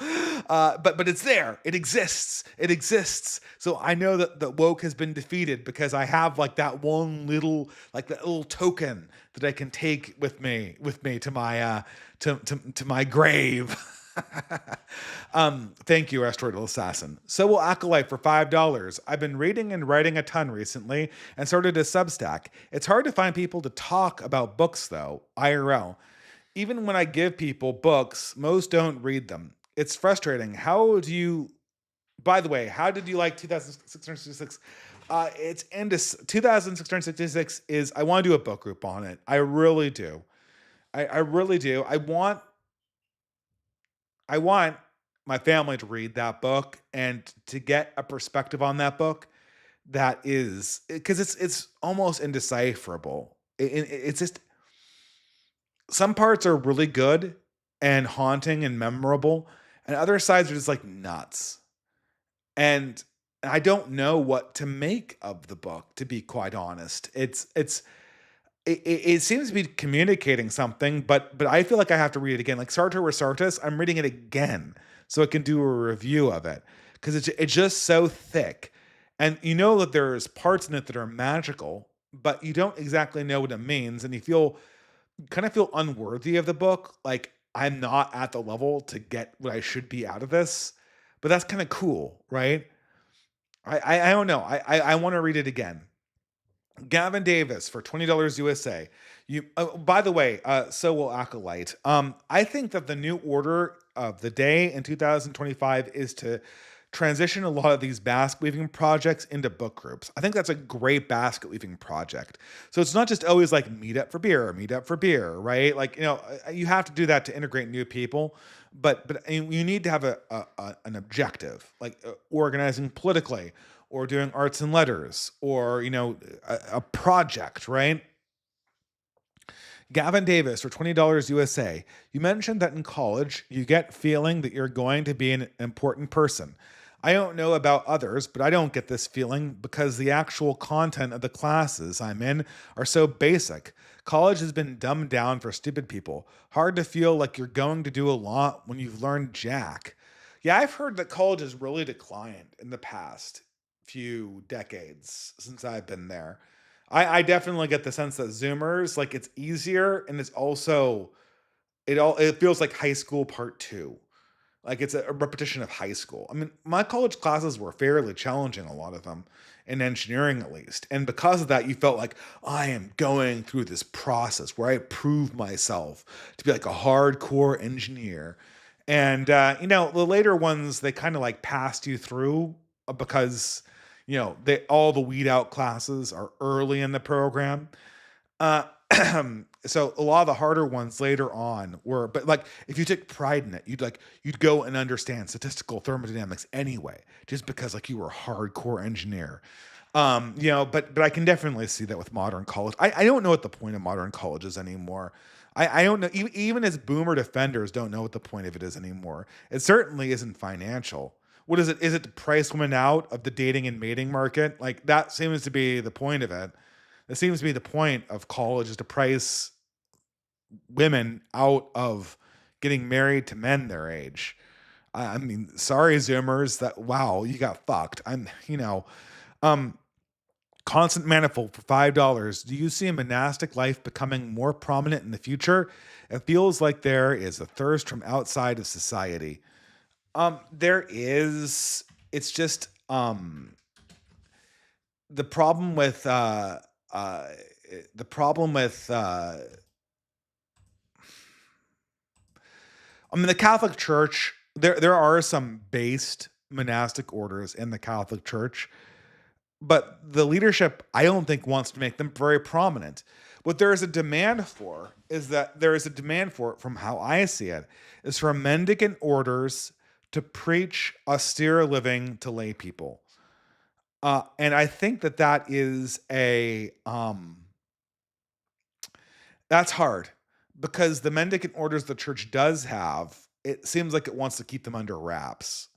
but it's there. It exists. It exists. So I know that the woke has been defeated because I have like that one little, like that little token that I can take with me to my to my grave. Thank you, Asteroidal Assassin. So will Acolyte for $5. I've been reading and writing a ton recently and started a Substack. It's hard to find people to talk about books though, IRL. Even when I give people books, most don't read them. It's frustrating. By the way, how did you like 2666? It's into 2666 is, I want to do a book group on it. I really do. I really do. I want my family to read that book and to get a perspective on that book that is, because it's almost indecipherable. It's just, some parts are really good and haunting and memorable, and other sides are just like nuts. And I don't know what to make of the book, to be quite honest. It seems to be communicating something, but I feel like I have to read it again. Like Sartor Resartus, I'm reading it again so I can do a review of it because it's just so thick, and you know that there's parts in it that are magical, but you don't exactly know what it means, and kind of feel unworthy of the book. Like I'm not at the level to get what I should be out of this, but that's kind of cool, right? I don't know. I want to read it again. Gavin Davis for $20 USA. By the way, so will Acolyte. I think that the new order of the day in 2025 is to transition a lot of these basket weaving projects into book groups. I think that's a great basket weaving project. So it's not just always like meet up for beer, right? Like, you have to do that to integrate new people, but you need to have an objective, like organizing politically or doing arts and letters or, a project, right? Gavin Davis for $20 USA. You mentioned that in college, you get feeling that you're going to be an important person. I don't know about others, but I don't get this feeling because the actual content of the classes I'm in are so basic. College has been dumbed down for stupid people. Hard to feel like you're going to do a lot when you've learned jack. Yeah, I've heard that college has really declined in the past few decades since I've been there. I definitely get the sense that Zoomers, like, it's easier and it's also, it feels like high school part two. Like it's a repetition of high school. I mean, my college classes were fairly challenging, a lot of them, in engineering at least. And because of that, you felt like I am going through this process where I prove myself to be like a hardcore engineer. And the later ones, they kind of like passed you through because they all the weed out classes are early in the program. Uh, so a lot of the harder ones later on were, but like if you took pride in it, you'd go and understand statistical thermodynamics anyway, just because like you were a hardcore engineer. But I can definitely see that with modern college. I don't know what the point of modern college is anymore. I don't know. Even as boomer defenders don't know what the point of it is anymore. It certainly isn't financial. What is it? Is it to price women out of the dating and mating market? Like that seems to be the point of it. That seems to be the point of college, is to price women out of getting married to men their age. I mean, sorry, Zoomers, that wow, you got fucked. Um, Constant Manifold for $5. Do you see a monastic life becoming more prominent in the future? It feels like there is a thirst from outside of society. There is. It's just the problem with uh, the problem with I mean, the Catholic Church, there are some based monastic orders in the Catholic Church, but the leadership, I don't think, wants to make them very prominent. What there is a demand for is that there is a demand for it, from how I see it, is for mendicant orders to preach austere living to lay people. And I think that is that's hard because the mendicant orders the church does have, it seems like it wants to keep them under wraps.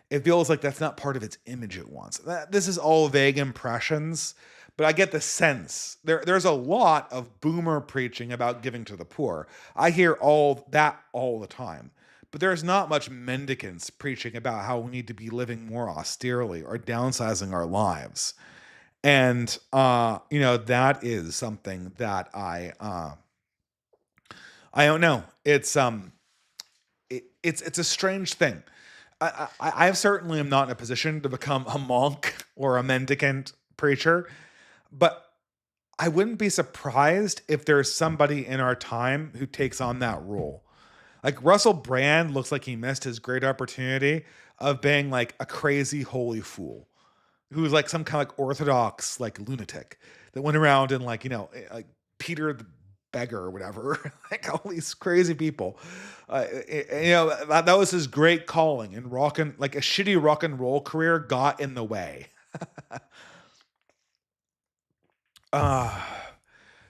It feels like that's not part of its image it wants. This is all vague impressions, but I get the sense there's a lot of boomer preaching about giving to the poor. I hear all that all the time. But there's not much mendicants preaching about how we need to be living more austerely or downsizing our lives. And that is something that I don't know. It's a strange thing. I certainly am not in a position to become a monk or a mendicant preacher, but I wouldn't be surprised if there's somebody in our time who takes on that role. Like Russell Brand looks like he missed his great opportunity of being like a crazy holy fool who's like some kind of like orthodox like lunatic that went around and like like Peter the beggar or whatever, like all these crazy people. That was his great calling, and like a shitty rock and roll career got in the way. uh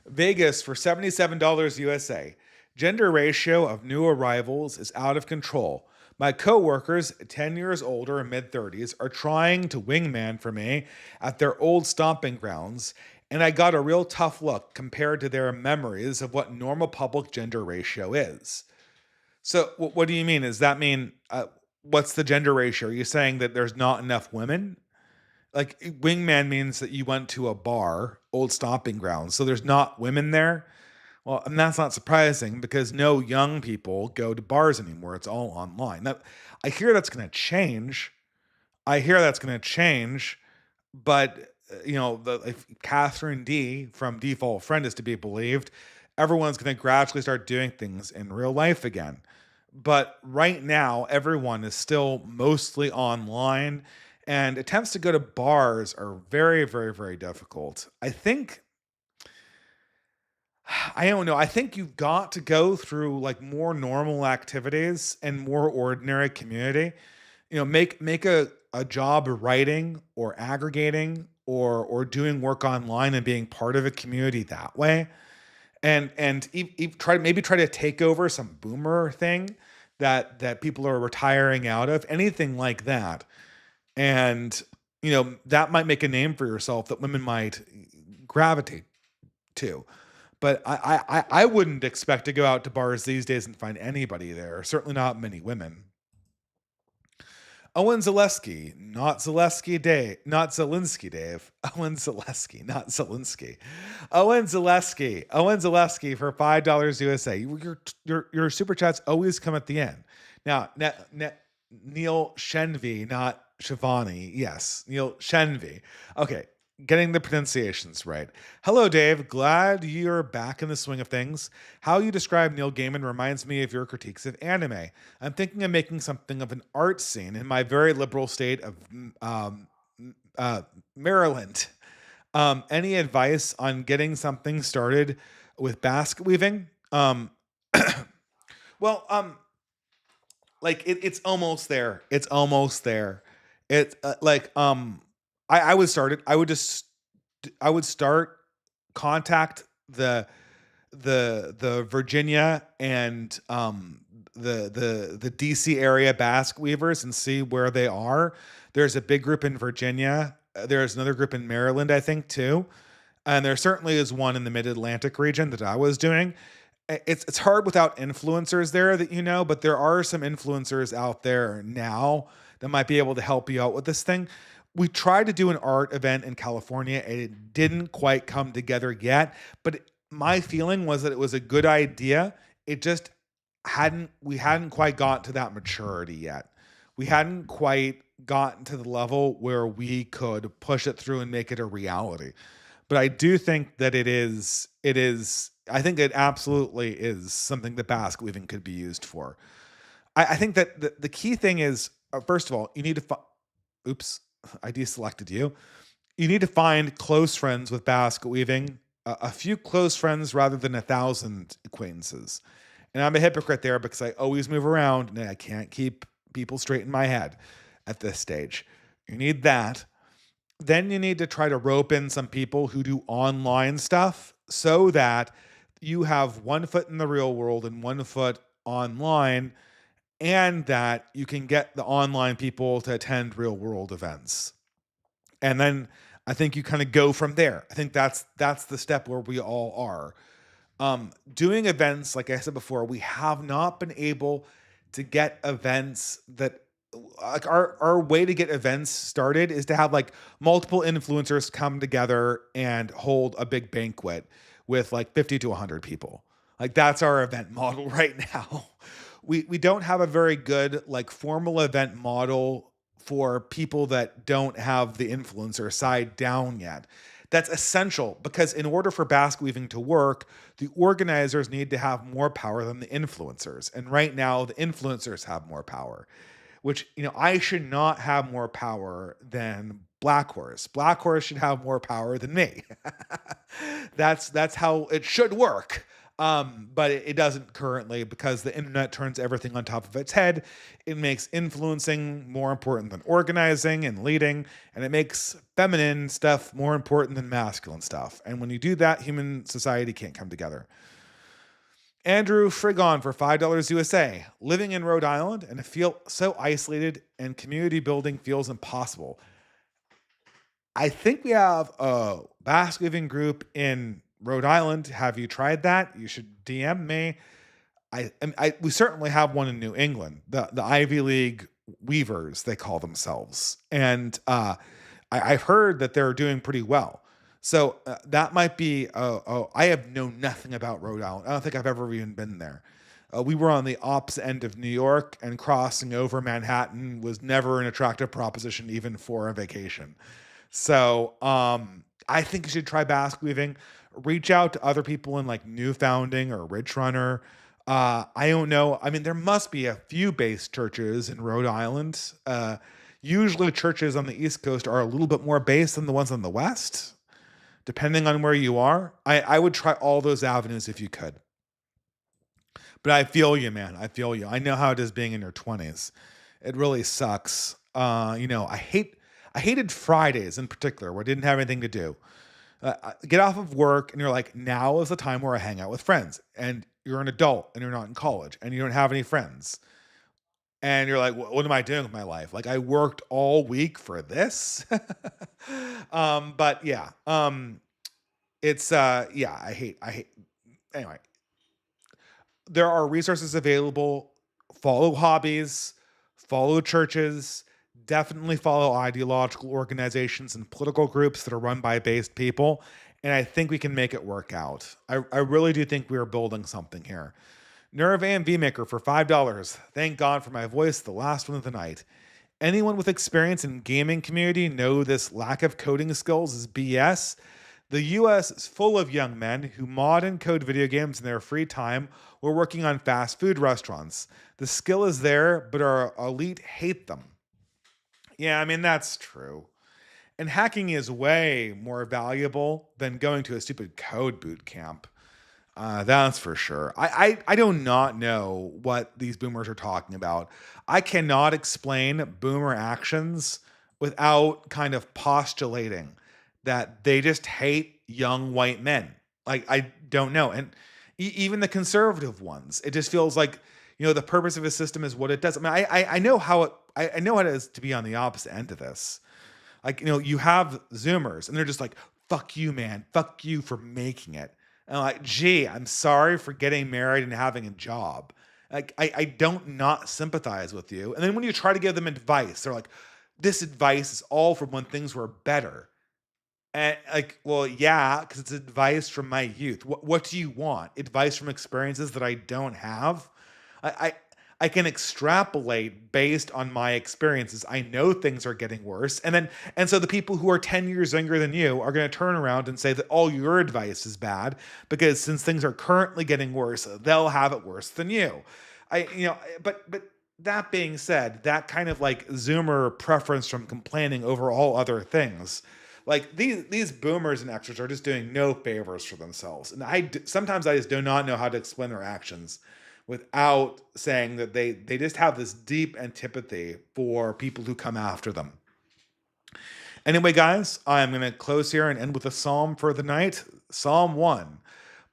Vegas for $77 USA. Gender ratio of new arrivals is out of control. My coworkers, 10 years older and mid 30s, are trying to wingman for me at their old stomping grounds, and I got a real tough look compared to their memories of what normal public gender ratio is. So, what do you mean? Does that mean what's the gender ratio? Are you saying that there's not enough women? Like wingman means that you went to a bar, old stomping grounds, so there's not women there. Well, and that's not surprising because no young people go to bars anymore. It's all online. Now, I hear that's going to change. I hear that's going to change, but if Catherine D from Default Friend is to be believed, everyone's going to gradually start doing things in real life again. But right now, everyone is still mostly online, and attempts to go to bars are very, very, very difficult. I don't know. I think you've got to go through like more normal activities and more ordinary community. Make a job writing or aggregating or doing work online and being part of a community that way. And try to take over some boomer thing that people are retiring out of, anything like that. And that might make a name for yourself that women might gravitate to. But I wouldn't expect to go out to bars these days and find anybody there. Certainly not many women. Owen Zaleski, not Zaleski Dave, not Zelensky Dave. Owen Zaleski, not Zelensky. Owen Zaleski for $5 USA. Your super chats always come at the end. Now, Neil Shenvi, not Shivani. Yes, Neil Shenvi. Okay, getting the pronunciations right. Hello, Dave. Glad you're back in the swing of things. How you describe Neil Gaiman reminds me of your critiques of anime. I'm thinking of making something of an art scene in my very liberal state of Maryland. Any advice on getting something started with basket weaving? Well, like it's almost there. It's almost there. It's I would start it. I would start contact the Virginia and the DC area basque weavers and see where they are. There's a big group in Virginia. There's another group in Maryland, I think, too. And there certainly is one in the Mid-Atlantic region that I was doing. It's hard without influencers there but there are some influencers out there now that might be able to help you out with this thing. We tried to do an art event in California and it didn't quite come together yet, but my feeling was that it was a good idea. It just we hadn't quite got to that maturity yet. We hadn't quite gotten to the level where we could push it through and make it a reality. But I do think that I think it absolutely is something that basque weaving could be used for. I think that the key thing is, first of all, you need to oops, I deselected you. You need to find close friends with basket weaving, a few close friends rather than 1,000 acquaintances. And I'm a hypocrite there because I always move around and I can't keep people straight in my head at this stage. You need that. Then you need to try to rope in some people who do online stuff so that you have one foot in the real world and one foot online, and that you can get the online people to attend real world events. And then I think you kind of go from there. I think that's the step where we all are. Doing events, like I said before, we have not been able to get events that, like, our way to get events started is to have like multiple influencers come together and hold a big banquet with like 50 to 100 people. Like, that's our event model right now. We don't have a very good like formal event model for people that don't have the influencer side down yet. That's essential because in order for basket weaving to work, the organizers need to have more power than the influencers. And right now, the influencers have more power, which, I should not have more power than Black Horse. Black Horse should have more power than me. That's how it should work. But it doesn't currently, because the internet turns everything on top of its head. It makes influencing more important than organizing and leading, and it makes feminine stuff more important than masculine stuff. And when you do that, human society can't come together. Andrew Frigon for $5 USA. Living in Rhode Island and I feel so isolated and community building feels impossible. I think we have a basket weaving group in Rhode Island. Have you tried that? You should DM me. We certainly have one in New England, the Ivy League Weavers, they call themselves, and I've heard that they're doing pretty well. So that might be. I have known nothing about Rhode Island. I don't think I've ever even been there. We were on the opposite end of New York, and crossing over Manhattan was never an attractive proposition, even for a vacation. So I think you should try basket weaving. Reach out to other people in like New Founding or Rich Runner. I don't know. I mean, there must be a few base churches in Rhode Island. Usually, churches on the East Coast are a little bit more based than the ones on the West, depending on where you are. I would try all those avenues if you could. But I feel you, man. I feel you. I know how it is being in your 20s. It really sucks. I hated Fridays in particular, where I didn't have anything to do. Get off of work and you're like, now is the time where I hang out with friends. And you're an adult and you're not in college and you don't have any friends. And you're like, what am I doing with my life? Like, I worked all week for this. But yeah, yeah, I hate, anyway, there are resources available. Follow hobbies, follow churches, definitely follow ideological organizations and political groups that are run by based people. And I think we can make it work out. I really do think we are building something here. Nerve and VMaker for $5. Thank God for my voice, the last one of the night. Anyone with experience in gaming community know this lack of coding skills is BS. The US is full of young men who mod and code video games in their free time while working on fast food restaurants. The skill is there, but our elite hate them. Yeah, I mean, that's true. And hacking is way more valuable than going to a stupid code boot camp. That's for sure. I do not know what these boomers are talking about. I cannot explain boomer actions without kind of postulating that they just hate young white men. Like, I don't know. And even the conservative ones, it just feels like, the purpose of a system is what it does. I mean, I know how I know how it is to be on the opposite end of this. Like, you have Zoomers and they're just like, fuck you, man. Fuck you for making it. And I'm like, gee, I'm sorry for getting married and having a job. Like, I don't not sympathize with you. And then when you try to give them advice, they're like, this advice is all from when things were better. And like, well, yeah, because it's advice from my youth. What do you want? Advice from experiences that I don't have? I I can extrapolate based on my experiences. I know things are getting worse. And so the people who are 10 years younger than you are going to turn around and say that all your advice is bad because since things are currently getting worse, they'll have it worse than you. But that being said, that kind of like Zoomer preference from complaining over all other things, like these boomers and extras are just doing no favors for themselves. And sometimes I just do not know how to explain their actions without saying that they just have this deep antipathy for people who come after them. Anyway, guys, I'm going to close here and end with a psalm for the night. Psalm 1.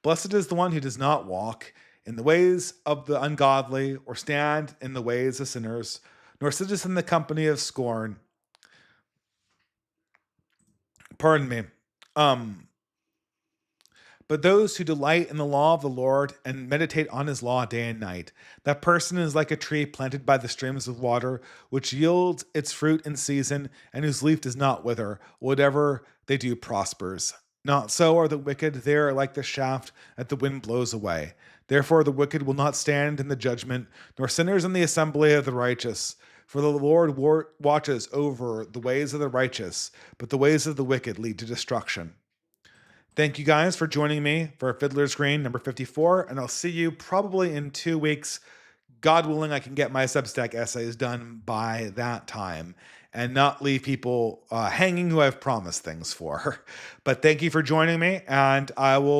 Blessed is the one who does not walk in the ways of the ungodly, or stand in the ways of sinners, nor sitteth in the company of scorn. Pardon me. Um, But those who delight in the law of the Lord and meditate on his law day and night, that person is like a tree planted by the streams of water, which yields its fruit in season, and whose leaf does not wither. Whatever they do prospers. Not so are the wicked, they are like the shaft that the wind blows away. Therefore the wicked will not stand in the judgment, nor sinners in the assembly of the righteous. For the Lord watches over the ways of the righteous, but the ways of the wicked lead to destruction. Thank you guys for joining me for Fiddler's Green number 54, and I'll see you probably in 2 weeks. God willing, I can get my Substack essays done by that time and not leave people hanging who I've promised things for. But thank you for joining me, and I will